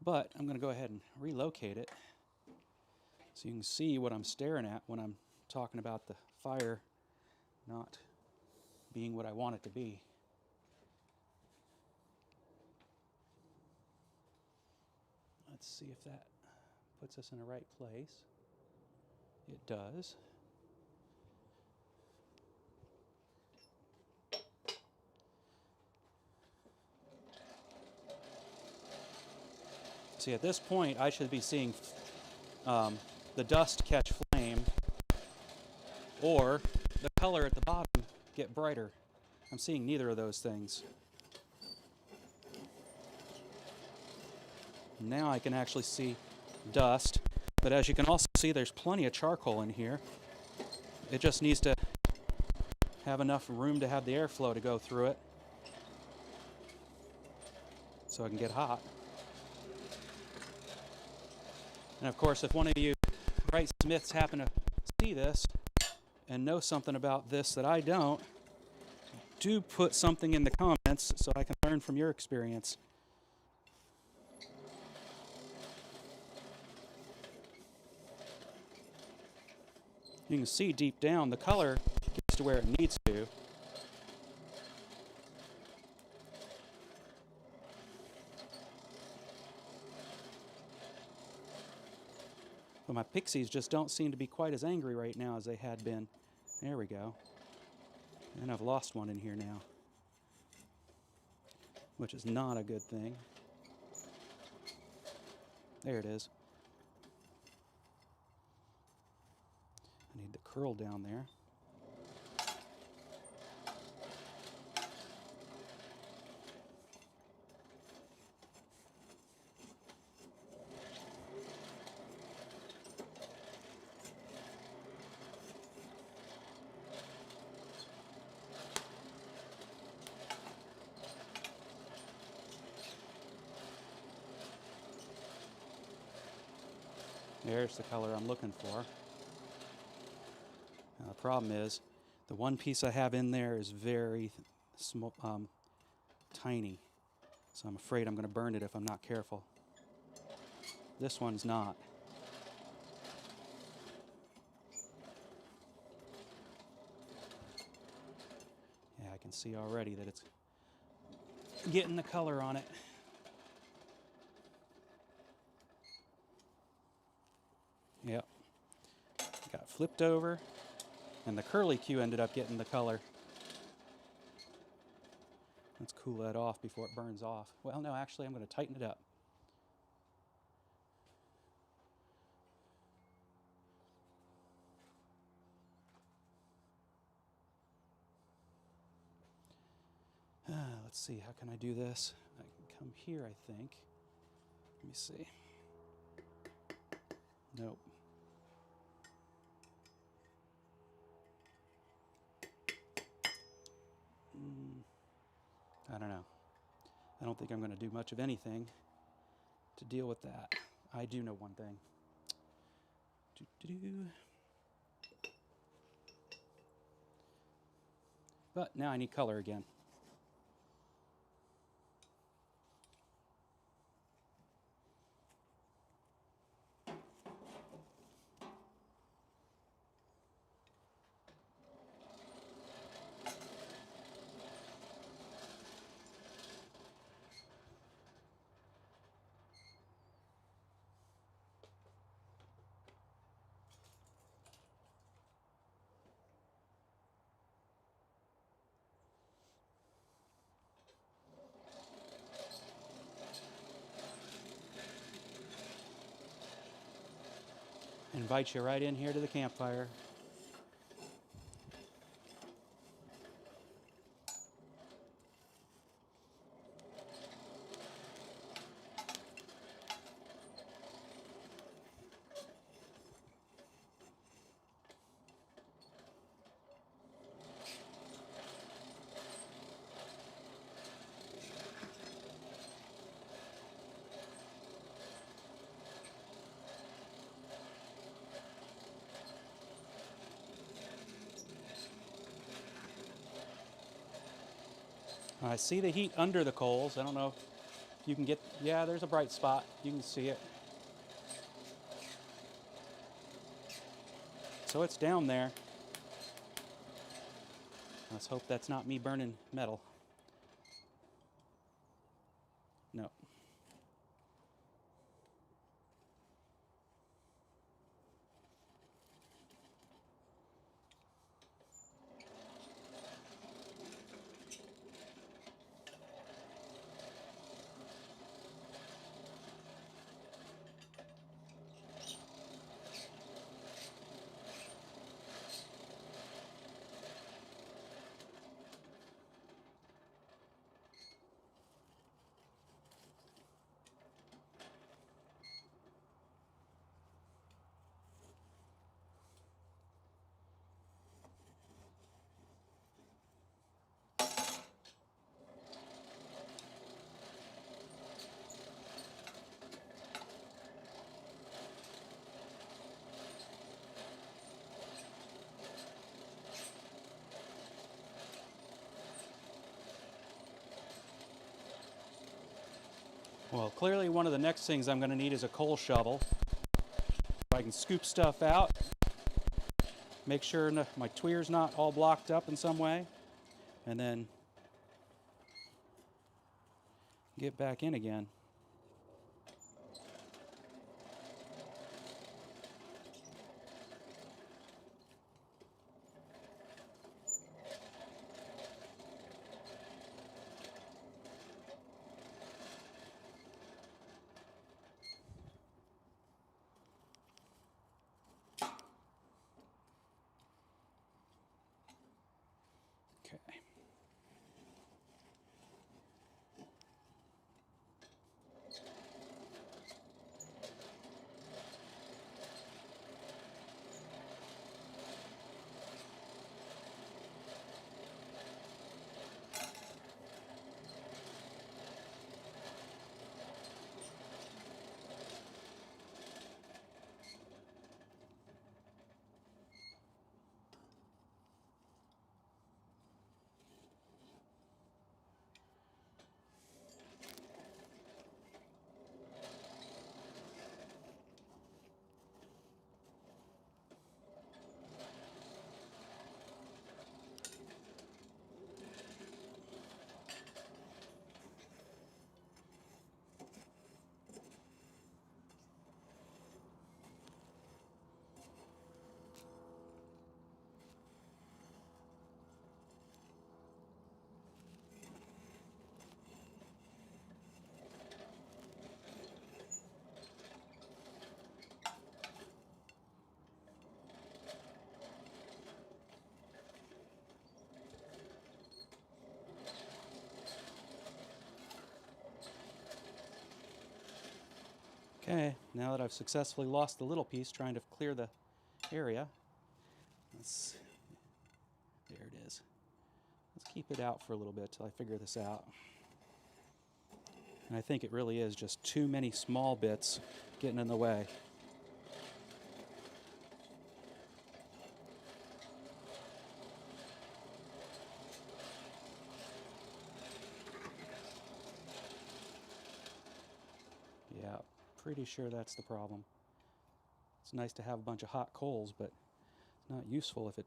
But I'm going to go ahead and relocate it so you can see what I'm staring at when I'm talking about the fire not being what I want it to be. Let's see if that puts us in the right place. It does. See, at this point, I should be seeing the dust catch flame or the color at the bottom get brighter. I'm seeing neither of those things. Now I can actually see dust, but as you can also see, there's plenty of charcoal in here. It just needs to have enough room to have the airflow to go through it so it can get hot. And of course, if one of you bright smiths happen to see this and know something about this that I don't, do put something in the comments so I can learn from your experience. You can see deep down the color gets to where it needs to. But my pixies just don't seem to be quite as angry right now as they had been. There we go. And I've lost one in here now, which is not a good thing. There it is. I need the curl down there. There's the color I'm looking for. Now, the problem is The one piece I have in there is very small, tiny, so I'm afraid I'm going to burn it if I'm not careful. This one's not. Yeah, I can see already that it's getting the color on it. Yep. Got flipped over, and the curly Q ended up getting the color. Let's cool that off before it burns off. Well, no, actually, I'm going to tighten it up. Let's see, how can I do this? I can come here, I think. Let me see. Nope. I don't know. I don't think I'm going to do much of anything to deal with that. I do know one thing. But now I need color again. Invite you right in here to the campfire. I see the heat under the coals. I don't know if you can get, yeah, there's a bright spot. You can see it. So it's down there. Let's hope that's not me burning metal. No. Well, clearly one of the next things I'm going to need is a coal shovel. So I can scoop stuff out, make sure my tweer's not all blocked up in some way, and then get back in again. Okay. Okay, now that I've successfully lost the little piece trying to clear the area, there it is. Let's keep it out for a little bit till I figure this out. And I think it really is just too many small bits getting in the way. Yeah, pretty sure that's the problem. It's nice to have a bunch of hot coals, but it's not useful if it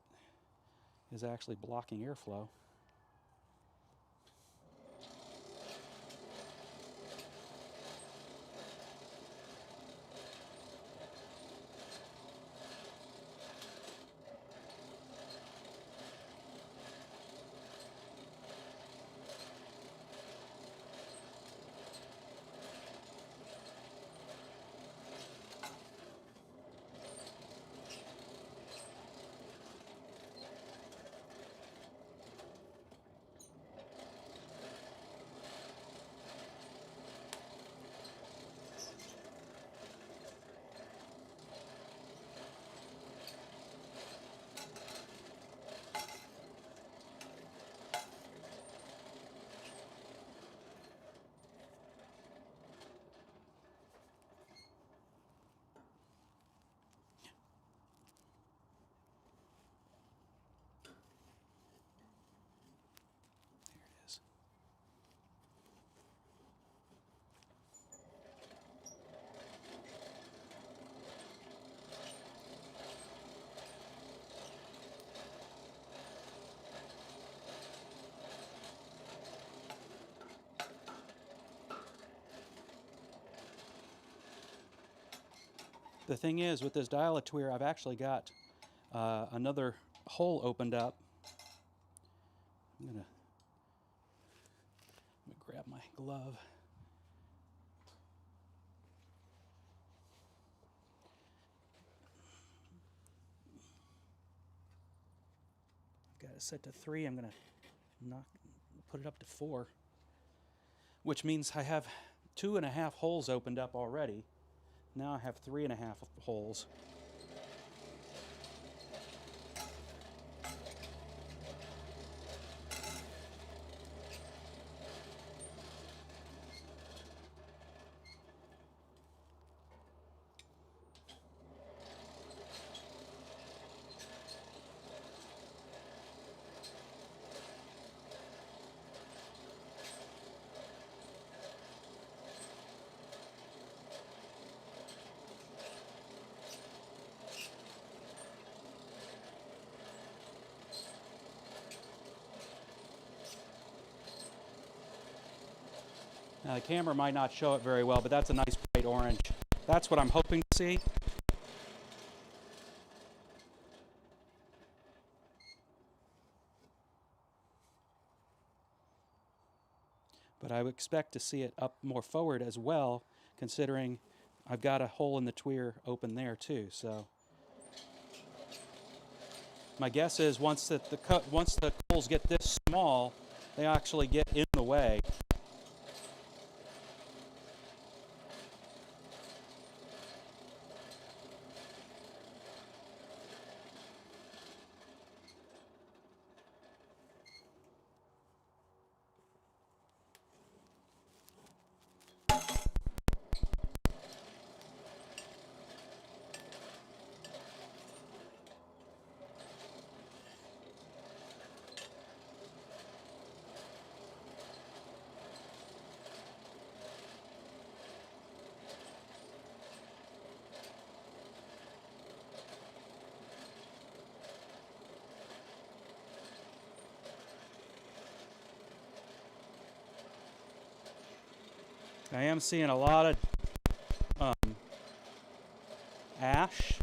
is actually blocking airflow. The thing is, with this dial-a-twir, I've actually got another hole opened up. I'm gonna grab my glove. I've got it set to 3. I'm gonna put it up to 4, which means I have 2.5 holes opened up already. Now I have 3.5 holes. Now the camera might not show it very well, but that's a nice bright orange. That's what I'm hoping to see. But I would expect to see it up more forward as well, considering I've got a hole in the twir open there too. So my guess is once the coals get this small, they actually get in the way. I am seeing a lot of ash,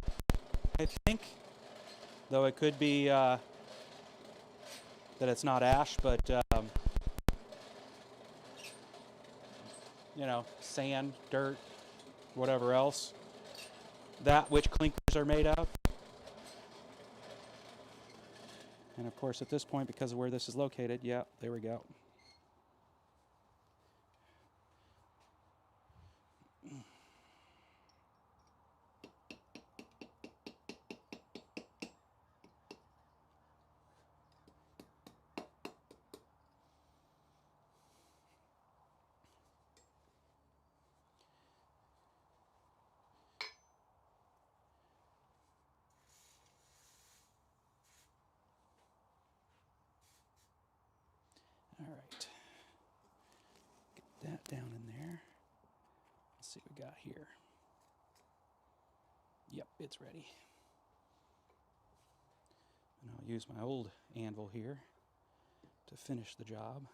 I think, though it could be that it's not ash, but you know, sand, dirt, whatever else. That which clinkers are made of. And of course, at this point, because of where this is located, yeah, there we go. Let's see what we got here. Yep, it's ready. And I'll use my old anvil here to finish the job.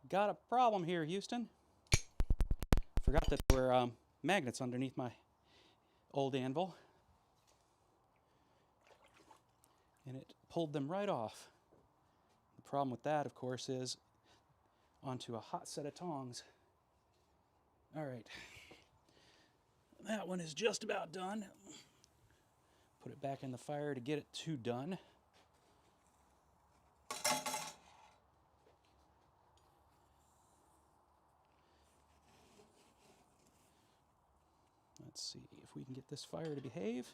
Got a problem here, Houston. Forgot that there were magnets underneath my old anvil. And it pulled them right off. The problem with that, of course, is onto a hot set of tongs. All right. That one is just about done. Put it back in the fire to get it to done. Let's see if we can get this fire to behave.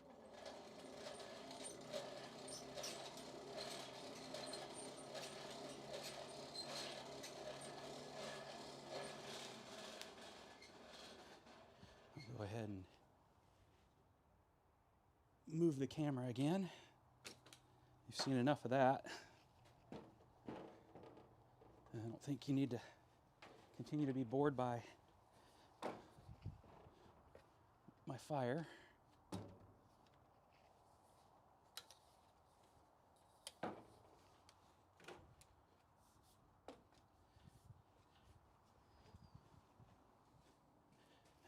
I'll go ahead and move the camera again. You've seen enough of that. I don't think you need to continue to be bored by my fire. All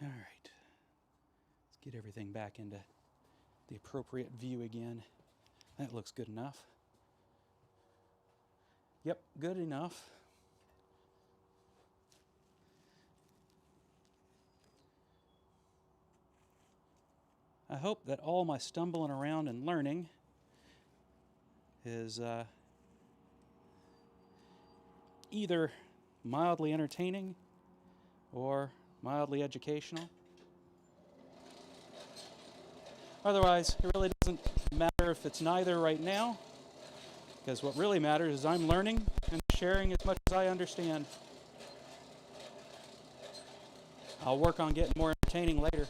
right, let's get everything back into the appropriate view again. That looks good enough. Yep, good enough. I hope that all my stumbling around and learning is either mildly entertaining or mildly educational. Otherwise, it really doesn't matter if it's neither right now, because what really matters is I'm learning and sharing as much as I understand. I'll work on getting more entertaining later.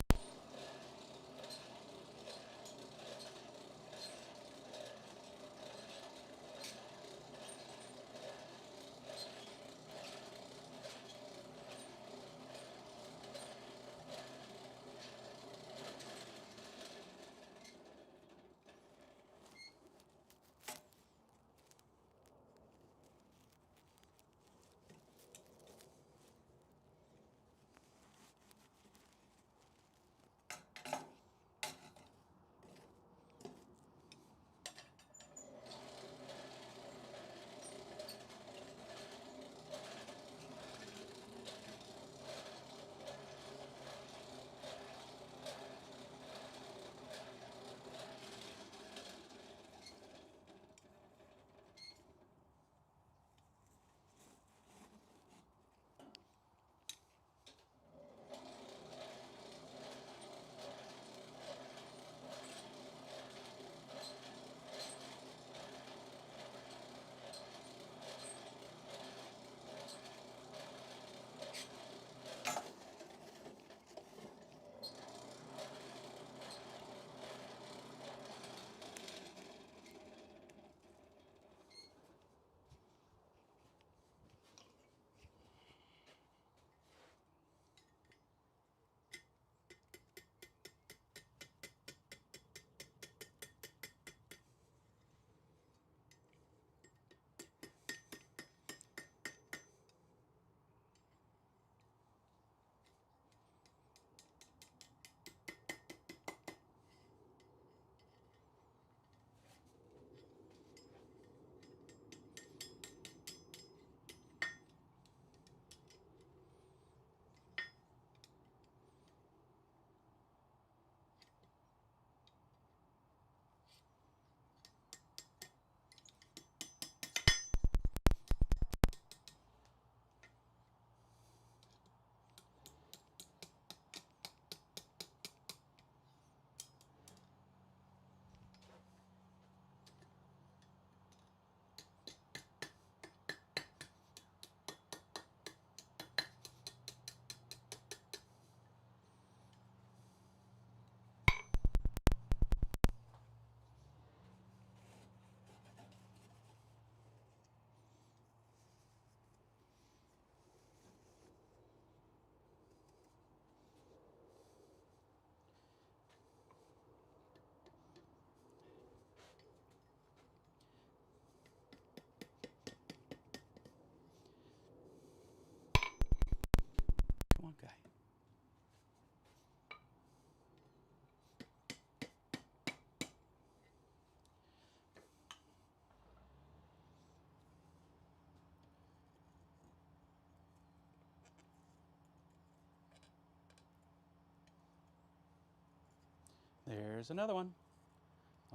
There's another one.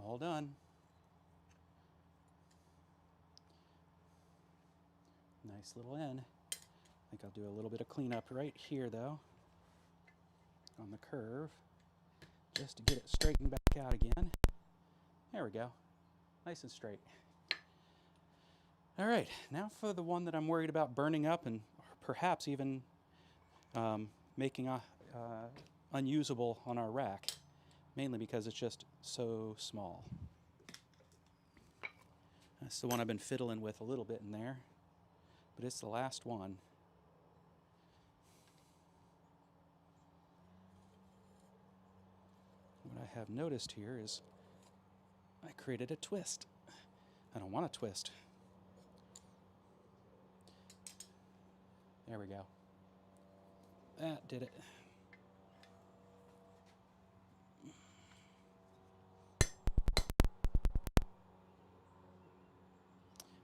All done. Nice little end. I think I'll do a little bit of cleanup right here though, on the curve, just to get it straightened back out again. There we go. Nice and straight. All right, now for the one that I'm worried about burning up and perhaps even making unusable on our rack, mainly because it's just so small. That's the one I've been fiddling with a little bit in there, but it's the last one. What I have noticed here is I created a twist. I don't want a twist. There we go. That did it.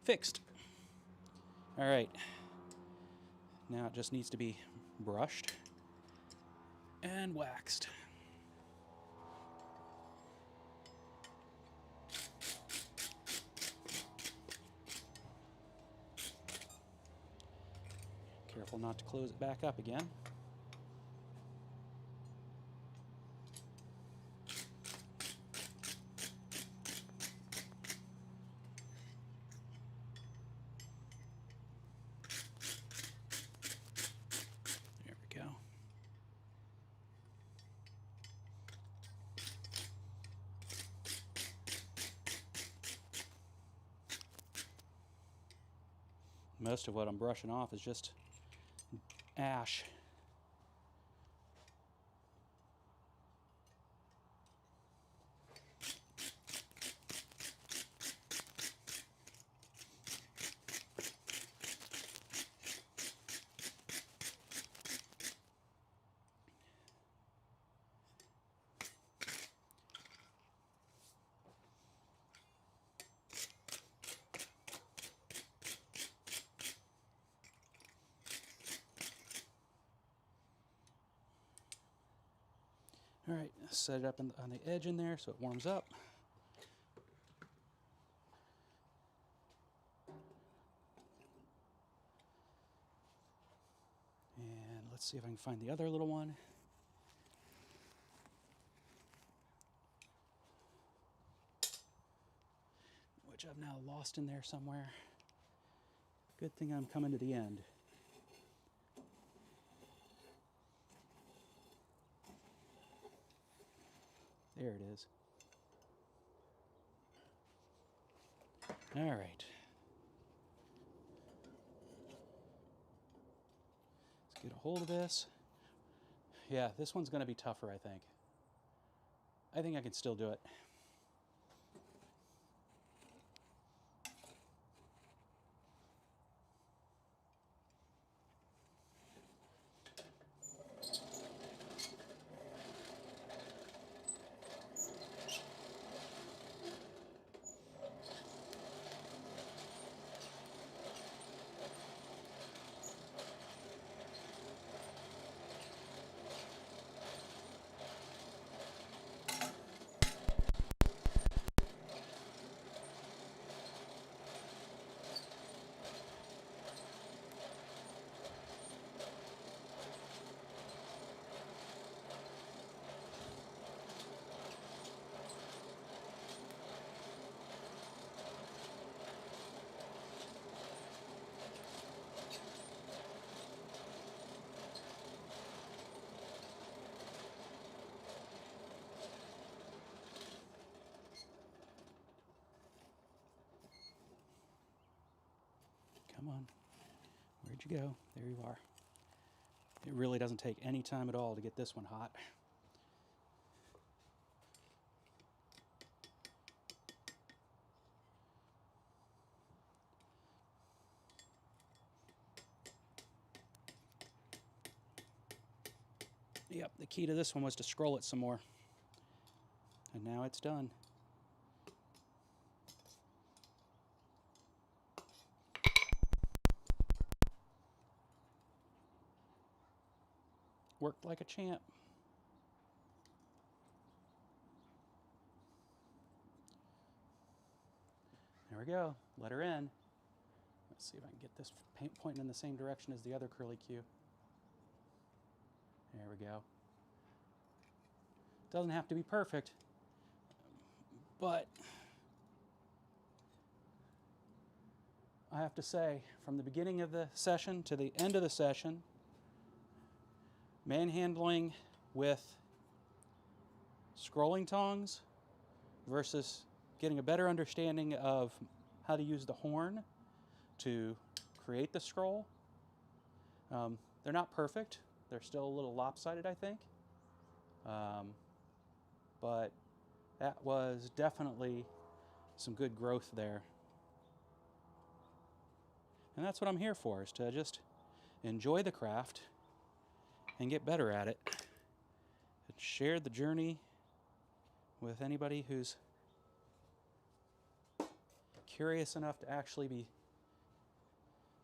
Fixed. All right. Now it just needs to be brushed and waxed. Careful not to close it back up again. There we go. Most of what I'm brushing off is just ash. All right, set it up on the edge in there so it warms up. And let's see if I can find the other little one. Which I've now lost in there somewhere. Good thing I'm coming to the end. There it is. All right. Let's get a hold of this. Yeah, this one's going to be tougher, I think. I think I can still do it. Come on. Where'd you go? There you are. It really doesn't take any time at all to get this one hot. Yep, the key to this one was to scroll it some more. And now it's done. Worked like a champ. we go. Let her in. Let's see if I can get this paint pointing in the same direction as the other curlicue. There we go. Doesn't have to be perfect, but I have to say, from the beginning of the session to the end of the session, manhandling with scrolling tongs versus getting a better understanding of how to use the horn to create the scroll. They're not perfect. They're still a little lopsided, I think. But that was definitely some good growth there. And that's what I'm here for, is to just enjoy the craft and get better at it. And share the journey with anybody who's curious enough to actually be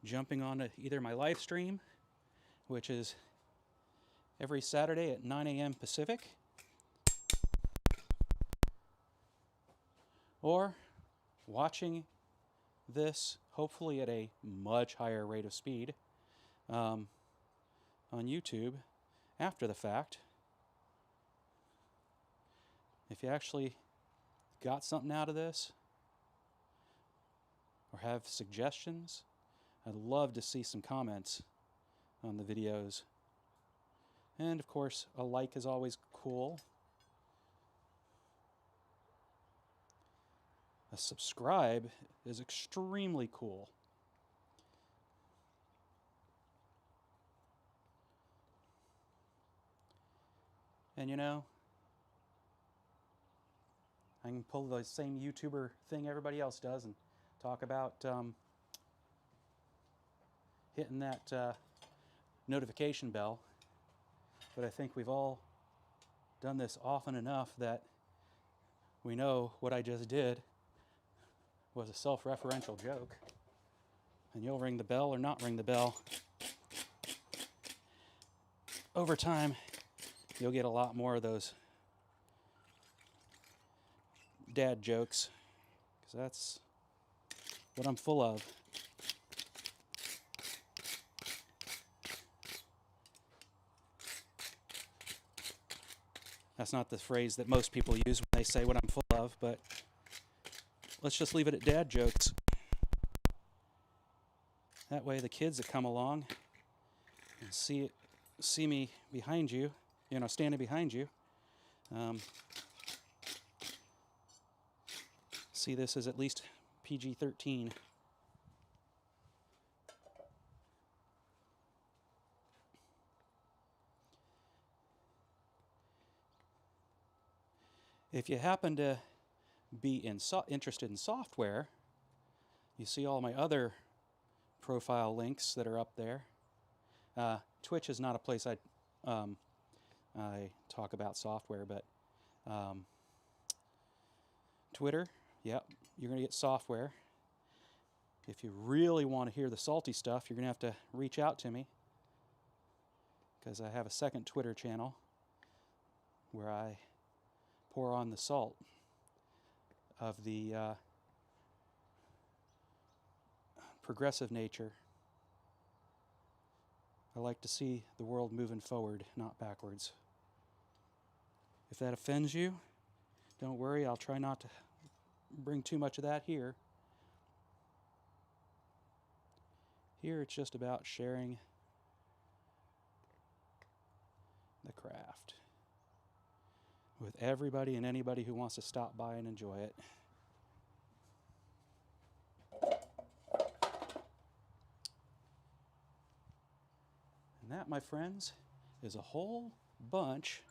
jumping on to either my live stream, which is every Saturday at 9 a.m. Pacific, or watching this, hopefully at a much higher rate of speed, on YouTube after the fact. If you actually got something out of this or have suggestions, I'd love to see some comments on the videos. And of course, a like is always cool. A subscribe is extremely cool. And you know, I can pull the same YouTuber thing everybody else does and talk about hitting that notification bell. But I think we've all done this often enough that we know what I just did was a self-referential joke. And you'll ring the bell or not ring the bell. Over time, you'll get a lot more of those dad jokes, because that's what I'm full of. That's not the phrase that most people use when they say what I'm full of, but let's just leave it at dad jokes. That way the kids that come along and see me behind you, standing behind you, see this as at least PG-13. If you happen to be interested in software, you see all my other profile links that are up there. Twitch is not a place I talk about software, but Twitter, yep, you're going to get software. If you really want to hear the salty stuff, you're going to have to reach out to me, because I have a second Twitter channel where I pour on the salt of the progressive nature. I like to see the world moving forward, not backwards. If that offends you, don't worry, I'll try not to bring too much of that here. Here it's just about sharing the craft with everybody and anybody who wants to stop by and enjoy it. And that, my friends, is a whole bunch